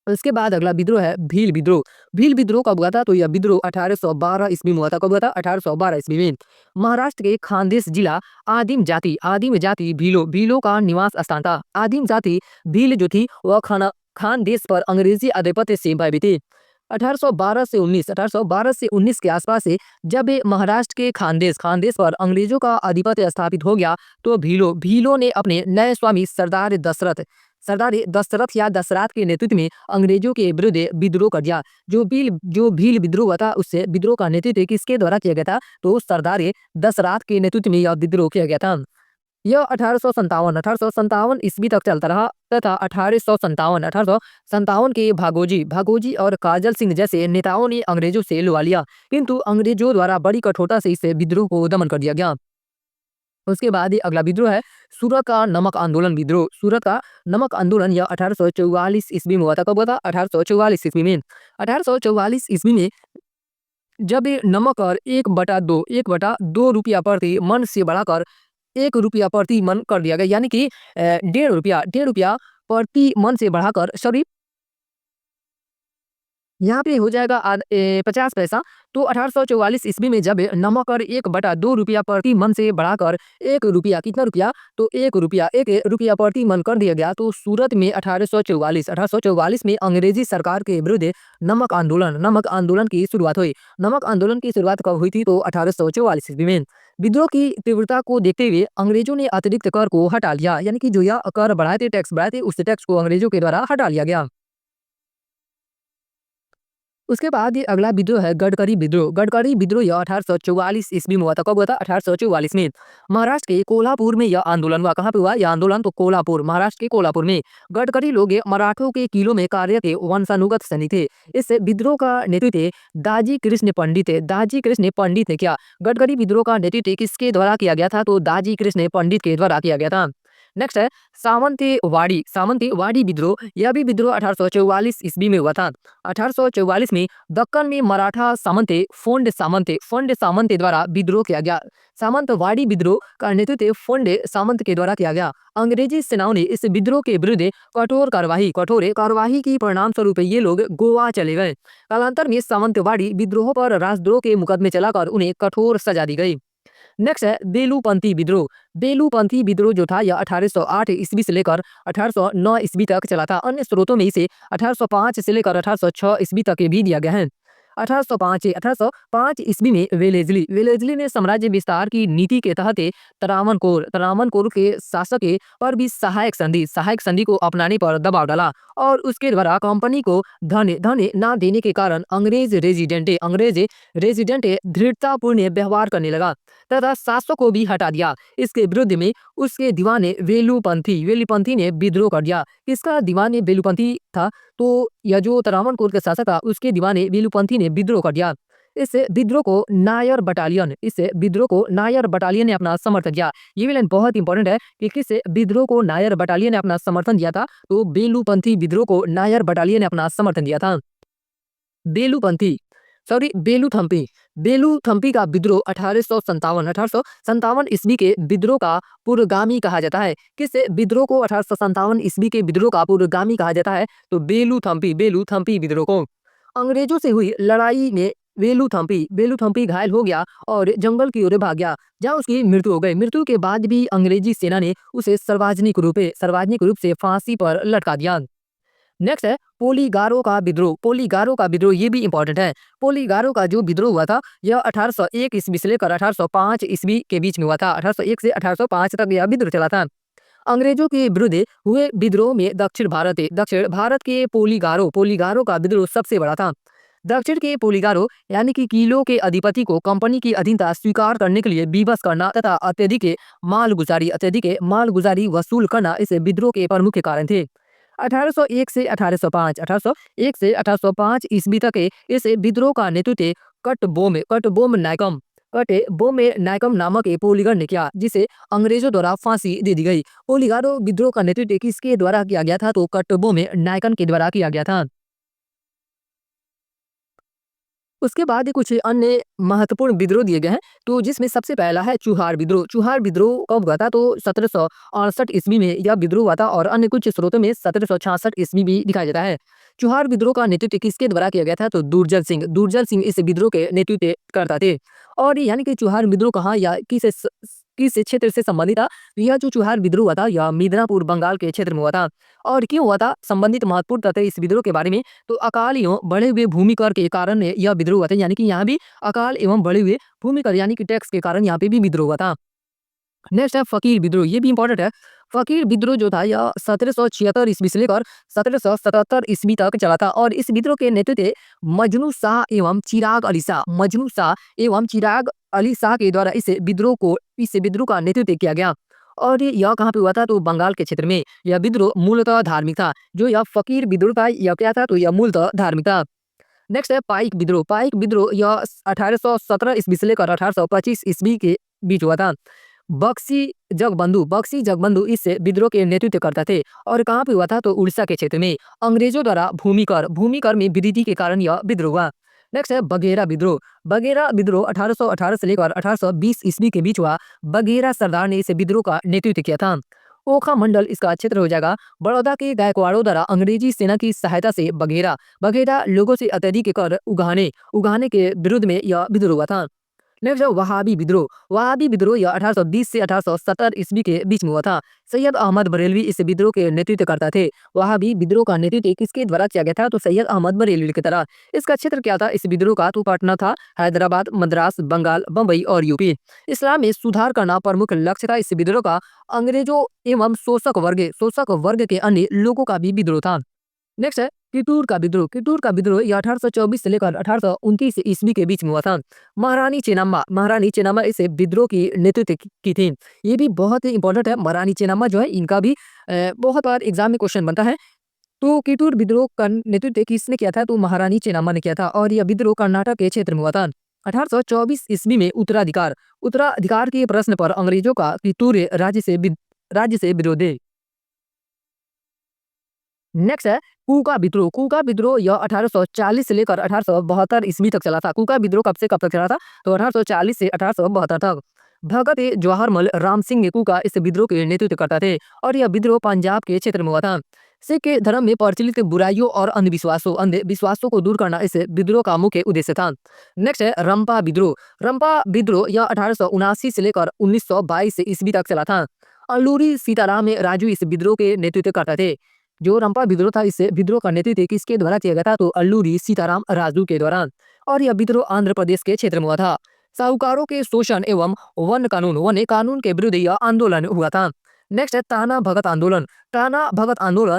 उसके बाद अगला विद्रोह है भील विद्रोह। भील विद्रोह कब हुआ था? तो यह विद्रोह 1812 ईस्वी में हुआ था। कब हुआ था? 1812 ईस्वी में। महाराष्ट्र के खानदेश जिला आदिम जाति भीलों का निवास स्थान था। आदिम जाति भील जो थी वह खानदेश पर अंग्रेजी आधिपत्य से भयभीत थी। 1812 से 19 के आसपास से जब महाराष्ट्र के खानदेश पर अंग्रेजों का आधिपत्य स्थापित हो गया तो भीलों ने अपने नए स्वामी सरदार दशरथ या दशरथ के नेतृत्व में अंग्रेजों के विरुद्ध विद्रोह कर दिया। जो भील विद्रोह हुआ था उससे विद्रोह का नेतृत्व किसके द्वारा किया गया था? तो सरदार दशरथ के नेतृत्व में यह विद्रोह किया गया था। यह 1857 ईस्वी तक चलता रहा तथा 1857 के भागोजी और काजल सिंह जैसे नेताओं ने अंग्रेजों से लुआ लिया, किंतु अंग्रेजों द्वारा बड़ी कठोरता से इस विद्रोह को दमन कर दिया गया। उसके बाद ही अगला विद्रोह है सूरत का नमक आंदोलन विद्रोह। सूरत का नमक आंदोलन यह 1844 ईस्वी में हुआ था। कब हुआ था? 1844 ईस्वी में। 1844 ईस्वी में जब ये नमक और 1/2 रुपया प्रति मन से बढ़ाकर 1 रुपया प्रति मन कर दिया गया, यानी कि 1.5 रुपया प्रति मन से बढ़ाकर सॉरी यहाँ पे हो जाएगा 50 पैसा। तो 1844 ईस्वी में जब नमक और 1/2 रुपया प्रति मन से बढ़ाकर 1 रुपया, कितना रुपया? तो 1 रुपया प्रति मन कर दिया गया। तो सूरत में 1844 में अंग्रेजी सरकार के विरुद्ध नमक आंदोलन की शुरुआत हुई। नमक आंदोलन की शुरुआत कब हुई थी? तो 1844 ईस्वी में। विद्रोह की तीव्रता को देखते हुए अंग्रेजों ने अतिरिक्त कर को हटा लिया, यानी कि जो यह कर टैक्स बढ़ाए थे उस टैक्स को अंग्रेजों के द्वारा हटा लिया गया। उसके बाद ये अगला विद्रोह है गडकरी विद्रोह। गडकरी विद्रोह यह 1844 ईस्वी में हुआ था। कब हुआ था? 1844 में। महाराष्ट्र के कोल्हापुर में यह आंदोलन हुआ। कहाँ पे हुआ यह आंदोलन? तो कोल्हापुर, महाराष्ट्र के कोल्हापुर में। गडकरी लोग ये मराठों के किलों में कार्य के वंशानुगत सैनिक थे। इस विद्रोह का नेतृत्व दाजी कृष्ण पंडित है। दाजी कृष्ण पंडित ने किया। गडकरी विद्रोह का नेतृत्व किसके द्वारा किया गया था? तो दाजी कृष्ण पंडित के द्वारा किया गया था। नेक्स्ट है सावंतवाड़ी। सावंतवाड़ी विद्रोह। यह भी विद्रोह 1844 ईस्वी में हुआ था। 1844 में दक्कन में मराठा सामंते फोंडे सामंते द्वारा विद्रोह किया गया। सामंतवाड़ी विद्रोह का नेतृत्व फोंडे सामंत के द्वारा किया गया। अंग्रेजी सेनाओं ने इस विद्रोह के विरुद्ध कठोर कार्यवाही की परिणाम स्वरूप ये लोग गोवा चले गए। कालांतर में सामंतवाड़ी विद्रोह पर राजद्रोह के मुकदमे चलाकर उन्हें कठोर सजा दी गई। नेक्स्ट है बेलूपंथी विद्रोह। बेलूपंथी विद्रोह जो था यह 1808 ईस्वी से लेकर 1809 ईस्वी तक चला था। अन्य स्रोतों में इसे 1805 से लेकर 1806 ईस्वी तक भी दिया गया है। 1805 ईस्वी में वेलेजली ने साम्राज्य विस्तार की नीति के तहत तरावनकोर के शासक पर भी सहायक संधि को अपनाने पर दबाव डाला और उसके द्वारा कंपनी को धन न देने के कारण अंग्रेज रेजिडेंट दृढ़तापूर्ण व्यवहार करने लगा तथा शासक को भी हटा दिया। इसके विरुद्ध में उसके दीवाने वेलुपंथी ने विद्रोह कर दिया। किसका दीवाने वेलुपंथी था? तो यह जो तरावनकोर के शासक था उसके दीवाने वेलुपंथी ने विद्रोह कर दिया। इस विद्रोह को नायर बटालियन ने अपना समर्थन दिया। ये भी लाइन बहुत इंपॉर्टेंट है कि किस विद्रोह को नायर बटालियन ने अपना समर्थन दिया था? तो बेलूपंथी विद्रोह को नायर बटालियन ने अपना समर्थन दिया था। बेलूथम्पी का विद्रोह 1857 ईस्वी के विद्रोह का पूर्वगामी कहा जाता है। किस विद्रोह को 1857 ईस्वी के विद्रोह का पूर्वगामी कहा जाता है? तो बेलूथम्पी विद्रोह को। अंग्रेजों से हुई लड़ाई में बेलूथम्पी घायल हो गया और जंगल की ओर भाग गया, जहाँ उसकी मृत्यु हो गई। मृत्यु के बाद भी अंग्रेजी सेना ने उसे सार्वजनिक रूप से फांसी पर लटका दिया। नेक्स्ट है पोलीगारो का विद्रोह। ये भी इंपॉर्टेंट है। पोलीगारो का जो विद्रोह हुआ था यह 1801 ईस्वी से लेकर 1805 ईस्वी के बीच में हुआ था। 1801 से 1805 तक यह विद्रोह चला था। अंग्रेजों के विरुद्ध हुए विद्रोह में दक्षिण भारत के पोलीगारो का विद्रोह सबसे बड़ा था। दक्षिण के पोलीगारो यानी कि किलों के अधिपति को कंपनी की अधीनता स्वीकार करने के लिए विवश करना तथा अत्यधिक मालगुजारी वसूल करना इस विद्रोह के प्रमुख कारण थे। 1801 से 1805 ईस्वी तक इस विद्रोह का नेतृत्व कटबोम नायकम नामक पोलीगर ने किया, जिसे अंग्रेजों द्वारा फांसी दे दी गई। पोलीगारो विद्रोह का नेतृत्व किसके द्वारा किया गया था? तो कटबोम नायकन के द्वारा किया गया था। उसके बाद कुछ अन्य महत्वपूर्ण विद्रोह दिए गए हैं, तो जिसमें सबसे पहला है चुहार विद्रोह कब हुआ था? तो 1768 ईस्वी में यह विद्रोह हुआ था और अन्य कुछ स्रोतों में 1766 ईस्वी भी दिखाया जाता है। चुहार विद्रोह का नेतृत्व किसके द्वारा किया गया था? तो दुर्जन सिंह इस विद्रोह के नेतृत्व करता थे। और यानी कि चुहार विद्रोह कहाँ या किस क्षेत्र से संबंधित था? यह जो चुहार विद्रोह हुआ था यह मिदनापुर बंगाल के क्षेत्र में हुआ था। और क्यों हुआ था? संबंधित महत्वपूर्ण तथ्य इस विद्रोह के बारे में, तो अकाल एवं बढ़े हुए भूमि कर के कारण यह विद्रोह हुआ था। यानी कि यहाँ भी अकाल एवं बढ़े हुए भूमि कर यानी कि टैक्स के कारण यहाँ पे भी विद्रोह हुआ था। नेक्स्ट है फकीर विद्रोह। ये भी इंपॉर्टेंट है। फकीर विद्रोह जो था यह 1776 ईस्वी से लेकर 1777 ईस्वी तक चला था और इस विद्रोह के नेतृत्व मजनू शाह एवं चिराग अली शाह के द्वारा इस विद्रोह का नेतृत्व किया गया। और यह कहाँ पे हुआ था? तो बंगाल के क्षेत्र में। यह विद्रोह मूलतः धार्मिक था। जो यह फकीर विद्रोह था यह क्या था? तो यह मूलतः धार्मिक था। नेक्स्ट है पाइक विद्रोह यह 1817 ईस्वी से लेकर 1825 ईस्वी के बीच हुआ था। बक्सी जगबंधु इस विद्रोह के नेतृत्व करता थे और कहाँ पे हुआ था? तो उड़ीसा के क्षेत्र में। अंग्रेजों द्वारा भूमि कर में वृद्धि के कारण यह विद्रोह हुआ। नेक्स्ट है बघेरा विद्रोह 1818 से लेकर 1820 ईस्वी के बीच हुआ। बघेरा सरदार ने इस विद्रोह का नेतृत्व किया था। ओखा मंडल इसका क्षेत्र हो जाएगा। बड़ौदा के गायकवाड़ों द्वारा अंग्रेजी सेना की सहायता से बघेरा लोगों से अत्यधिक कर उगाने के विरुद्ध में यह विद्रोह हुआ था। नेक्स्ट है वहाबी विद्रोह यह 1820 से 1870 ईस्वी के बीच में हुआ था। सैयद अहमद बरेलवी इस विद्रोह के नेतृत्व करता थे। वहाबी विद्रोह का नेतृत्व किसके द्वारा किया गया था? तो सैयद अहमद बरेलवी की तरह। इसका क्षेत्र क्या था इस विद्रोह का? तो पटना था, हैदराबाद, मद्रास, बंगाल, बम्बई और यूपी। इस्लाम में सुधार करना प्रमुख लक्ष्य था इस विद्रोह का। अंग्रेजों एवं शोषक वर्ग के अन्य लोगों का भी विद्रोह था। नेक्स्ट है किटूर का विद्रोह ये 1824 से लेकर 1829 ईस्वी के बीच में हुआ था। महारानी चेन्नम्मा इस विद्रोह की नेतृत्व की थी। ये भी बहुत ही इंपॉर्टेंट है। महारानी चेन्नम्मा जो है इनका भी बहुत बार एग्जाम में क्वेश्चन बनता है। तो किटूर विद्रोह का नेतृत्व किसने किया था? तो महारानी चेन्नम्मा ने किया था और यह विद्रोह कर्नाटक के क्षेत्र में हुआ था। 1824 ईस्वी में उत्तराधिकार के प्रश्न पर अंग्रेजों का किटूर राज्य से विरोध है। नेक्स्ट है कूका विद्रोह यह 1840 से लेकर 1872 ईस्वी तक चला था। कूका विद्रोह कब से कब तक चला था? तो 1840 से 1872 तक। भगत जवाहरमल राम सिंह ने कूका इस विद्रोह के नेतृत्व करता थे और यह विद्रोह पंजाब के क्षेत्र में हुआ था। सिख धर्म में प्रचलित बुराइयों और अंधविश्वासों को दूर करना इस विद्रोह का मुख्य उद्देश्य था। नेक्स्ट है रंपा विद्रोह यह 1879 से लेकर 1922 ईस्वी तक चला था। अल्लूरी सीताराम राजू इस विद्रोह के नेतृत्व करते थे। जो रंपा विद्रोह था इस विद्रोह का नेतृत्व किसके द्वारा किया गया था? तो अल्लूरी सीताराम राजू के दौरान। और यह विद्रोह आंध्र प्रदेश के क्षेत्र में हुआ था। साहूकारों के शोषण एवं वन कानून के विरुद्ध यह आंदोलन हुआ था। नेक्स्ट है ताना भगत आंदोलन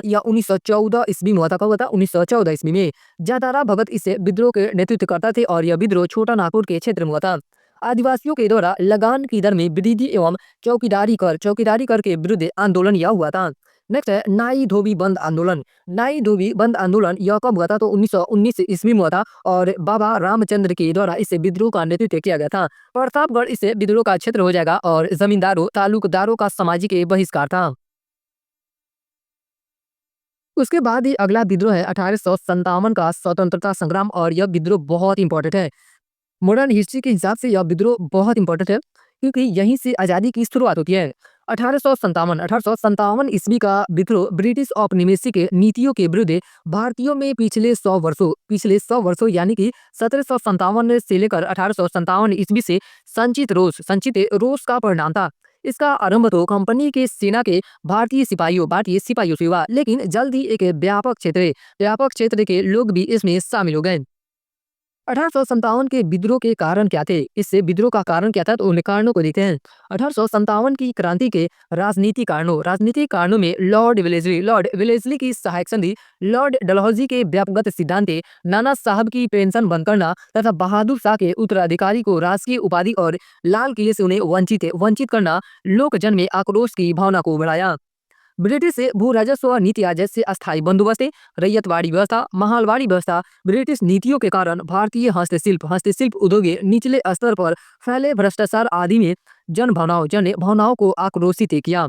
यह 1914 ईस्वी में हुआ था। कब हुआ था? 1914 ईस्वी में। जातारा भगत इस विद्रोह के नेतृत्व करता थे और यह विद्रोह छोटा नागपुर के क्षेत्र में हुआ था। आदिवासियों के द्वारा लगान की दर में वृद्धि एवं चौकीदारी कर के विरुद्ध आंदोलन यह हुआ था। नेक्स्ट है नाई धोबी बंद आंदोलन यह कब हुआ था? तो 1919 ईस्वी में हुआ था और बाबा रामचंद्र के द्वारा इस विद्रोह का नेतृत्व किया गया था। प्रतापगढ़ इस विद्रोह का क्षेत्र हो जाएगा और जमींदारों तालुकदारों का सामाजिक बहिष्कार था। उसके बाद ही अगला विद्रोह है 1857 का स्वतंत्रता संग्राम और यह विद्रोह बहुत इंपॉर्टेंट है। मॉडर्न हिस्ट्री के हिसाब से यह विद्रोह बहुत इंपॉर्टेंट है क्योंकि यहीं से आज़ादी की शुरुआत होती है। 1857 ईस्वी का विद्रोह ब्रिटिश औपनिवेशिक के नीतियों के विरुद्ध भारतीयों में पिछले 100 वर्षों यानी कि 1757 से लेकर 1857 ईस्वी से संचित रोष का परिणाम था। इसका आरंभ तो कंपनी के सेना के भारतीय सिपाहियों से हुआ, लेकिन जल्द ही एक व्यापक क्षेत्र के लोग भी इसमें शामिल हो गए। 1857 के विद्रोह के कारण क्या थे? इससे विद्रोह का कारण क्या था? तो उन कारणों को देखते हैं। 1857 की क्रांति के राजनीतिक कारणों में लॉर्ड वेलेस्ली की सहायक संधि, लॉर्ड डलहौजी के व्यापकगत सिद्धांत, नाना साहब की पेंशन बंद करना तथा बहादुर शाह के उत्तराधिकारी को राजकीय उपाधि और लाल किले से उन्हें वंचित करना लोक जन में आक्रोश की भावना को बढ़ाया। ब्रिटिश भू राजस्व नीतियां जैसे अस्थायी बंदोबस्त, रैयतवाड़ी व्यवस्था, महलवाड़ी व्यवस्था, ब्रिटिश नीतियों के कारण भारतीय हस्तशिल्प उद्योग निचले स्तर पर फैले भ्रष्टाचार आदि में जन भावनाओं को आक्रोशित किया।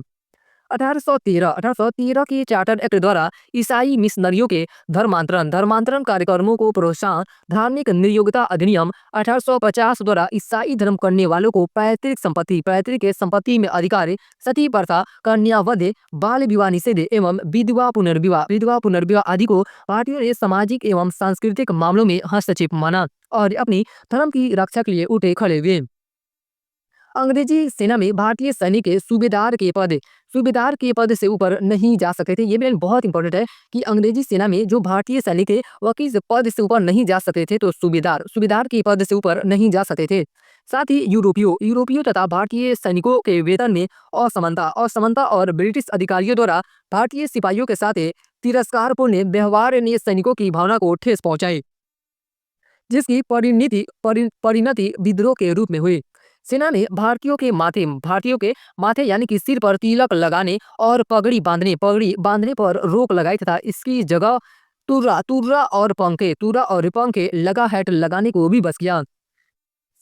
1813 के चार्टर एक्ट द्वारा ईसाई मिशनरियों के धर्मांतरण कार्यक्रमों को प्रोत्साहन, धार्मिक नियोक्ता अधिनियम 1850 द्वारा ईसाई धर्म करने वालों को पैतृक संपत्ति में अधिकार, सती प्रथा, कन्यावध, बाल विवाह निषेध एवं विधवा पुनर्विवाह आदि को भारतीयों ने सामाजिक एवं सांस्कृतिक मामलों में हस्तक्षेप माना और अपनी धर्म की रक्षा के लिए उठे खड़े हुए। अंग्रेजी सेना में भारतीय सैनिक सूबेदार के पद से ऊपर नहीं जा सकते थे। ये भी बहुत इंपॉर्टेंट है कि अंग्रेजी सेना में जो भारतीय सैनिक थे वह किस पद से ऊपर नहीं जा सकते थे? तो सूबेदार के पद से ऊपर नहीं जा सकते थे। साथ ही यूरोपियों तथा भारतीय सैनिकों के वेतन में असमानता और ब्रिटिश अधिकारियों द्वारा भारतीय सिपाहियों के साथ तिरस्कारपूर्ण व्यवहार ने सैनिकों की भावना को ठेस पहुंचाई, जिसकी परिणति विद्रोह के रूप में हुई। सेना ने भारतीयों के माथे यानी कि सिर पर तिलक लगाने और पगड़ी बांधने पर रोक लगाई तथा इसकी जगह तुर्रा और पंखे लगा हैट लगाने को भी बस किया।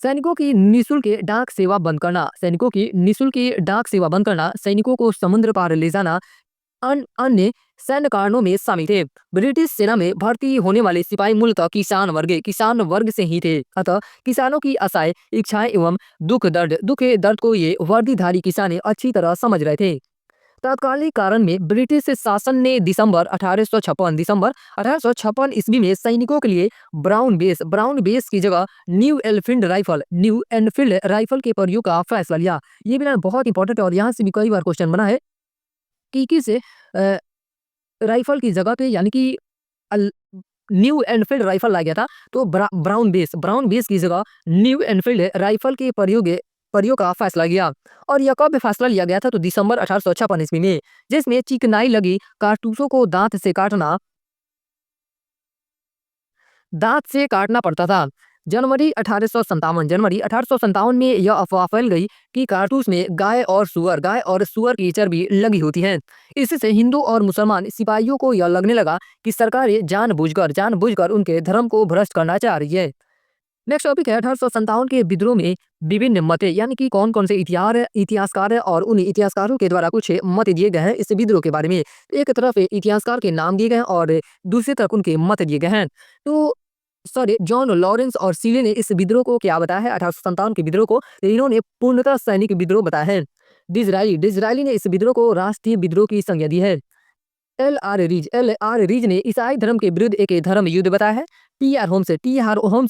सैनिकों की निःशुल्क डाक सेवा बंद करना, सैनिकों को समुद्र पार ले जाना अन्य सैन्य कारणों में शामिल थे। ब्रिटिश सेना में भर्ती होने वाले सिपाही मूलतः किसान वर्ग से ही थे। अतः किसानों की आशाएं, इच्छाएं एवं दुख दर्द को ये वर्दीधारी किसान अच्छी तरह समझ रहे थे। तत्कालीन कारण में ब्रिटिश शासन ने दिसंबर 1856 ईस्वी में सैनिकों के लिए ब्राउन बेस की जगह न्यू एनफील्ड राइफल के प्रयोग का फैसला लिया। ये भी बहुत इंपॉर्टेंट है और यहाँ से भी कई बार क्वेश्चन बना है कि किस राइफल की जगह पे यानी कि न्यू एनफील्ड राइफल लाया गया था। तो ब्राउन बेस की जगह न्यू एनफील्ड राइफल के प्रयोग का फैसला किया। और यह कब फैसला लिया गया था? तो दिसंबर 1856 ईस्वी में, जिसमें चिकनाई लगी कारतूसों को दांत से काटना दांत से काटना पड़ता था। जनवरी 1857 में यह अफवाह फैल गई कि कारतूस में गाय और सुअर की चर्बी लगी होती है। इससे हिंदू और मुसलमान सिपाहियों को यह लगने लगा कि सरकारें जानबूझकर उनके धर्म को भ्रष्ट करना चाह रही है। नेक्स्ट टॉपिक है 1857 के विद्रोह में विभिन्न मतें, यानी कि कौन कौन से इतिहासकार है और उन इतिहासकारों के द्वारा कुछ मत दिए गए हैं इस विद्रोह के बारे में। एक तरफ इतिहासकार के नाम दिए गए हैं और दूसरी तरफ उनके मत दिए गए हैं। तो सर जॉन लॉरेंस और सीले ने इस विद्रोह को क्या बताया है 1857 के विद्रोह को, तो इन्होंने पूर्णतः सैनिक विद्रोह बताया है। डिजराइली ने इस विद्रोह को राष्ट्रीय विद्रोह की संज्ञा दी है। एल आर रीज ने ईसाई धर्म के विरुद्ध एक धर्म युद्ध बताया है। टी आर होम्स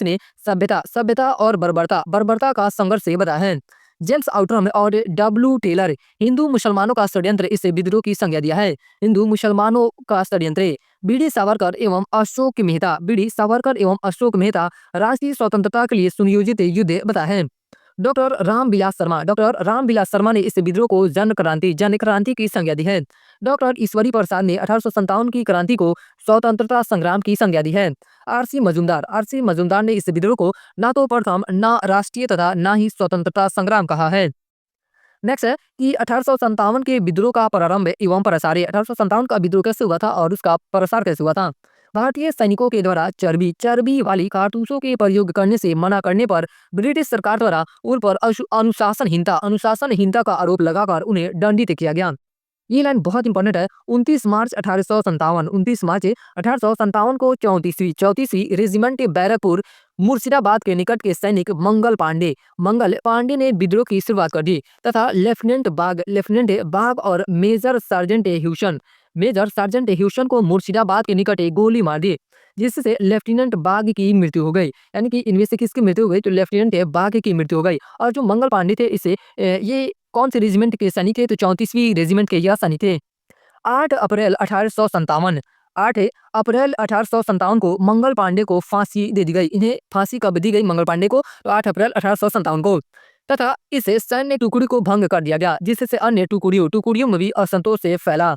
ने सभ्यता और बर्बरता का संघर्ष से बताया है। जेम्स आउटरम और डब्ल्यू टेलर हिंदू मुसलमानों का षड्यंत्र इस विद्रोह की संज्ञा दिया है। हिंदू मुसलमानों का षड्यंत्र। बी डी सावरकर एवं अशोक मेहता राष्ट्रीय स्वतंत्रता के लिए सुनियोजित युद्ध बताया है। डॉक्टर रामविलास शर्मा ने इस विद्रोह को जन क्रांति की संज्ञा दी है। डॉक्टर ईश्वरी प्रसाद ने 1857 की क्रांति को स्वतंत्रता संग्राम की संज्ञा दी है। आर सी मजूमदार ने इस विद्रोह को ना तो प्रथम, ना राष्ट्रीय तथा ना ही स्वतंत्रता संग्राम कहा है। नेक्स्ट है कि 1857 के विद्रोह का प्रारंभ एवं प्रसार। 1857 का विद्रोह कैसे हुआ था और उसका प्रसार कैसे हुआ था। भारतीय सैनिकों के द्वारा चर्बी वाली कारतूसों के प्रयोग करने से मना करने पर ब्रिटिश सरकार द्वारा उन पर अनुशासनहीनता का आरोप लगाकर उन्हें दंडित किया गया। ये लाइन बहुत इंपॉर्टेंट है। 29 मार्च 1857 को 34वीं रेजिमेंट बैरकपुर मुर्शिदाबाद के निकट के सैनिक मंगल पांडे ने विद्रोह की शुरुआत कर दी तथा लेफ्टिनेंट बाग और मेजर सार्जेंट ह्यूसन को मुर्शिदाबाद के निकट एक गोली मार दी, जिससे लेफ्टिनेंट बाग की मृत्यु हो गई। यानी कि इनमें से किसकी मृत्यु हो गई, तो लेफ्टिनेंट बाग की मृत्यु हो गई। और जो मंगल पांडे थे इसे ये कौन से रेजिमेंट के सैनिक थे, तो 34वीं रेजिमेंट के यह सैनिक थे। 8 अप्रैल 1857 को मंगल पांडे को फांसी दे दी गई। इन्हें फांसी कब दी गई मंगल पांडे को, तो 8 अप्रैल 1857 को, तथा इसे सैन्य टुकड़ी को भंग कर दिया गया, जिससे अन्य टुकड़ियों में भी असंतोष से फैला।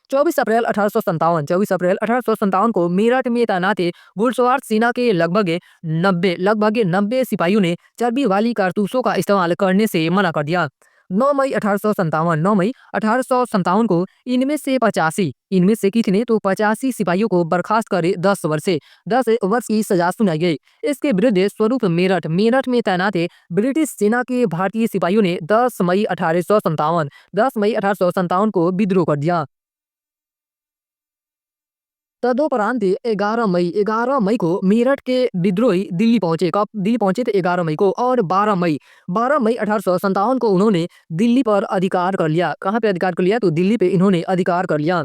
24 अप्रैल 1857 को मेरठ में तैनात घुड़सवार सेना के लगभग 90 सिपाहियों ने चर्बी वाली कारतूसों का इस्तेमाल करने से मना कर दिया। 9 मई 1857 को इनमें से कितने, तो 85 सिपाहियों को बर्खास्त कर 10 वर्ष की सजा सुनाई गई। इसके विरुद्ध स्वरूप मेरठ में तैनात ब्रिटिश सेना के भारतीय सिपाहियों ने 10 मई 1857 को विद्रोह कर दिया। तदोपरांत 11 मई को मेरठ के विद्रोही दिल्ली पहुंचे। कब दिल्ली पहुंचे थे, 11 मई को। और 12 मई 1857 को उन्होंने दिल्ली पर अधिकार कर लिया। कहाँ पे अधिकार कर लिया, तो दिल्ली पे इन्होंने अधिकार कर लिया।